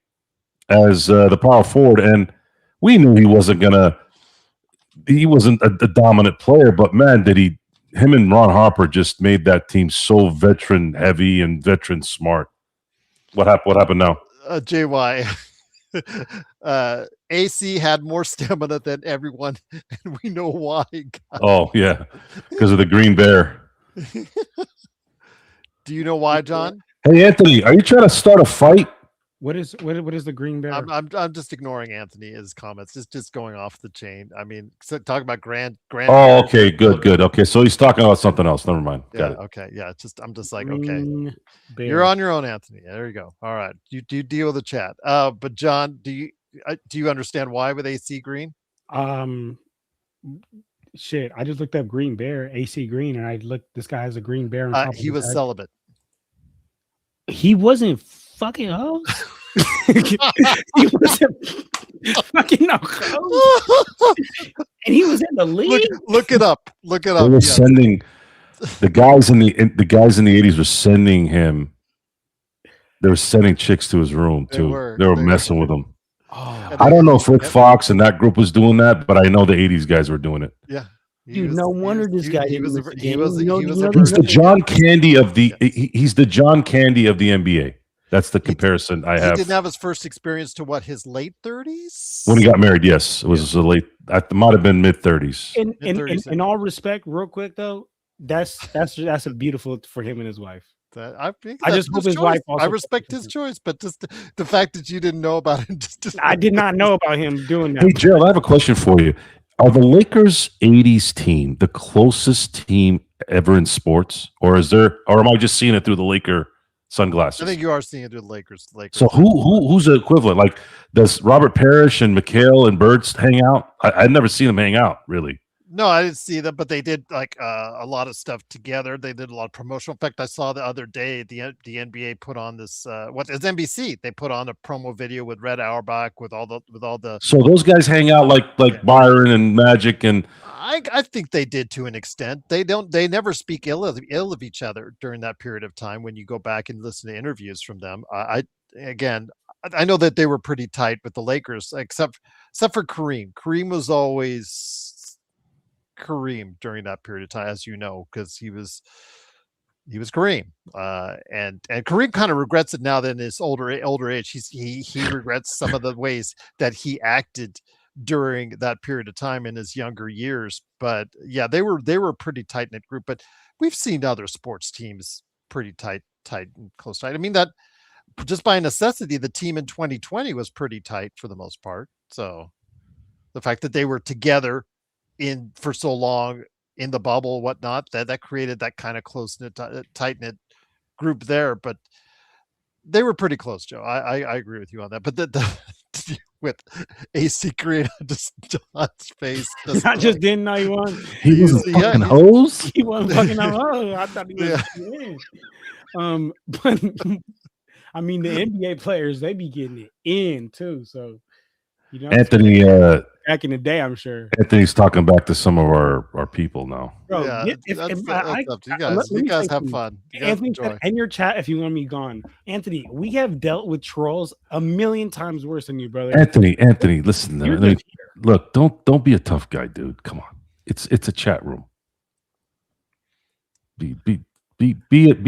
Speaker 2: as the power forward, and we knew he wasn't a dominant player, but man, him and Ron Harper just made that team so veteran heavy and veteran smart. What happened now?
Speaker 1: JY. AC had more stamina than everyone, and we know why.
Speaker 2: Oh, yeah, because of the Green Bear.
Speaker 1: Do you know why, John?
Speaker 2: Hey, Anthony, are you trying to start a fight?
Speaker 3: What is the Green Bear?
Speaker 1: I'm just ignoring Anthony, his comments. Just going off the chain. I mean, talking about grand.
Speaker 2: Oh, okay, good. Okay, so he's talking about something else. Never mind. Got it.
Speaker 1: Okay, yeah. I'm just like,
Speaker 3: Green
Speaker 1: okay,
Speaker 3: Bear.
Speaker 1: You're on your own, Anthony. There you go. All right, you deal with the chat. But John, do you understand why with AC Green?
Speaker 3: Shit, I just looked up Green Bear, AC Green, and I looked. This guy has a green bear on top of
Speaker 1: He
Speaker 3: his
Speaker 1: was
Speaker 3: head.
Speaker 1: celibate.
Speaker 3: He wasn't fucking hoes. He wasn't fucking no hoes. And he was in the league.
Speaker 1: Look it up. Look it
Speaker 2: They
Speaker 1: up.
Speaker 2: were
Speaker 1: Yes.
Speaker 2: sending the guys in the 80s were sending him. They were sending chicks to his room
Speaker 1: They
Speaker 2: too.
Speaker 1: were.
Speaker 2: They were
Speaker 1: They
Speaker 2: messing
Speaker 1: were.
Speaker 2: with him.
Speaker 3: Oh,
Speaker 2: I don't know if Rick
Speaker 1: Yep.
Speaker 2: Fox and that group was doing that, but I know the 80s guys were doing it.
Speaker 1: Yeah.
Speaker 3: dude, no wonder this guy didn't miss a game.
Speaker 1: He's
Speaker 2: He's the John Candy of the he's the John Candy of the NBA. That's the comparison I have.
Speaker 1: He didn't have his first experience to what, his late 30s?
Speaker 2: When he got married, yes. It was a late, it might have been mid-30s.
Speaker 3: In all respect, real quick though, that's a beautiful for him and his wife.
Speaker 1: I
Speaker 3: just hope his wife also.
Speaker 1: I respect his choice, but just the fact that you didn't know about it.
Speaker 3: I did not know about him doing that.
Speaker 2: Hey, Gerald, I have a question for you. Are the Lakers 80s team the closest team ever in sports? Or am I just seeing it through the Laker sunglasses?
Speaker 1: I think you are seeing it through the Lakers.
Speaker 2: So who's the equivalent? Like, does Robert Parrish and McHale and Birds hang out? I've never seen them hang out, really.
Speaker 1: No, I didn't see them, but they did like a lot of stuff together. They did a lot of promotional. In fact, I saw the other day the NBA put on this what is NBC? They put on a promo video with Red Auerbach with all the.
Speaker 2: So those guys hang out like Byron and Magic, and
Speaker 1: I think they did to an extent. They never speak ill of each other during that period of time. When you go back and listen to interviews from them, I know that they were pretty tight with the Lakers, except for Kareem. Kareem was always Kareem during that period of time, as you know, because he was Kareem, and Kareem kind of regrets it now that in his older age. He regrets some of the ways that he acted during that period of time in his younger years. But yeah, they were a pretty tight knit group. But we've seen other sports teams pretty tight and close tight. I mean, that just by necessity, the team in 2020 was pretty tight for the most part. So the fact that they were together for so long in the bubble, whatnot, that created that kind of close-knit, tight-knit group there. But they were pretty close, Joe. I agree with you on that. But with AC Green on just John's face,
Speaker 3: I just didn't know he won.
Speaker 2: He was a fucking hose.
Speaker 3: He wasn't fucking hose. I thought he was. But I mean, the NBA players, they be getting it in too. So, you know,
Speaker 2: Anthony,
Speaker 3: back in the day, I'm sure.
Speaker 2: Anthony's talking back to some of our people now.
Speaker 1: Bro, yeah, that's up to you guys. You guys have fun.
Speaker 3: Anthony, and your chat, if you want me gone. Anthony, we have dealt with trolls a million times worse than you, brother.
Speaker 2: Anthony, listen. Look, don't be a tough guy, dude. Come on, it's a chat room. Be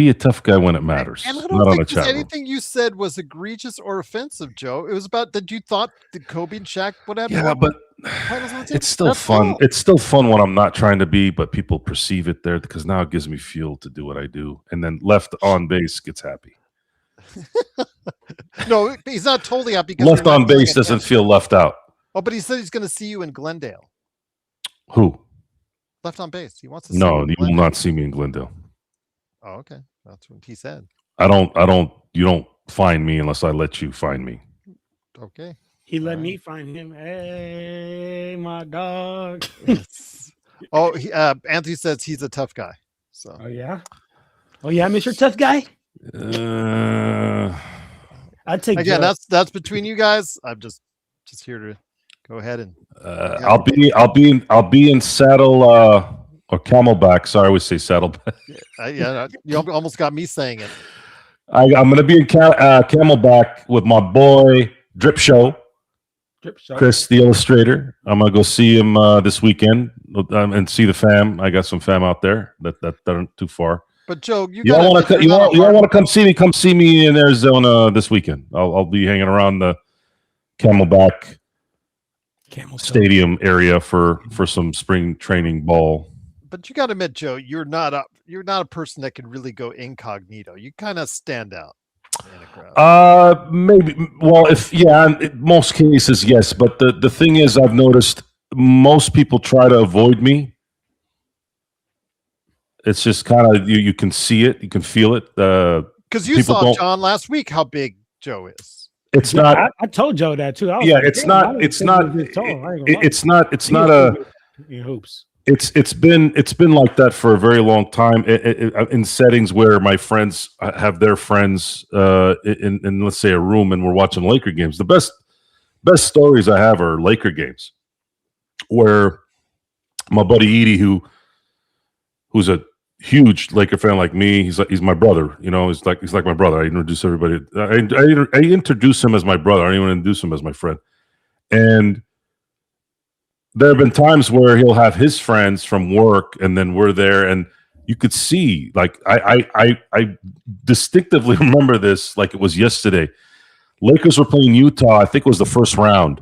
Speaker 2: a tough guy when it matters.
Speaker 1: And I
Speaker 2: not on a
Speaker 1: don't
Speaker 2: chat
Speaker 1: think anything you said was egregious or offensive, Joe. It was about that you thought the Kobe and Shaq would have.
Speaker 2: Yeah, but it's still fun. It's still fun when I'm not trying to be, but people perceive it there because now it gives me fuel to do what I do. And then left on base gets happy.
Speaker 1: No, he's not totally happy.
Speaker 2: Left on base doesn't feel left out.
Speaker 1: Oh, but he said he's going to see you in Glendale.
Speaker 2: Who?
Speaker 1: Left on base. He wants to.
Speaker 2: No, you will not see me in Glendale.
Speaker 1: Oh, okay. That's what he said.
Speaker 2: You don't find me unless I let you find me.
Speaker 1: Okay.
Speaker 3: He let me find him. Hey, my dog.
Speaker 1: Oh, Anthony says he's a tough guy. So.
Speaker 3: Oh yeah, Mr. Tough Guy. I'd take.
Speaker 1: Again, that's between you guys. I'm just here to go ahead and.
Speaker 2: I'll be in saddle or camelback. Sorry, I always say saddleback.
Speaker 1: Yeah, you almost got me saying it.
Speaker 2: I'm going to be in camelback with my boy Drip Show. Chris, the illustrator. I'm gonna go see him this weekend and see the fam. I got some fam out there that aren't too far.
Speaker 1: But Joe,
Speaker 2: you all want to come see me? Come see me in Arizona this weekend. I'll be hanging around the Camelback Stadium area for some spring training ball.
Speaker 1: But you got to admit, Joe, you're not a person that can really go incognito. You kind of stand out.
Speaker 2: Maybe. Well, in most cases, yes. But the thing is, I've noticed most people try to avoid me. It's just kind of you can see it, you can feel it.
Speaker 1: Because you saw John last week how big Joe is,
Speaker 2: It's
Speaker 3: Yeah,
Speaker 2: not.
Speaker 3: I told Joe that too. I was
Speaker 2: Yeah,
Speaker 3: like,
Speaker 2: it's
Speaker 3: "Damn, I
Speaker 2: not.
Speaker 3: didn't
Speaker 2: It's
Speaker 3: think it
Speaker 2: not.
Speaker 3: was this tall." I ain't gonna lie.
Speaker 2: It's not. It's
Speaker 3: He
Speaker 2: not
Speaker 3: is
Speaker 2: a.
Speaker 3: pretty good in hoops.
Speaker 2: It's been like that for a very long time in settings where my friends have their friends in let's say a room and we're watching Laker games. The best stories I have are Laker games where my buddy Edie, who's a huge Laker fan like me, he's my brother. You know, he's like my brother. I introduce everybody. I introduce him as my brother. I don't even introduce him as my friend. And there have been times where he'll have his friends from work, and then we're there, and you could see, like, I distinctively remember this like it was yesterday. Lakers were playing Utah. I think it was the first round,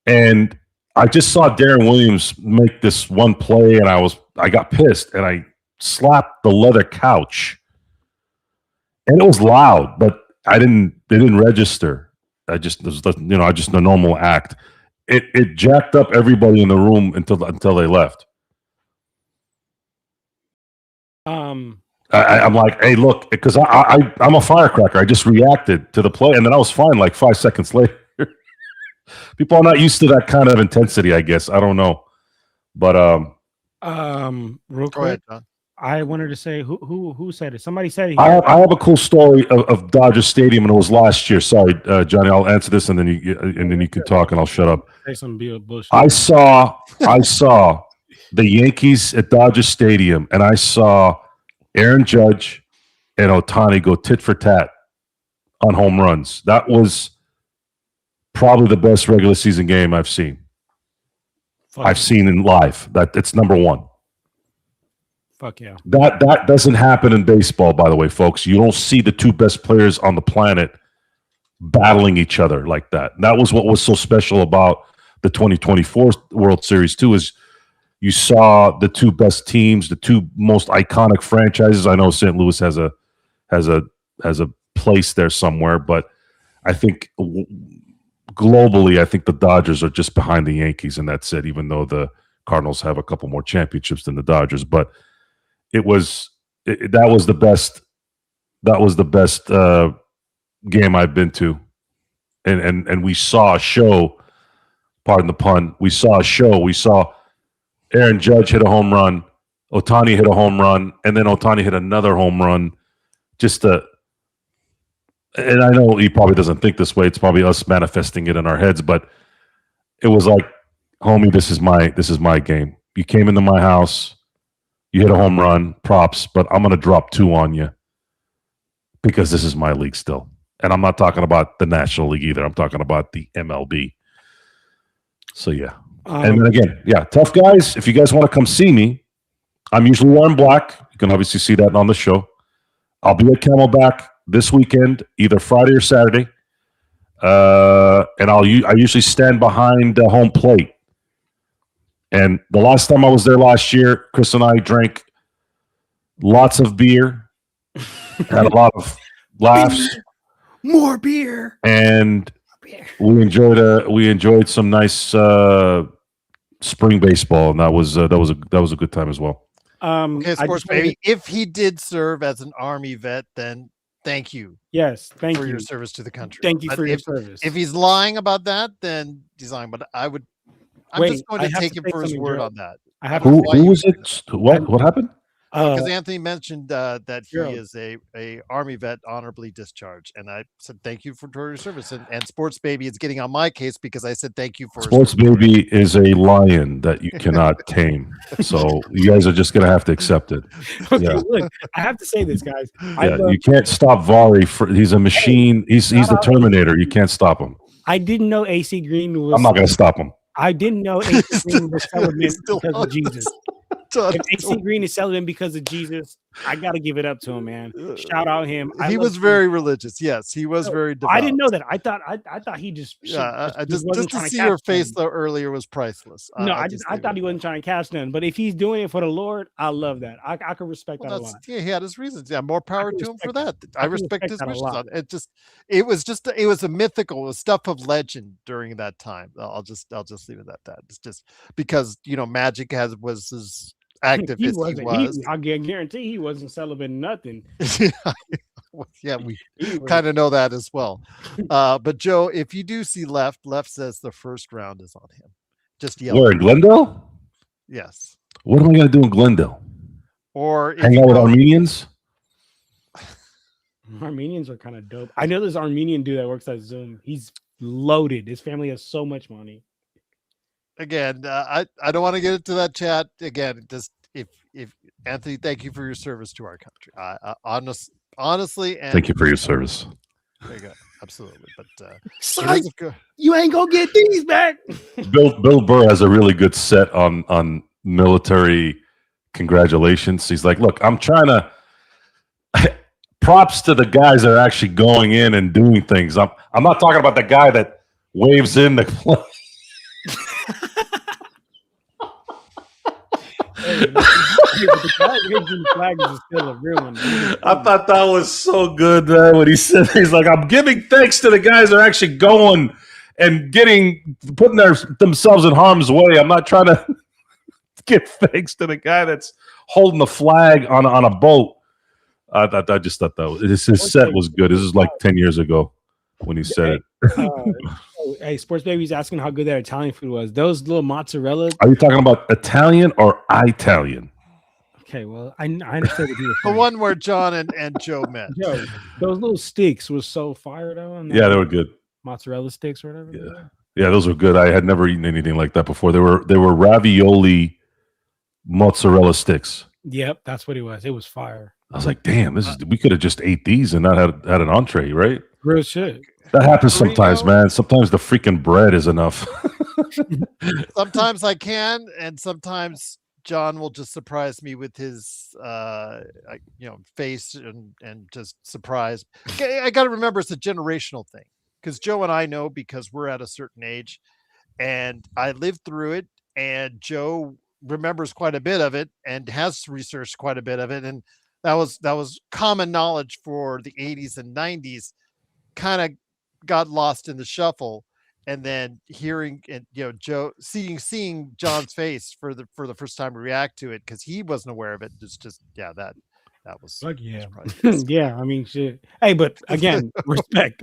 Speaker 2: and I just saw Darren Williams make this one play, and I got pissed, and I slapped the leather couch, and it was loud, but it didn't register. I just a normal act. It jacked up everybody in the room until they left. I'm like, hey, look, because I'm a firecracker. I just reacted to the play, and then I was fine like 5 seconds later. People are not used to that kind of intensity, I guess. I don't know, but
Speaker 3: real
Speaker 1: Go
Speaker 3: quick,
Speaker 1: ahead, John.
Speaker 3: I wanted to say who said it. Somebody said it.
Speaker 2: I have a cool story of Dodger Stadium, and it was last year. Sorry, Johnny, I'll answer this, and then you can talk, and I'll shut up.
Speaker 3: Say some bullshit.
Speaker 2: I saw the Yankees at Dodger Stadium, and I saw Aaron Judge and Ohtani go tit for tat on home runs. That was probably the best regular season game I've seen. I've seen in live. It's number one.
Speaker 3: Fuck yeah.
Speaker 2: That doesn't happen in baseball, by the way, folks. You don't see the two best players on the planet battling each other like that. That was what was so special about the 2024 World Series too, is you saw the two best teams, the two most iconic franchises. I know St. Louis has a place there somewhere, but I think globally, I think the Dodgers are just behind the Yankees, and that's it, even though the Cardinals have a couple more championships than the Dodgers. But that was the best game I've been to. And we saw a show, pardon the pun, we saw Aaron Judge hit a home run, Ohtani hit a home run, and then Ohtani hit another home run. And I know he probably doesn't think this way. It's probably us manifesting it in our heads, but it was like, homie, this is my game. You came into my house, you hit a home run, props, but I'm going to drop 2 on you because this is my league still. And I'm not talking about the National League either. I'm talking about the MLB. So, yeah. And then again, yeah, tough guys. If you guys want to come see me, I'm usually wearing black. You can obviously see that on the show. I'll be at Camelback this weekend, either Friday or Saturday. And I usually stand behind home plate. And the last time I was there last year, Chris and I drank lots of beer, had a lot of laughs,
Speaker 3: more beer,
Speaker 2: and we enjoyed some nice spring baseball, and that was a good time as well.
Speaker 1: Okay, sports baby. If he did serve as an Army vet, then thank you.
Speaker 3: Yes, thank
Speaker 1: for
Speaker 3: you
Speaker 1: your service to the country.
Speaker 3: Thank you for your service.
Speaker 1: If he's lying about that, then he's lying. But I'm just going to take him for his word on that.
Speaker 2: Who was it? What happened?
Speaker 1: Because Anthony mentioned that he is a Army vet honorably discharged, and I said thank you for your service. And Sports Baby is getting on my case because I said thank you for
Speaker 2: Sports Baby is a lion that you cannot tame. So you guys are just going to have to accept it.
Speaker 3: Okay, yeah. Look, I have to say this, guys.
Speaker 2: You can't stop Vari. He's a machine. He's the Terminator. You can't stop him.
Speaker 3: I didn't know AC Green was.
Speaker 2: I'm not going to stop him.
Speaker 3: I didn't know AC Green was celibate because of Jesus. If AC Green is celibate because of Jesus, I got to give it up to him, man. Shout out him.
Speaker 1: He was very religious. Yes, he was very devout.
Speaker 3: I didn't know that. I thought he just.
Speaker 1: Just to see your face though earlier was priceless.
Speaker 3: No, I thought he wasn't trying to catch none. But if he's doing it for the Lord, I love that. I can respect that a lot.
Speaker 1: Yeah, he had his reasons. Yeah, more power to him for that. I respect his wishes. It was a mythical, it was stuff of legend during that time. I'll just leave it at that. It's just because Magic was as active as he was.
Speaker 3: I guarantee he wasn't celibate nothing.
Speaker 1: Yeah, we kind of know that as well. But Joe, if you do see left says the first round is on him. Just yell.
Speaker 2: Where in Glendale?
Speaker 1: Yes.
Speaker 2: What am I going to do in Glendale?
Speaker 1: Or if
Speaker 2: Hang
Speaker 1: you
Speaker 2: out with
Speaker 1: go,
Speaker 2: Armenians?
Speaker 3: Armenians are kind of dope. I know this Armenian dude that works at Zoom. He's loaded. His family has so much money.
Speaker 1: again, I don't want to get into that chat again. Just if Anthony, thank you for your service to our country. Honestly, and
Speaker 2: Thank you for your service.
Speaker 1: there you go. Absolutely, but
Speaker 3: Son, you ain't gonna get these back.
Speaker 2: Bill Burr has a really good set on military congratulations. He's like, look, I'm trying to props to the guys that are actually going in and doing things. I'm not talking about the guy that waves in the play.
Speaker 3: The guy who the flag is still a real one.
Speaker 2: I thought that was so good, man, when he said, he's like, I'm giving thanks to the guys that are actually going and putting themselves in harm's way. I'm not trying to give thanks to the guy that's holding the flag on a boat. I just thought that his set was good. This is like 10 years ago when he said it.
Speaker 3: Hey, Sports Baby's asking how good that Italian food was. Those little mozzarella.
Speaker 2: Are you talking about Italian or Italian?
Speaker 3: Okay, well, I understand what you were
Speaker 1: the
Speaker 3: saying.
Speaker 1: one where John and Joe met.
Speaker 3: Joe, those little sticks was so fire though.
Speaker 2: Yeah, they were good.
Speaker 3: Mozzarella sticks or whatever.
Speaker 2: Yeah, those were good. I had never eaten anything like that before. They were ravioli mozzarella sticks.
Speaker 3: Yep, that's what it was. It was fire.
Speaker 2: I was like, damn, we could have just ate these and not had an entree, right?
Speaker 3: Real shit.
Speaker 2: That happens sometimes, man. Sometimes the freaking bread is enough.
Speaker 1: Sometimes I can, and sometimes John will just surprise me with his, face and just surprise. I got to remember it's a generational thing because Joe and I know because we're at a certain age, and I lived through it, and Joe remembers quite a bit of it and has researched quite a bit of it, and that was common knowledge for the 80s and 90s. Kind of got lost in the shuffle, and then hearing and Joe seeing John's face for the first time react to it because he wasn't aware of it. That was
Speaker 3: like yeah. I mean, shit. Hey, but again, respect.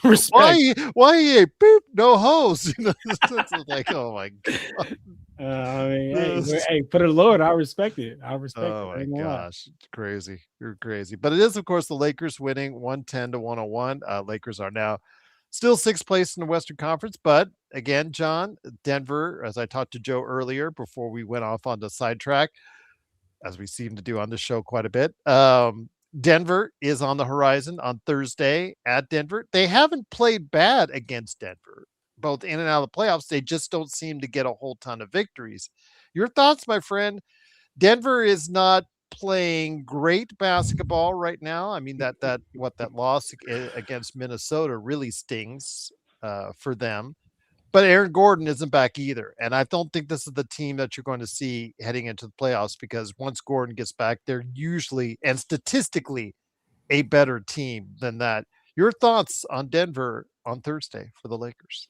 Speaker 1: Why he a boop no hose? It's like, oh my god.
Speaker 3: I mean, hey, for the Lord, I respect it. I respect it.
Speaker 1: Oh my gosh, it's crazy. You're crazy. But it is, of course, the Lakers winning 110-101. Lakers are now still sixth place in the Western Conference. But again, John, Denver, as I talked to Joe earlier before we went off on the sidetrack, as we seem to do on the show quite a bit, Denver is on the horizon on Thursday at Denver. They haven't played bad against Denver, both in and out of the playoffs. They just don't seem to get a whole ton of victories. Your thoughts, my friend? Denver is not playing great basketball right now. I mean, that loss against Minnesota really stings for them. But Aaron Gordon isn't back either. And I don't think this is the team that you're going to see heading into the playoffs because once Gordon gets back, they're usually and statistically a better team than that. Your thoughts on Denver on Thursday for the Lakers?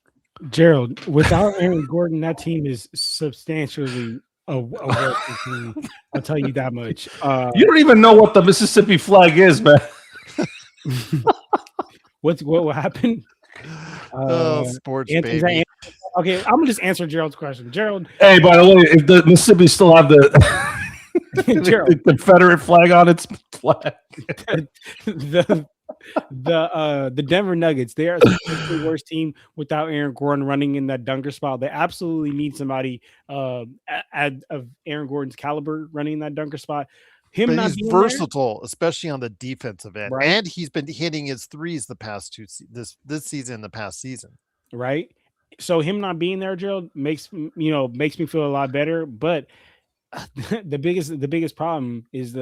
Speaker 3: Gerald, without Aaron Gordon, that team is substantially a worse team. I'll tell you that much.
Speaker 2: You don't even know what the Mississippi flag is, man.
Speaker 3: What happened?
Speaker 1: Sports
Speaker 3: Anthony's
Speaker 1: baby.
Speaker 3: Okay, I'm gonna just answer Gerald's question. Gerald.
Speaker 2: Hey, by the way, if the Mississippi still have the Confederate flag on its flag,
Speaker 3: the Denver Nuggets, they are the worst team without Aaron Gordon running in that dunker spot. They absolutely need somebody of Aaron Gordon's caliber running in that dunker spot.
Speaker 1: But he's versatile, especially on the defensive end,
Speaker 3: right?
Speaker 1: And he's been hitting his threes the past this season, the past season,
Speaker 3: right? So him not being there, Gerald, makes me feel a lot better. But the biggest problem is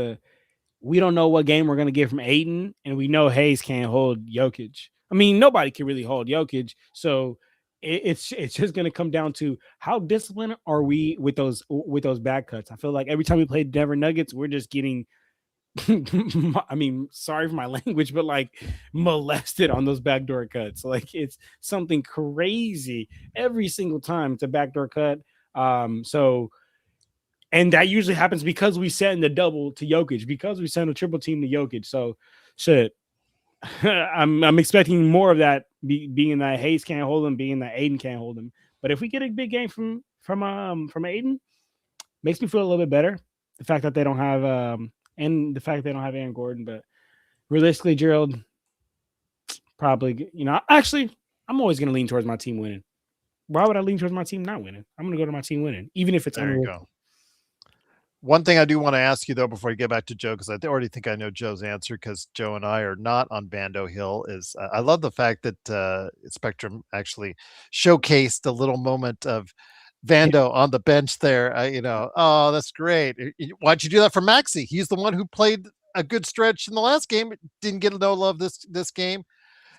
Speaker 3: we don't know what game we're gonna get from Aiden, and we know Hayes can't hold Jokic. I mean, nobody can really hold Jokic, so it's just gonna come down to how disciplined are we with those back cuts. I feel like every time we play Denver Nuggets, we're just getting I mean, sorry for my language, but like molested on those backdoor cuts. Like it's something crazy every single time. It's a backdoor cut. And that usually happens because we send the double to Jokic, because we send a triple team to Jokic. So shit, I'm expecting more of that, being that Hayes can't hold him, being that Aiden can't hold him. But if we get a big game from Aiden, makes me feel a little bit better. The fact that they don't have and the fact they don't have Aaron Gordon, but realistically, Gerald, probably, actually, I'm always going to lean towards my team winning. Why would I lean towards my team not winning? I'm going to go to my team winning, even if it's
Speaker 1: there. You go. One thing I do want to ask you, though, before you get back to Joe, because I already think I know Joe's answer, because Joe and I are not on Vando Hill, is I love the fact that Spectrum actually showcased a little moment of Vando on the bench there. Oh, that's great. Why'd you do that for Maxey? He's the one who played a good stretch in the last game. Didn't get no love this game.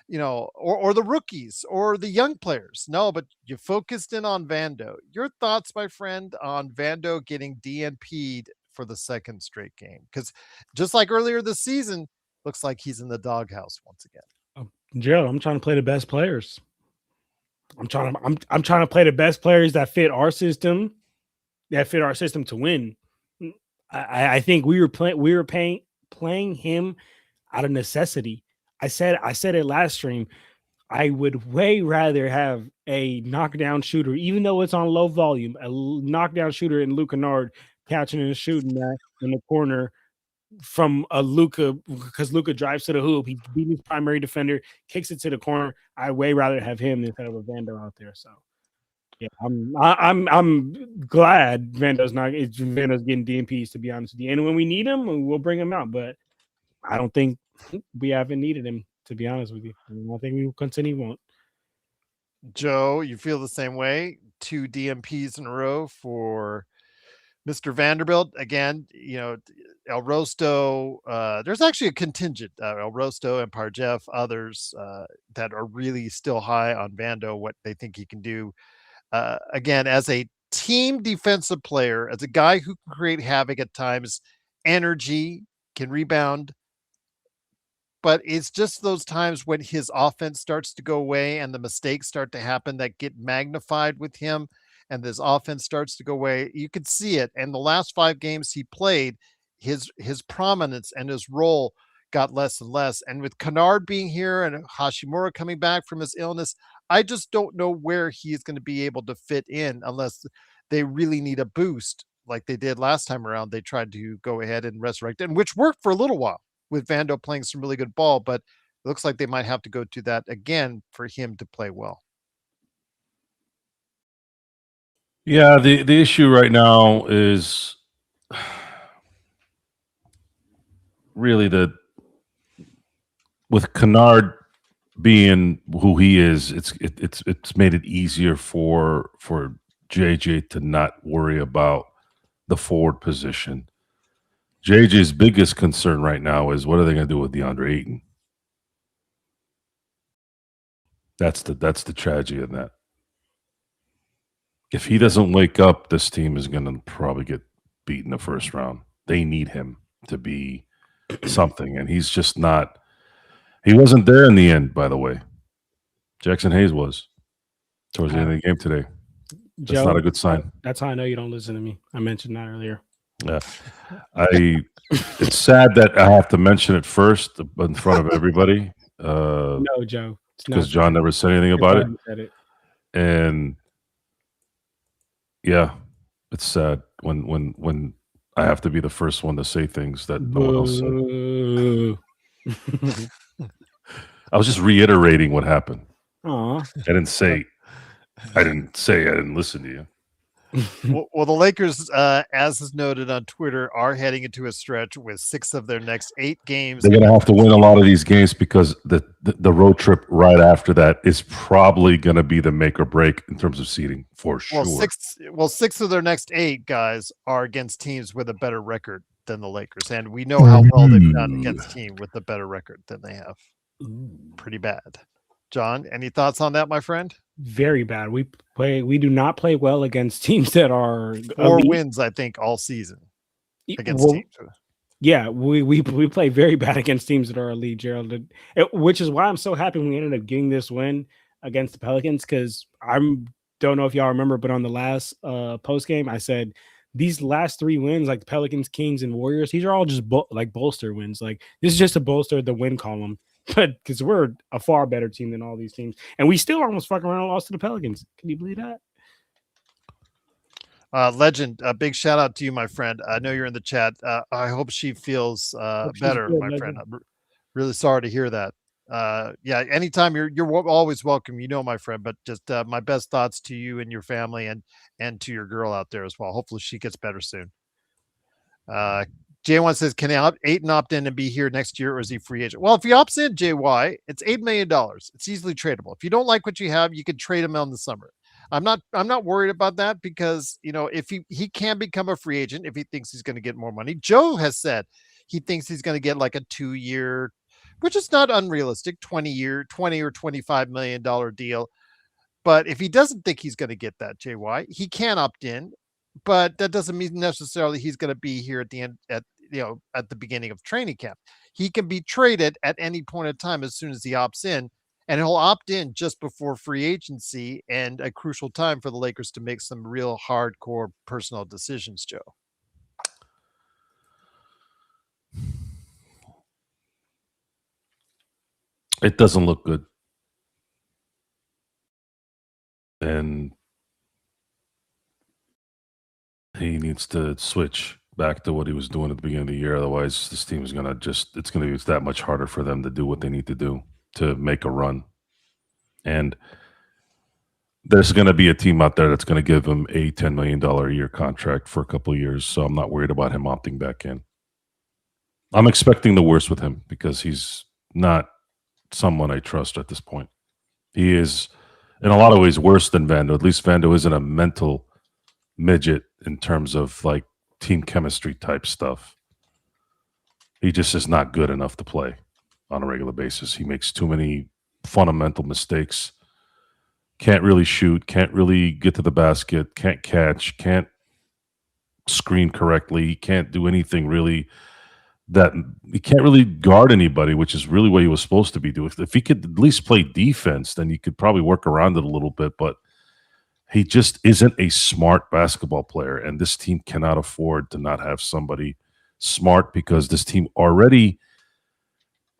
Speaker 1: Or the rookies or the young players. No, but you focused in on Vando. Your thoughts, my friend, on Vando getting DNP'd for the second straight game? Because just like earlier this season, looks like he's in the doghouse once again.
Speaker 3: Gerald, I'm trying to play the best players. I'm trying to play the best players that fit our system, to win. I think we were playing him out of necessity. I said it last stream. I would way rather have a knockdown shooter, even though it's on low volume, a knockdown shooter in Luke Kennard catching and shooting that in the corner from a Luka, because Luka drives to the hoop. He beat his primary defender, kicks it to the corner. I'd way rather have him instead of a Vando out there. So yeah, I'm glad Vando's getting DMPs, to be honest with you. And when we need him, we'll bring him out. But I don't think we haven't needed him, to be honest with you. I think we will continue won't.
Speaker 1: Joe, you feel the same way? 2 DMPs in a row for Mr. Vanderbilt. Again, El Rosto, there's actually a contingent, El Rosto and Parjeff, others that are really still high on Vando, what they think he can do. Again, as a team defensive player, as a guy who can create havoc at times, energy, can rebound, but it's just those times when his offense starts to go away and the mistakes start to happen that get magnified with him, and this offense starts to go away. You could see it. And the last 5 games he played, his prominence and his role got less and less. And with Kennard being here and Hashimura coming back from his illness, I just don't know where he is going to be able to fit in unless they really need a boost like they did last time around. They tried to go ahead and resurrect it, and which worked for a little while with Vando playing some really good ball, but it looks like they might have to go to that again for him to play well.
Speaker 2: Yeah, the issue right now is really with Kennard being who he is, it's made it easier for JJ to not worry about the forward position. JJ's biggest concern right now is what are they going to do with DeAndre Ayton? That's the tragedy in that. If he doesn't wake up, this team is going to probably get beat in the first round. They need him to be something, and he's just not. He wasn't there in the end, by the way. Jackson Hayes was towards the end of the game today. That's
Speaker 3: Joe,
Speaker 2: not a good sign.
Speaker 3: That's how I know you don't listen to me. I mentioned that earlier.
Speaker 2: Yeah, it's sad that I have to mention it first in front of everybody.
Speaker 3: No, Joe,
Speaker 2: because John never said anything about it. And yeah, it's sad when I have to be the first one to say things that no one else said. I was just reiterating what happened.
Speaker 3: Aww.
Speaker 2: I didn't say I didn't listen to you.
Speaker 1: Well, the Lakers, as is noted on Twitter, are heading into a stretch with 6 of their next 8 games.
Speaker 2: They're going to have to win a lot of these games because the road trip right after that is probably going to be the make or break in terms of seeding for sure.
Speaker 1: 6 of their next 8 guys are against teams with a better record than the Lakers, and we know how well they've done against teams with a better record than they have. Pretty bad. John, any thoughts on that, my friend?
Speaker 3: Very bad. We do not play well against teams that are
Speaker 1: 4 wins, I think, all season against teams.
Speaker 3: Yeah, we play very bad against teams that are elite, Gerald. Which is why I'm so happy we ended up getting this win against the Pelicans, because I don't know if y'all remember, but on the last post game, I said these last 3 wins, like the Pelicans, Kings, and Warriors, these are all just bolster wins. Like this is just to bolster the win column but because we're a far better team than all these teams, and we still almost fucking around and lost to the Pelicans. Can you believe that?
Speaker 1: Legend, a big shout out to you, my friend. I know you're in the chat. I hope she feels better,
Speaker 3: good,
Speaker 1: my
Speaker 3: Legend.
Speaker 1: friend. I'm really sorry to hear that. Yeah, anytime you're always welcome, my friend. But just my best thoughts to you and your family, and to your girl out there as well. Hopefully, she gets better soon. J1 says, can Ayton opt in and be here next year, or is he free agent? Well, if he opts in, JY, it's $8 million. It's easily tradable. If you don't like what you have, you can trade him out in the summer. I'm not worried about that, because if he can become a free agent if he thinks he's going to get more money. Joe has said he thinks he's going to get like a 2-year, which is not unrealistic, 20 or $25 million deal. But if he doesn't think he's going to get that, JY, he can opt in, but that doesn't mean necessarily he's going to be here at the end at the beginning of training camp. He can be traded at any point in time as soon as he opts in, and he'll opt in just before free agency and a crucial time for the Lakers to make some real hardcore personal decisions, Joe.
Speaker 2: It doesn't look good. And he needs to switch back to what he was doing at the beginning of the year. Otherwise, this team is going to it's going to be that much harder for them to do what they need to do to make a run. And there's going to be a team out there that's going to give him a $10 million a year contract for a couple of years. So I'm not worried about him opting back in. I'm expecting the worst with him because he's not someone I trust at this point. He is, in a lot of ways, worse than Vando. At least Vando isn't a mental midget in terms of like team chemistry type stuff. He just is not good enough to play on a regular basis. He makes too many fundamental mistakes. Can't really shoot, can't really get to the basket, can't catch, can't screen correctly, can't do anything really. That he can't really guard anybody, which is really what he was supposed to be doing. If he could at least play defense, then you could probably work around it a little bit, but he just isn't a smart basketball player, and this team cannot afford to not have somebody smart because this team already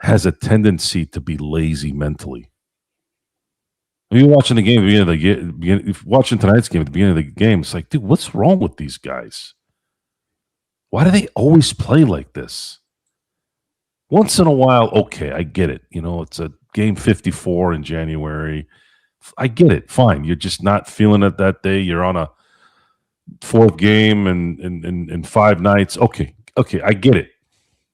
Speaker 2: has a tendency to be lazy mentally. When you're watching the game at the beginning of the game, watching tonight's game at the beginning of the game, it's like, dude, what's wrong with these guys? Why do they always play like this? Once in a while, okay, I get it. It's a game 54 in January. I get it. Fine. You're just not feeling it that day. You're on a fourth game in 5 nights. Okay, I get it.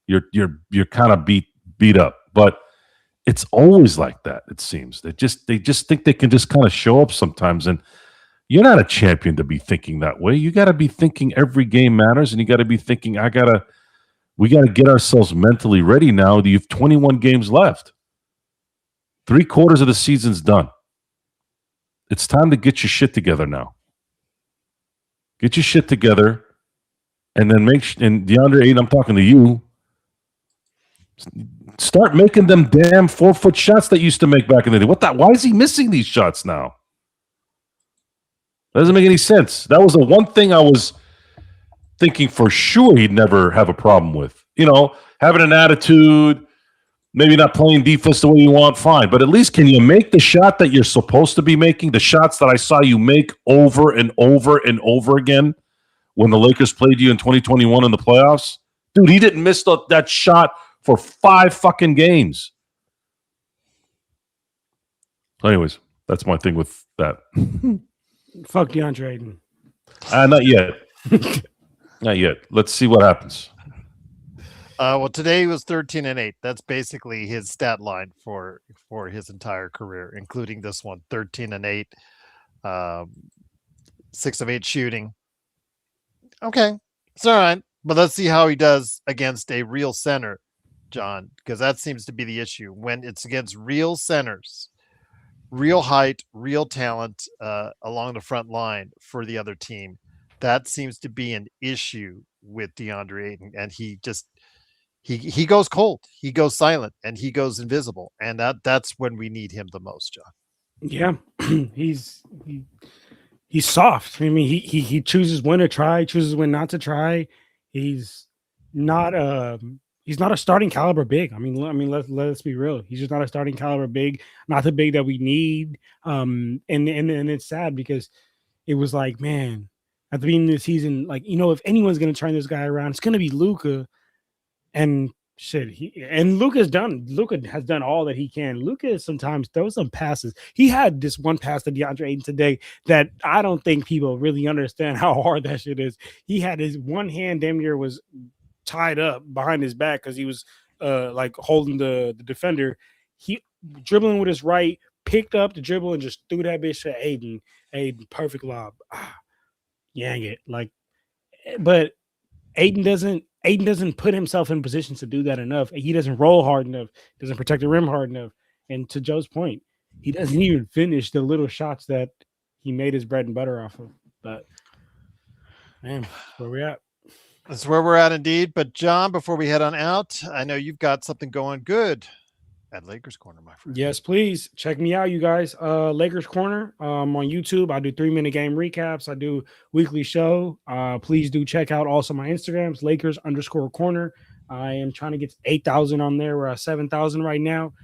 Speaker 2: You're kind of beat up, but it's always like that. It seems they just think they can just kind of show up sometimes, and you're not a champion to be thinking that way. You got to be thinking every game matters, and you got to be thinking, we got to get ourselves mentally ready now. You have 21 games left. 3/4 of the season's done. It's time to get your shit together now. Get your shit together, and then and DeAndre Ayton, I'm talking to you. Start making them damn 4-foot shots that you used to make back in the day. Why is he missing these shots now? That doesn't make any sense. That was the one thing I was thinking for sure he'd never have a problem with. Having an attitude, maybe not playing defense the way you want, fine. But at least can you make the shot that you're supposed to be making, the shots that I saw you make over and over and over again when the Lakers played you in 2021 in the playoffs? Dude, he didn't miss that shot for 5 fucking games. Anyways, that's my thing with that.
Speaker 3: Fuck DeAndre Ayton.
Speaker 2: Not yet. Not yet. Let's see what happens.
Speaker 1: Well, today he was 13-8. That's basically his stat line for his entire career, including this one. 13-8, 6 of 8 shooting. Okay, it's all right. But let's see how he does against a real center, John, because that seems to be the issue. When it's against real centers, real height, real talent along the front line for the other team, that seems to be an issue with DeAndre Ayton, and he goes cold, he goes silent, and he goes invisible, and that's when we need him the most, John.
Speaker 3: Yeah, he's soft. I mean, he chooses when to try, chooses when not to try. He's not he's not a starting caliber big. I mean, let's be real. He's just not a starting caliber big, not the big that we need. And it's sad because it was like, man, at the beginning of the season, like, if anyone's gonna turn this guy around, it's gonna be Luka. And shit, Luka has done all that he can. Luka sometimes throws some passes. He had this one pass to DeAndre Ayton today that I don't think people really understand how hard that shit is. He had his one hand damn near was tied up behind his back because he was like holding the defender. He dribbling with his right, picked up the dribble and just threw that bitch to Aiden. Aiden, perfect lob. Yang it. Like, but Aiden doesn't put himself in positions to do that enough. He doesn't roll hard enough, doesn't protect the rim hard enough. And to Joe's point, he doesn't even finish the little shots that he made his bread and butter off of. But man, where we at?
Speaker 1: That's where we're at indeed. But John, before we head on out, I know you've got something going good at Lakers Corner, my friend.
Speaker 3: Yes, please check me out, you guys. Lakers Corner on YouTube. I do 3-minute game recaps. I do weekly show. Please do check out also my Instagrams, Lakers_corner. I am trying to get to 8,000 on there. We're at 7,000 right now.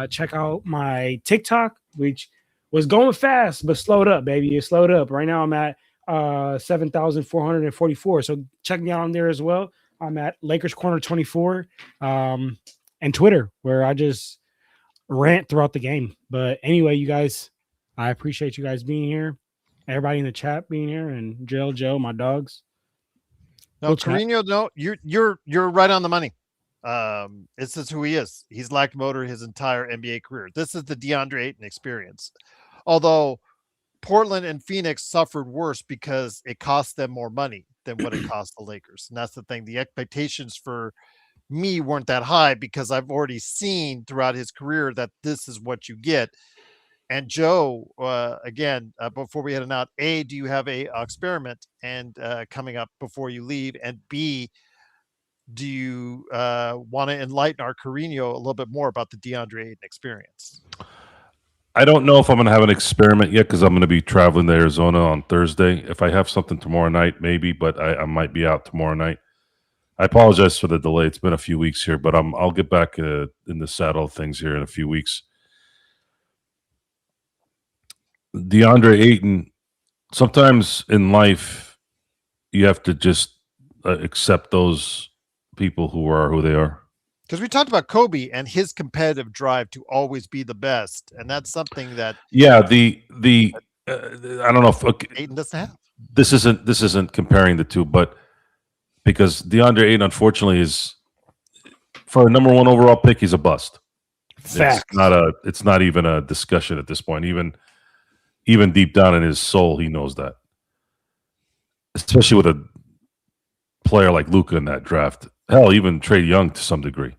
Speaker 3: Check out my TikTok, which was going fast but slowed up, baby. It slowed up. Right now I'm at 7,444. So check me out on there as well. I'm at Lakers Corner 24. And Twitter, where I just rant throughout the game. But anyway, you guys, I appreciate you guys being here. Everybody in the chat being here, and Joe, my dogs.
Speaker 1: No, Carino, no, you're right on the money. This is who he is. He's lacked motor his entire NBA career. This is the DeAndre Ayton experience. Although Portland and Phoenix suffered worse because it cost them more money than what it cost the Lakers. And that's the thing. The expectations for me weren't that high because I've already seen throughout his career that this is what you get. And Joe, again, before we head out, A, do you have a experiment and coming up before you leave? And B, do you want to enlighten our Carino a little bit more about the DeAndre Ayton experience?
Speaker 2: I don't know if I'm going to have an experiment yet because I'm going to be traveling to Arizona on Thursday. If I have something tomorrow night, maybe, but I might be out tomorrow night. I apologize for the delay. It's been a few weeks here, but I'll get back in the saddle of things here in a few weeks. DeAndre Ayton, sometimes in life, you have to just accept those people who are who they are.
Speaker 1: Because we talked about Kobe and his competitive drive to always be the best, and that's something that
Speaker 2: I don't know if
Speaker 1: Ayton doesn't have.
Speaker 2: This isn't comparing the two, but because DeAndre Ayton, unfortunately, is for a number 1 overall pick, he's a bust.
Speaker 3: Fact.
Speaker 2: It's not even a discussion at this point. Even deep down in his soul, he knows that. Especially with a player like Luka in that draft. Hell, even Trae Young to some degree.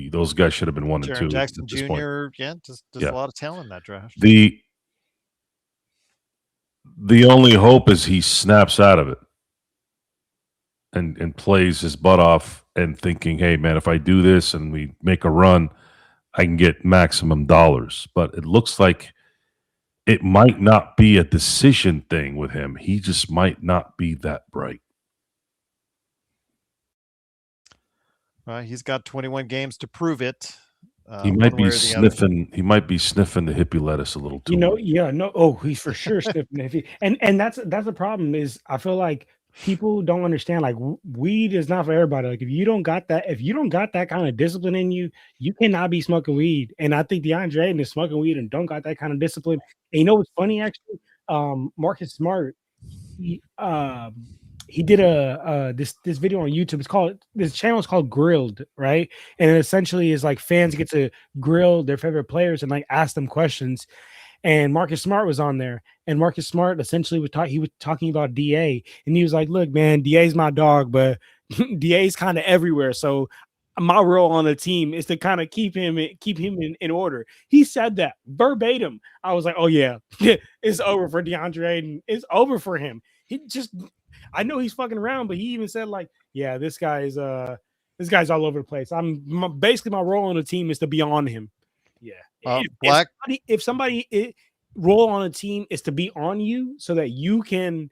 Speaker 2: Those guys should have been 1 and 2.
Speaker 1: Jackson Jr. Just a lot of talent in that draft.
Speaker 2: The only hope is he snaps out of it and plays his butt off and thinking, hey, man, if I do this and we make a run, I can get maximum dollars. But it looks like it might not be a decision thing with him. He just might not be that bright.
Speaker 1: He's got 21 games to prove it.
Speaker 2: He might be sniffing. He might be sniffing the hippie lettuce a little too.
Speaker 3: He's for sure sniffing it. And that's the problem. Is I feel like people don't understand. Like weed is not for everybody. Like if you don't got that kind of discipline in you, you cannot be smoking weed. And I think DeAndre Ayton is smoking weed and don't got that kind of discipline. And you know what's funny actually? Marcus Smart. He did this video on YouTube. This channel is called Grilled, right? And it essentially is like fans get to grill their favorite players and like ask them questions. And Marcus Smart was on there, and Marcus Smart essentially was talking about DA, and he was like, "Look, man, DA's my dog, but DA's kind of everywhere. So my role on the team is to kind of keep him in order." He said that verbatim. I was like, "Oh yeah, it's over for DeAndre Ayton. It's over for him." I know he's fucking around, but he even said like, "Yeah, this guy's all over the place. Basically my role on the team is to be on him." Yeah. If somebody role on a team is to be on you so that you can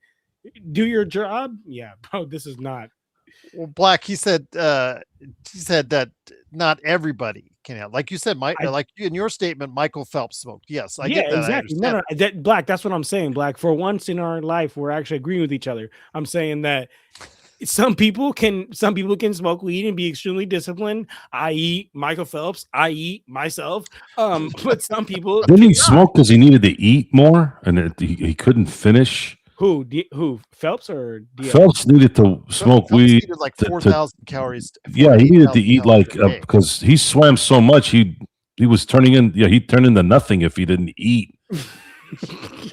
Speaker 3: do your job, yeah, bro, this is not.
Speaker 1: Well, Black, he said that not everybody can have. Like you said, like in your statement, Michael Phelps smoked. Yes, I get that.
Speaker 3: Exactly.
Speaker 1: I understand.
Speaker 3: Black. That's what I'm saying. Black. For once in our life, we're actually agreeing with each other. I'm saying that some people can smoke weed and be extremely disciplined, i.e., Michael Phelps, i.e., myself. But some people
Speaker 2: didn't he smoke because he needed to eat more and he couldn't finish.
Speaker 3: Who Phelps or DA?
Speaker 2: Phelps needed to smoke
Speaker 1: Phelps
Speaker 2: weed.
Speaker 1: needed like 4,000 calories.
Speaker 2: Yeah, he needed to eat like because he swam so much he was turning in. Yeah, he'd turn into nothing if he didn't eat.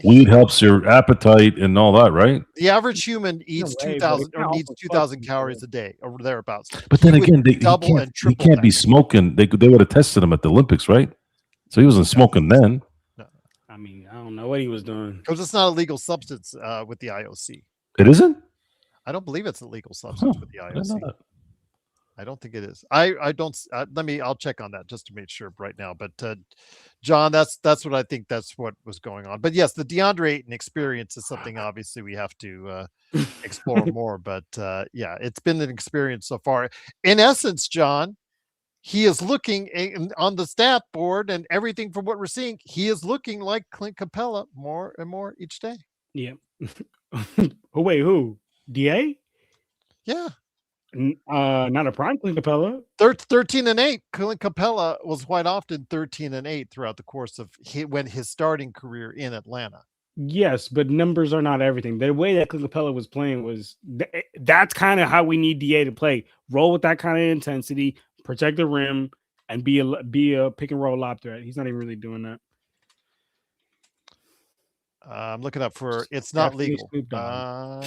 Speaker 2: Weed helps your appetite and all that, right?
Speaker 1: The average human eats 2,000 or needs 2,000 calories a day or thereabouts.
Speaker 2: But then again, he can't be smoking. They would have tested him at the Olympics, right? So he wasn't smoking then.
Speaker 3: No. I mean, I don't know what he was doing.
Speaker 1: Because it's not a legal substance with the IOC.
Speaker 2: It isn't?
Speaker 1: I don't believe it's a legal substance with the IOC. I don't think it is. I don't. I'll check on that just to make sure right now. But John, that's what I think. That's what was going on. But yes, the DeAndre Ayton experience is something obviously we have to explore more. But yeah, it's been an experience so far. In essence, John, he is looking on the stat board and everything from what we're seeing. He is looking like Clint Capella more and more each day.
Speaker 3: Yeah. Oh wait, who? DA?
Speaker 1: Yeah.
Speaker 3: Not a prime Clint Capella.
Speaker 1: 13-8. Clint Capella was quite often 13-8 throughout the course of his starting career in Atlanta.
Speaker 3: Yes, but numbers are not everything. The way that Clint Capella was playing was that's kind of how we need DA to play. Roll with that kind of intensity, protect the rim, and be a pick and roll lob threat. He's not even really doing that.
Speaker 1: I'm looking up for it's not legal.
Speaker 3: Snoop Dogg.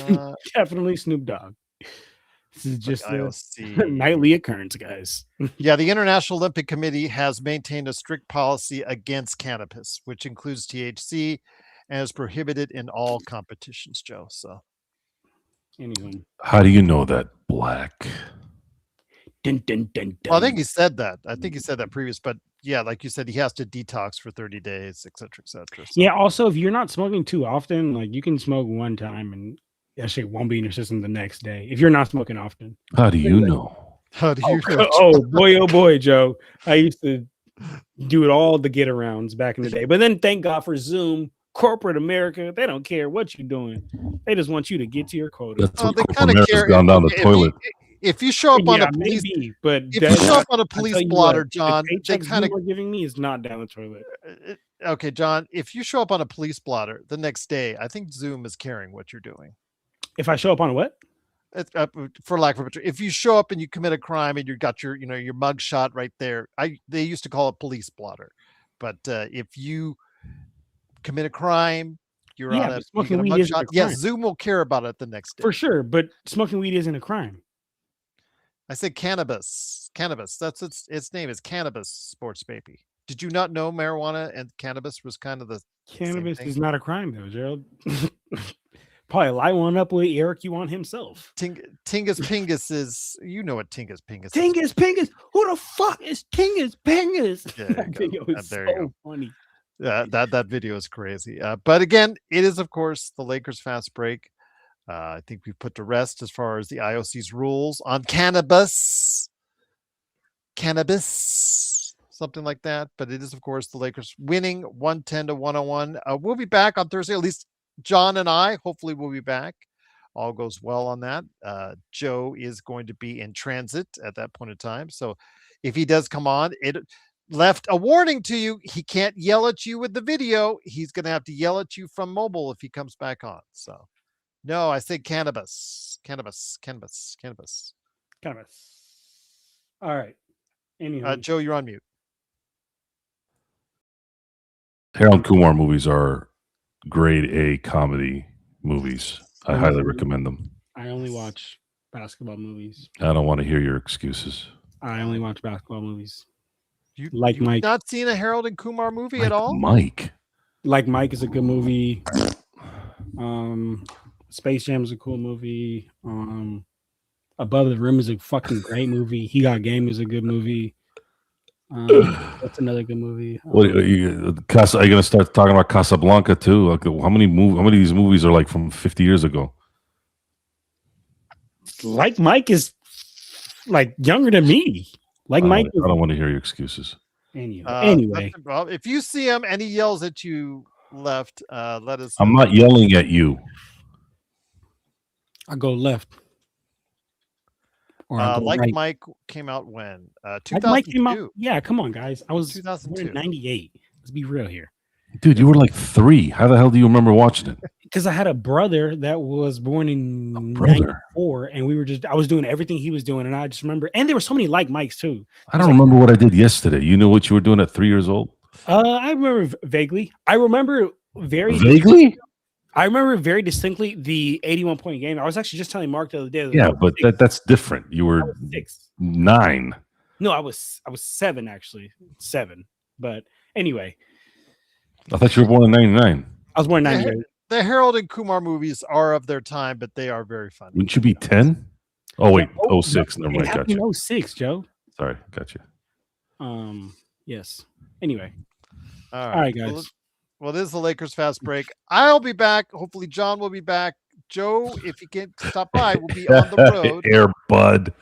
Speaker 3: Definitely Snoop Dogg. This is just a nightly occurrence, guys.
Speaker 1: Yeah, the International Olympic Committee has maintained a strict policy against cannabis, which includes THC and is prohibited in all competitions, Joe. So,
Speaker 3: anyway.
Speaker 2: How do you know that, Black?
Speaker 3: Dun, dun, dun, dun.
Speaker 1: Well, I think he said that. I think he said that previous, but yeah, like you said, he has to detox for 30 days, et cetera, et cetera. So.
Speaker 3: Yeah, also, if you're not smoking too often, like you can smoke one time and that shit won't be in your system the next day if you're not smoking often.
Speaker 2: How do you know?
Speaker 1: How do you know?
Speaker 3: Oh boy, Joe. I used to do it all the get arounds back in the day. But then thank God for Zoom, corporate America. They don't care what you're doing. They just want you to get to your quota.
Speaker 1: They kind of care.
Speaker 2: Gone down the toilet.
Speaker 1: If you show up on a police, if you show up on a police blotter, John, they kind of
Speaker 3: giving me is not down the toilet.
Speaker 1: Okay, John, if you show up on a police blotter the next day, I think Zoom is caring what you're doing.
Speaker 3: If I show up on a what?
Speaker 1: For lack of a better, if you show up and you commit a crime and you got your mug shot right there, they used to call it police blotter, but if you commit a crime, you're on
Speaker 3: smoking weed
Speaker 1: mug shot. Yes, Zoom will care about it the next day
Speaker 3: for sure. But smoking weed isn't a crime.
Speaker 1: I said cannabis. Cannabis. That's its name is cannabis, sports baby. Did you not know marijuana and cannabis was kind of the
Speaker 3: cannabis is not a crime though, Gerald. Probably line one up with Eric Yuan himself.
Speaker 1: Tingus Pingus is, you know what Tingus Pingus is.
Speaker 3: Tingus Pingus? Who the fuck is Tingus Pingus?
Speaker 1: Yeah,
Speaker 3: that video is so funny.
Speaker 1: That video is crazy. But again, it is, of course, the Lakers fast break. I think we've put to rest as far as the IOC's rules on cannabis, something like that. But it is, of course, the Lakers winning 110-101. We'll be back on Thursday, at least John and I. Hopefully we'll be back. All goes well on that. Joe is going to be in transit at that point in time. So if he does come on, it left a warning to you. He can't yell at you with the video. He's going to have to yell at you from mobile if he comes back on. So no, I say cannabis.
Speaker 3: All right. Anyhow,
Speaker 1: Joe, you're on mute.
Speaker 2: Harold and Kumar movies are grade A comedy movies. I highly recommend them.
Speaker 3: I only watch basketball movies.
Speaker 2: I don't want to hear your excuses.
Speaker 3: I only watch basketball movies.
Speaker 1: You've
Speaker 3: Mike.
Speaker 1: Not seen a Harold and Kumar movie at all?
Speaker 2: Mike
Speaker 3: is a good movie. Space Jam is a cool movie. Above the Rim is a fucking great movie. He Got Game is a good movie. That's another good movie.
Speaker 2: What are you gonna start talking about Casablanca too? Like how many of these movies are like from 50 years ago?
Speaker 3: Like Mike is like younger than me. Like Mike.
Speaker 2: I don't want to hear your excuses.
Speaker 3: Anyway.
Speaker 1: Well, if you see him and he yells at you left, let us
Speaker 2: I'm
Speaker 1: know.
Speaker 2: not yelling at you.
Speaker 3: I go left. Or I go
Speaker 1: Like
Speaker 3: right.
Speaker 1: Mike came out when?
Speaker 3: Like Mike came out.
Speaker 1: 2002.
Speaker 3: Yeah, come on, guys. I was born
Speaker 1: 2002.
Speaker 3: in 98. Let's be real here.
Speaker 2: Dude, you were like 3. How the hell do you remember watching it?
Speaker 3: Because I had a brother that was born in 94, and I was doing everything he was doing, and I just remember, and there were so many like Mikes too.
Speaker 2: I don't remember what I did yesterday. You know what you were doing at 3 years old?
Speaker 3: I remember vaguely. I remember very
Speaker 2: Vaguely?
Speaker 3: I remember very distinctly the 81-point game. I was actually just telling Mark the other day.
Speaker 2: Yeah, but that's different. You were
Speaker 3: 6.
Speaker 2: 9.
Speaker 3: No, I was 7 actually. 7. But anyway,
Speaker 2: I thought you were born in 99.
Speaker 3: I was born in 98.
Speaker 1: The Harold and Kumar movies are of their time, but they are very funny.
Speaker 2: Wouldn't you be 10? Oh wait,
Speaker 3: Yeah,
Speaker 2: 06. Never mind.
Speaker 3: It happened
Speaker 2: Gotcha.
Speaker 3: in 06, Joe.
Speaker 2: Sorry, gotcha.
Speaker 3: Yes. Anyway.
Speaker 1: All
Speaker 3: right, guys.
Speaker 1: Well, this is the Lakers fast break. I'll be back. Hopefully, John will be back. Joe, if you can't stop by, will be on the road.
Speaker 2: Air Bud.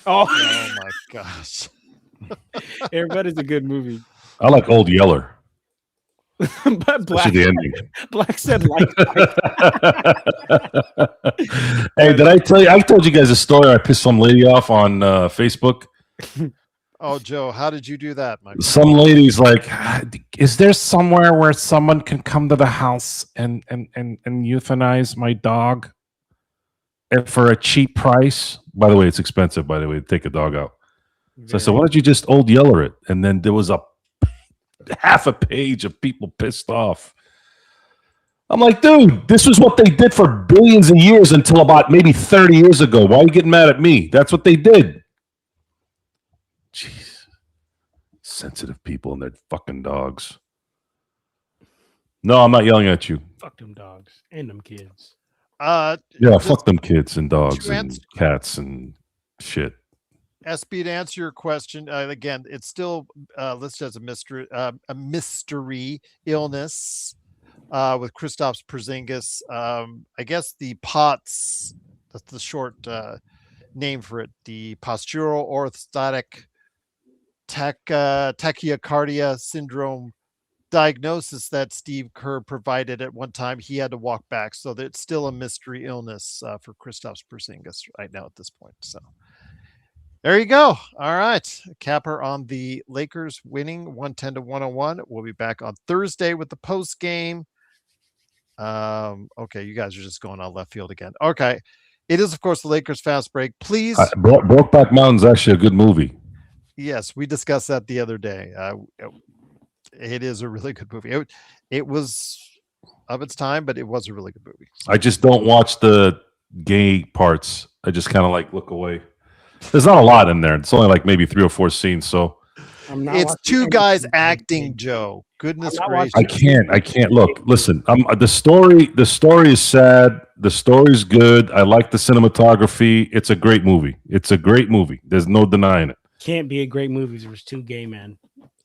Speaker 1: Oh my gosh.
Speaker 3: Air Bud is a good movie.
Speaker 2: I like Old Yeller.
Speaker 3: But
Speaker 2: Especially the ending.
Speaker 3: Black said like.
Speaker 2: Hey, did I tell you? I told you guys a story. I pissed some lady off on Facebook.
Speaker 1: Oh, Joe, how did you do that, Michael?
Speaker 2: Some lady's like, "Is there somewhere where someone can come to the house and euthanize my dog for a cheap price?" By the way, it's expensive. By the way, to take a dog out. So I said, "Why don't you just Old Yeller it?" And then there was a half a page of people pissed off. I'm like, dude, this was what they did for billions of years until about maybe 30 years ago. Why are you getting mad at me? That's what they did. Jeez. Sensitive people and their fucking dogs. No, I'm not yelling at you.
Speaker 3: Fuck them dogs and them kids.
Speaker 2: Yeah, fuck them kids and dogs and
Speaker 1: answer-
Speaker 2: cats and shit.
Speaker 1: SB, to answer your question, again, it's still listed as a mystery illness with Kristaps Porzingis. I guess the POTS, that's the short name for it, the postural orthostatic tachycardia syndrome diagnosis that Steve Kerr provided at one time. He had to walk back, so it's still a mystery illness for Kristaps Porzingis right now at this point. So there you go. All right, capper on the Lakers winning 110-101. We'll be back on Thursday with the post game. Okay, you guys are just going on left field again. Okay, it is of course the Lakers fast break. Please,
Speaker 2: Brokeback Mountain's actually a good movie.
Speaker 1: Yes, we discussed that the other day. It is a really good movie. It was of its time, but it was a really good movie.
Speaker 2: I just don't watch the gay parts. I just kind of like look away. There's not a lot in there. It's only like maybe 3 or 4 scenes. So
Speaker 1: it's 2 guys acting, Joe. Goodness gracious.
Speaker 2: I can't look. Listen, the story is sad. The story's good. I like the cinematography. It's a great movie. There's no denying it.
Speaker 3: Can't be a great movie if there's 2 gay men.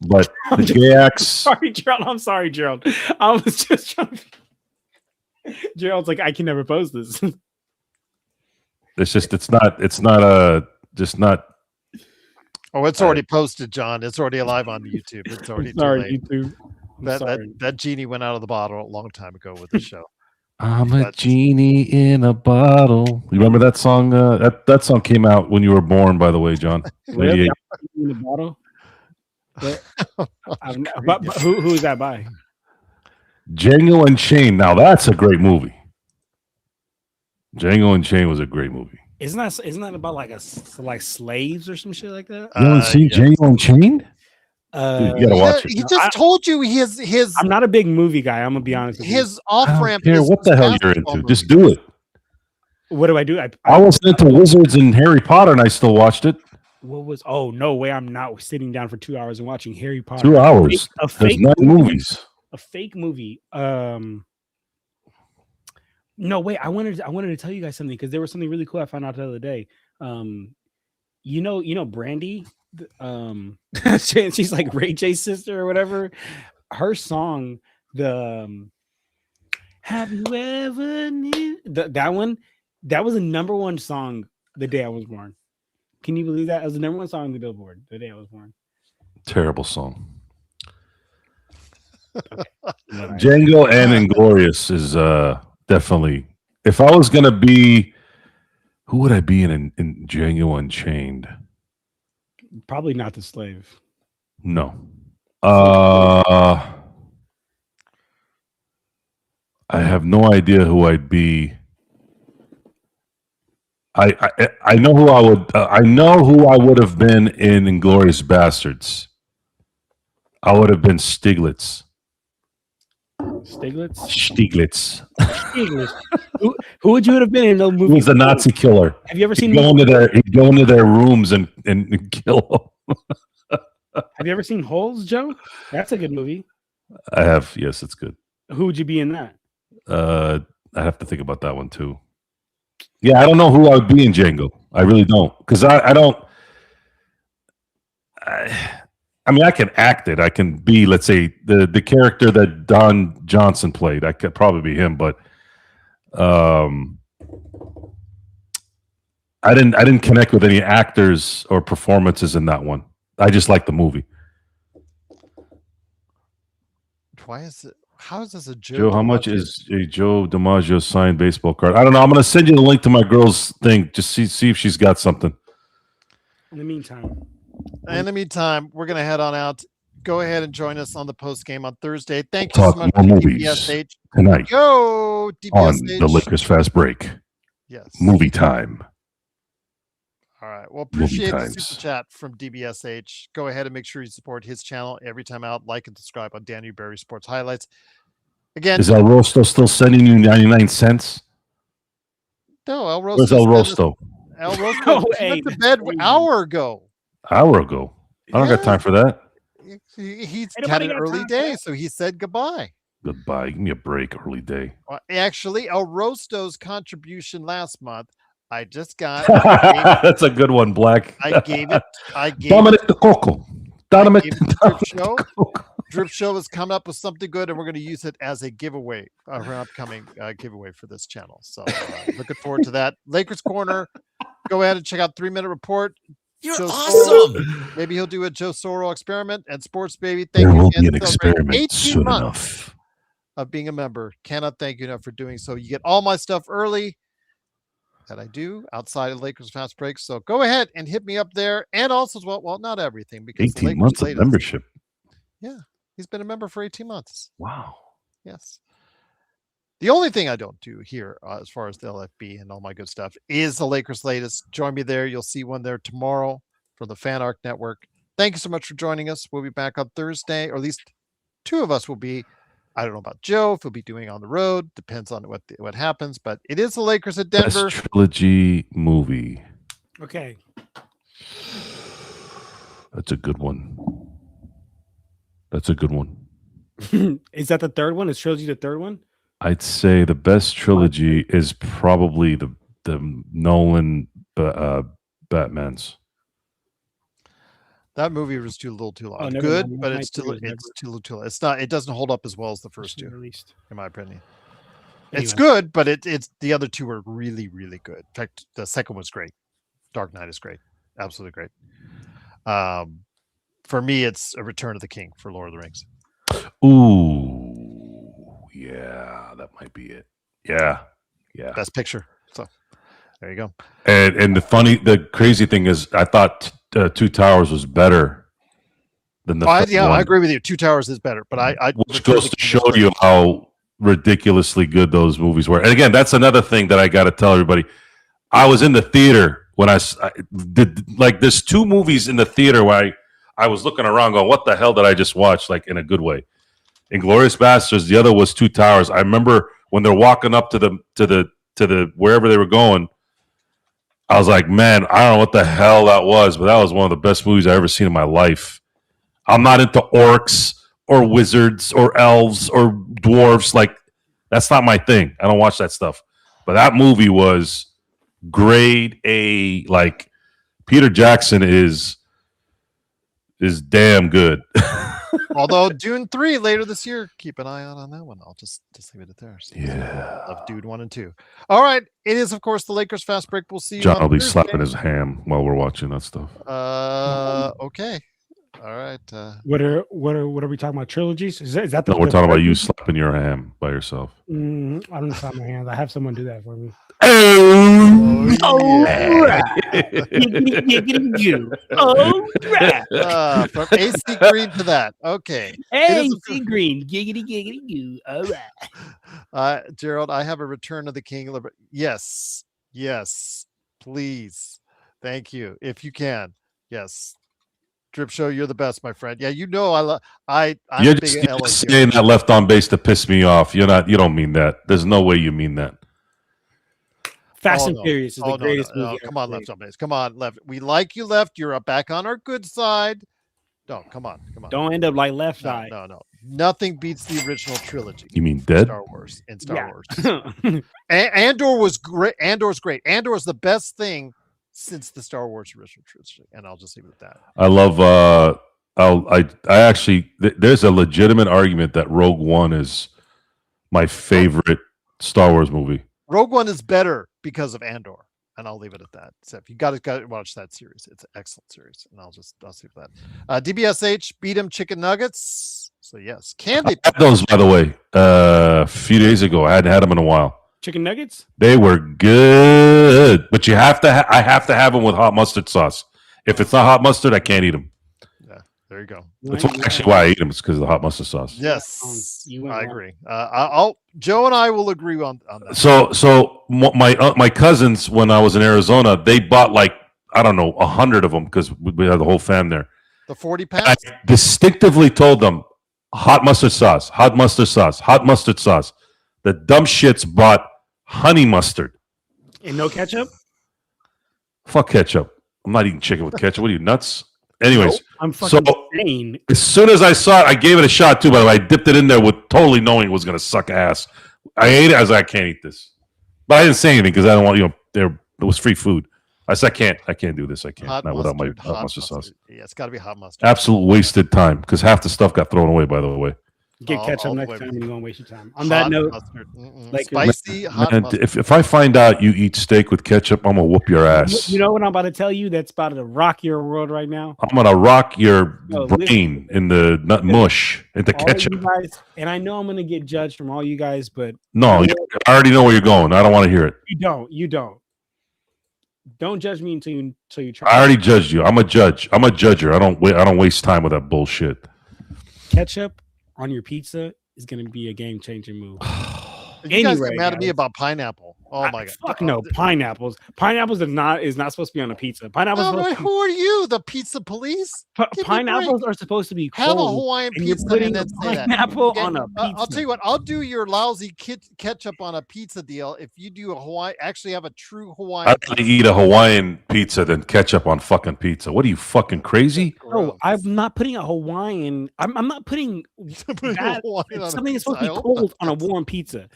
Speaker 2: But the gay acts.
Speaker 3: Sorry, Gerald. I'm sorry, Gerald. I was just trying to... Gerald's like, I can never post this.
Speaker 2: It's not.
Speaker 1: Oh, it's already posted, John. It's already live on YouTube. It's already
Speaker 3: sorry,
Speaker 1: too late.
Speaker 3: YouTube.
Speaker 1: That genie went out of the bottle a long time ago with the show.
Speaker 2: I'm a genie in a bottle. You remember that song? That song came out when you were born, by the way, John.
Speaker 3: Really? In the bottle? But who is that by?
Speaker 2: Django Unchained. Now that's a great movie. Django Unchained was a great movie.
Speaker 3: Isn't that about like slaves or some shit like that?
Speaker 2: You haven't seen Django Unchained? Dude, you gotta watch it.
Speaker 1: He just told you his.
Speaker 3: I'm not a big movie guy. I'm gonna be honest with you.
Speaker 1: His off ramp.
Speaker 2: Here, what the hell you're into? Just do it.
Speaker 3: What do I do?
Speaker 2: I was into Wizards and Harry Potter, and I still watched it.
Speaker 3: What was? Oh no way! I'm not sitting down for 2 hours and watching Harry Potter.
Speaker 2: 2 hours.
Speaker 3: A fake
Speaker 2: There's 9 movies.
Speaker 3: A fake movie. No wait. I wanted to tell you guys something because there was something really cool I found out the other day. You know, Brandy. She's like Ray J's sister or whatever. Her song, the "Have You Ever Knew" that one, that was a #1 song the day I was born. Can you believe that? It was the number one song on the Billboard the day I was born.
Speaker 2: Terrible song.
Speaker 3: Okay.
Speaker 2: Django and Inglorious is definitely. If I was gonna be, who would I be in Django Unchained?
Speaker 3: Probably not the slave.
Speaker 2: No. I have no idea who I'd be. I know who I would. I know who I would have been in Inglourious Bastards. I would have been Stiglitz.
Speaker 3: Stiglitz. Who would you have been in those movies?
Speaker 2: He was a Nazi killer.
Speaker 3: Have you ever seen?
Speaker 2: He'd go into their rooms and kill them.
Speaker 3: Have you ever seen Holes, Joe? That's a good movie.
Speaker 2: I have. Yes, it's good.
Speaker 3: Who would you be in that?
Speaker 2: I have to think about that one too. Yeah, I don't know who I would be in Django. I really don't, because I don't. I mean, I can act it. I can be, let's say, the character that Don Johnson played. I could probably be him, but I didn't connect with any actors or performances in that one. I just like the movie.
Speaker 1: Why is it? How is this a joke?
Speaker 2: Joe, how much is a Joe DiMaggio signed baseball card? I don't know. I'm going to send you the link to my girl's thing. Just see if she's got something.
Speaker 3: In the meantime,
Speaker 1: we're going to head on out. Go ahead and join us on the post game on Thursday. Thank you so much,
Speaker 2: more movies
Speaker 1: DBSH.
Speaker 2: Tonight.
Speaker 1: Go, DBSH.
Speaker 2: On the Lakers Fast Break.
Speaker 1: Yes.
Speaker 2: Movie time.
Speaker 1: All right. Well, appreciate the super chat from DBSH. Go ahead and make sure you support his channel every time out. Like and subscribe on Danny Berry Sports Highlights. Again,
Speaker 2: is El Rosto still sending you 99 cents?
Speaker 1: No, El Rosto.
Speaker 2: Where's El Rosto?
Speaker 1: El Rosto went to bed an hour ago.
Speaker 2: Hour ago. I don't got time for that.
Speaker 1: He's had an early day, so he said goodbye.
Speaker 2: Goodbye. Give me a break. Early day.
Speaker 1: Actually, El Rosto's contribution last month, I just got.
Speaker 2: That's a good one, Black.
Speaker 1: I gave
Speaker 2: Dominic the Coco. Dominic
Speaker 1: Drip Show has come up with something good, and we're going to use it as a giveaway, an upcoming giveaway for this channel. So looking forward to that. Lakers Corner. Go ahead and check out 3-Minute Report.
Speaker 4: You're awesome.
Speaker 1: Maybe he'll do a Joe Soro experiment and Sports Baby.
Speaker 2: Thank you again. An experiment
Speaker 1: 18 months of being a member. Cannot thank you enough for doing so. You get all my stuff early that I do outside of Lakers Fast Break. So go ahead and hit me up there. And also as well, not everything, because
Speaker 2: 18 months of membership.
Speaker 1: Yeah. He's been a member for 18 months.
Speaker 2: Wow.
Speaker 1: Yes. The only thing I don't do here, as far as the LFB and all my good stuff, is the Lakers latest. Join me there. You'll see one there tomorrow from the Fan Arc Network. Thank you so much for joining us. We'll be back on Thursday, or at least two of us will be. I don't know about Joe, if he'll be doing on the road. Depends on what happens, but it is the Lakers at Denver.
Speaker 2: Best trilogy movie.
Speaker 3: Okay.
Speaker 2: That's a good one. That's a good one.
Speaker 3: Is that the third one? Is trilogy the third one?
Speaker 2: I'd say the best trilogy is probably the Nolan Batmans.
Speaker 1: That movie was a little too long.
Speaker 3: Oh,
Speaker 1: good,
Speaker 3: mind.
Speaker 1: but it's too long. It's not. It doesn't hold up as well as the first two,
Speaker 3: released,
Speaker 1: in my opinion.
Speaker 3: Anyway.
Speaker 1: It's good, but it's the other two are really, really good. In fact, the second was great. Dark Knight is great, absolutely great. For me, it's A Return of the King for Lord of the Rings.
Speaker 2: Ooh, yeah, that might be it. Yeah.
Speaker 1: Best picture. So there you go.
Speaker 2: And the crazy thing is, I thought Two Towers was better than the.
Speaker 1: One. I agree with you. Two Towers is better, but
Speaker 2: which goes to show you how ridiculously good those movies were. And again, that's another thing that I got to tell everybody. I was in the theater when I did, like, there's two movies in the theater where I was looking around going, what the hell did I just watch? Like, in a good way. Inglourious Bastards, the other was Two Towers. I remember when they're walking up to the wherever they were going, I was like, man, I don't know what the hell that was, but that was one of the best movies I've ever seen in my life. I'm not into orcs or wizards or elves or dwarves. Like, that's not my thing. I don't watch that stuff. But that movie was grade A. Like, Peter Jackson is damn good.
Speaker 1: Although Dune 3 later this year, keep an eye out on that one. I'll just leave it at there. So
Speaker 2: Yeah.
Speaker 1: love Dune 1 and 2. All right. It is, of course, the Lakers Fast Break. We'll see you
Speaker 2: John
Speaker 1: on
Speaker 2: will be
Speaker 1: Thursday.
Speaker 2: slapping his ham while we're watching that stuff.
Speaker 1: Okay. All right.
Speaker 3: What are we talking about? Trilogies? Is that the?
Speaker 2: No, we're talking about you slapping your ham by yourself.
Speaker 3: I don't slap my hands. I have someone do that for me.
Speaker 1: Oh, yeah. From AC Green to that. Okay.
Speaker 3: AC Green. Giggity, giggity, goo. All right.
Speaker 1: Gerald, I have a Return of the King. Yes. Yes. Please. Thank you. If you can. Yes. Drip Show, you're the best, my friend. Yeah, you know I'm
Speaker 2: You're
Speaker 1: a big
Speaker 2: just saying that left on base to piss me off. You don't mean that. There's no way you mean that.
Speaker 3: Fast and Furious is the greatest movie.
Speaker 1: No. Come on, left on base. Come on, left. We like you, left. You're back on our good side. No, come on.
Speaker 3: Don't end up like Left Eye.
Speaker 1: No. Nothing beats the original trilogy.
Speaker 2: You mean dead?
Speaker 1: Star Wars. Andor was great. Andor's great. Andor is the best thing since the Star Wars original trilogy, and I'll just leave it at that.
Speaker 2: I love. I actually. There's a legitimate argument that Rogue One is my favorite Star Wars movie.
Speaker 1: Rogue One is better because of Andor, and I'll leave it at that. So if you got to watch that series, it's an excellent series, and I'll see that. DBSH beat 'em chicken nuggets. So yes, can they?
Speaker 2: I had those, by the way, a few days ago. I hadn't had them in a while.
Speaker 3: Chicken nuggets?
Speaker 2: They were good, but you have to. I have to have them with hot mustard sauce. If it's not hot mustard, I can't eat them.
Speaker 1: Yeah, there you go.
Speaker 2: That's actually why I eat them. It's because of the hot mustard sauce.
Speaker 1: Yes, I agree. Joe and I will agree on that.
Speaker 2: So my cousins, when I was in Arizona, they bought like, I don't know, 100 of them because we had the whole fam there.
Speaker 1: The 40 packs.
Speaker 2: I distinctively told them, hot mustard sauce, hot mustard sauce, hot mustard sauce. The dumb shits bought honey mustard.
Speaker 3: And no ketchup?
Speaker 2: Fuck ketchup. I'm not eating chicken with ketchup. What are you, nuts? Anyways,
Speaker 3: nope, I'm fucking insane.
Speaker 2: As soon as I saw it, I gave it a shot too, by the way. I dipped it in there with totally knowing it was going to suck ass. I ate it. I was like, I can't eat this. But I didn't say anything because I don't want, it was free food. I said, I can't do this. I can't.
Speaker 1: Hot
Speaker 2: not
Speaker 1: mustard,
Speaker 2: without my hot mustard sauce.
Speaker 1: Yeah, it's got to be hot mustard.
Speaker 2: Absolute wasted time because half the stuff got thrown away, by the way.
Speaker 3: Get ketchup next time, you won't waste your time. On that note,
Speaker 1: spicy hot mustard.
Speaker 2: If I find out you eat steak with ketchup, I'm gonna whoop your ass.
Speaker 3: You know what I'm about to tell you? That's about to rock your world right now.
Speaker 2: I'm gonna rock your brain in the nut mush into ketchup.
Speaker 3: You guys, and I know I'm gonna get judged from all you guys, but
Speaker 2: no, I already know where you're going. I don't want to hear it.
Speaker 3: You don't. Don't judge me until you try.
Speaker 2: I already judged you. I'm a judge. I'm a judger. I don't waste time with that bullshit.
Speaker 3: Ketchup on your pizza is going to be a game-changing move.
Speaker 1: You guys get mad at me about pineapple. Oh my god!
Speaker 3: Fuck no, pineapples. Pineapples is not supposed to be on a pizza. Pineapples.
Speaker 1: Who are you, the pizza police?
Speaker 3: Pineapples are supposed to be cold.
Speaker 1: Have a Hawaiian pizza and then say
Speaker 3: pineapple on a pizza.
Speaker 1: I'll tell you what. I'll do your lousy ketchup on a pizza deal if you do a Hawaii. Actually, have a true Hawaiian.
Speaker 2: I'd rather eat a Hawaiian pizza than ketchup on fucking pizza. What are you, fucking crazy?
Speaker 3: No, I'm not putting a Hawaiian. I'm not putting that, something that's supposed to be cold on a warm pizza.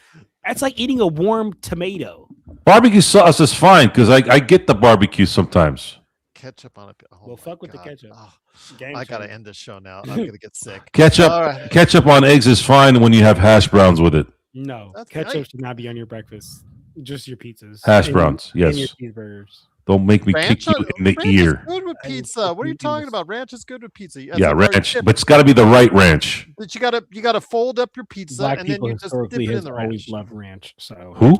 Speaker 3: That's like eating a warm tomato.
Speaker 2: Barbecue sauce is fine because I get the barbecue sometimes.
Speaker 1: Ketchup on a
Speaker 3: well, fuck with the ketchup.
Speaker 1: Oh, I gotta end this show now. I'm gonna get sick.
Speaker 2: Ketchup on eggs is fine when you have hash browns with it.
Speaker 3: No, ketchup should not be on your breakfast. Just your pizzas.
Speaker 2: Hash browns, yes.
Speaker 3: And your cheeseburgers.
Speaker 2: Don't make me kick you in the ear.
Speaker 1: Ranch is good with pizza. What are you talking about? Ranch is good with pizza.
Speaker 2: Yeah, ranch, but it's got to be the right ranch.
Speaker 1: But you gotta fold up your pizza and then you just dip it in the ranch.
Speaker 3: Always love ranch. So
Speaker 2: who?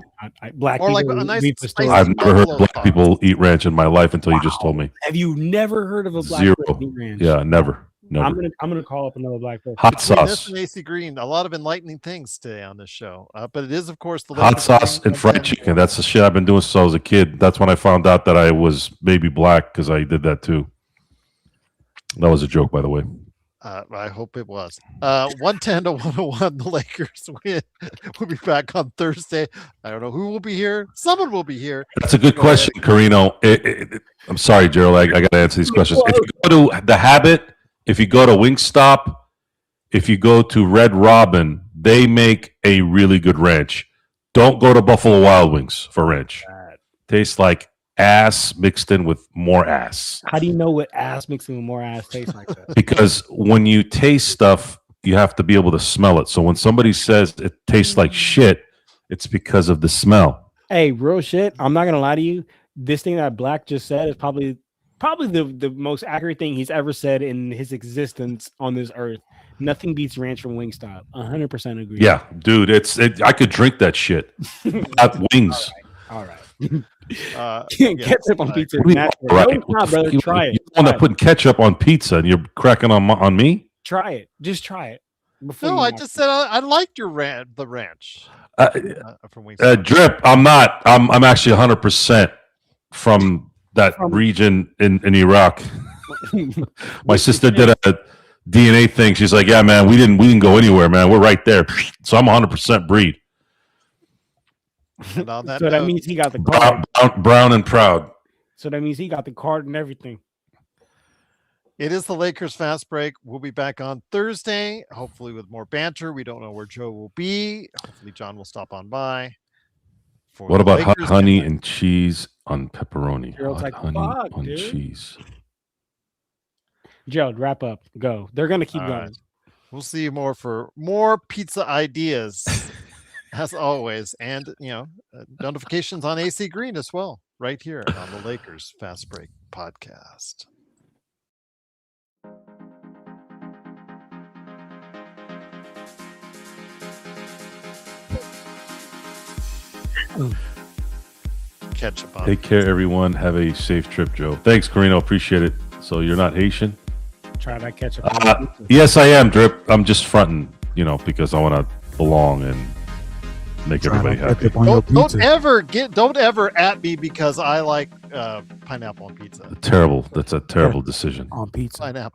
Speaker 3: Black
Speaker 1: or
Speaker 3: people.
Speaker 1: like a nice
Speaker 2: I've never heard black people eat ranch in my life until you just told me.
Speaker 3: Have you never heard of a black person eat ranch?
Speaker 2: Yeah, never.
Speaker 3: I'm gonna call up another black person.
Speaker 2: Hot sauce.
Speaker 1: And AC Green. A lot of enlightening things today on this show. But it is, of course, the
Speaker 2: hot sauce and fried chicken. That's the shit I've been doing since I was a kid. That's when I found out that I was baby black because I did that too. That was a joke, by the way.
Speaker 1: I hope it was. 110 to 101. The Lakers win. We'll be back on Thursday. I don't know who will be here. Someone will be here.
Speaker 2: That's a good question, Carino. I'm sorry, Gerald. I got to answer these questions. If you go to The Habit, if you go to Wingstop, if you go to Red Robin, they make a really good ranch. Don't go to Buffalo Wild Wings for ranch. Tastes like ass mixed in with more ass.
Speaker 3: How do you know what ass mixing with more ass tastes like that?
Speaker 2: Because when you taste stuff, you have to be able to smell it. So when somebody says it tastes like shit, it's because of the smell.
Speaker 3: Hey, real shit. I'm not gonna lie to you. This thing that Black just said is probably the most accurate thing he's ever said in his existence on this earth. Nothing beats ranch from Wingstop. 100% agree.
Speaker 2: Yeah, dude, I could drink that shit. Not wings.
Speaker 3: All right.
Speaker 1: Yes,
Speaker 3: Ketchup on pizza.
Speaker 2: What do you-
Speaker 3: Natural.
Speaker 2: all right.
Speaker 3: No, it's not, brother. Try it.
Speaker 2: You're the one that putting ketchup on pizza and you're cracking on me?
Speaker 3: Try it. Just try it. before
Speaker 1: No,
Speaker 3: you
Speaker 1: I
Speaker 3: knock
Speaker 1: just
Speaker 3: it.
Speaker 1: said I liked the ranch from Wingstop.
Speaker 2: Drip, I'm not. I'm actually 100% from that region in Iraq. My sister did a DNA thing. She's like, "Yeah, man, we didn't go anywhere, man. We're right there." So I'm 100% breed.
Speaker 1: And on that
Speaker 3: So that
Speaker 1: note,
Speaker 3: means he got the card.
Speaker 2: Brown and proud.
Speaker 3: So that means he got the card and everything.
Speaker 1: it is the Lakers fast break. We'll be back on Thursday, hopefully with more banter. We don't know where Joe will be. Hopefully John will stop on by. For
Speaker 2: What
Speaker 1: the
Speaker 2: about hot
Speaker 1: Lakers
Speaker 2: honey
Speaker 1: game.
Speaker 2: and cheese on pepperoni?
Speaker 3: Gerald's
Speaker 2: Hot
Speaker 3: like,
Speaker 2: honey
Speaker 3: "Fuck,
Speaker 2: on
Speaker 3: dude."
Speaker 2: cheese.
Speaker 3: Joe, wrap up. Go. They're gonna keep
Speaker 1: All
Speaker 3: going.
Speaker 1: right. We'll see you more for more pizza ideas, as always, and notifications on AC Green as well, right here on the Lakers Fast Break podcast. Ketchup on.
Speaker 2: Take care, everyone. Have a safe trip, Joe. Thanks, Carino. Appreciate it. So you're not Haitian?
Speaker 3: Try that ketchup.
Speaker 2: Yes, I am, Drip. I'm just fronting, because I want to belong and make everybody happy.
Speaker 1: Don't ever at me because I like pineapple on pizza.
Speaker 2: Terrible. That's a terrible decision.
Speaker 5: On pizza.
Speaker 1: Pineapple.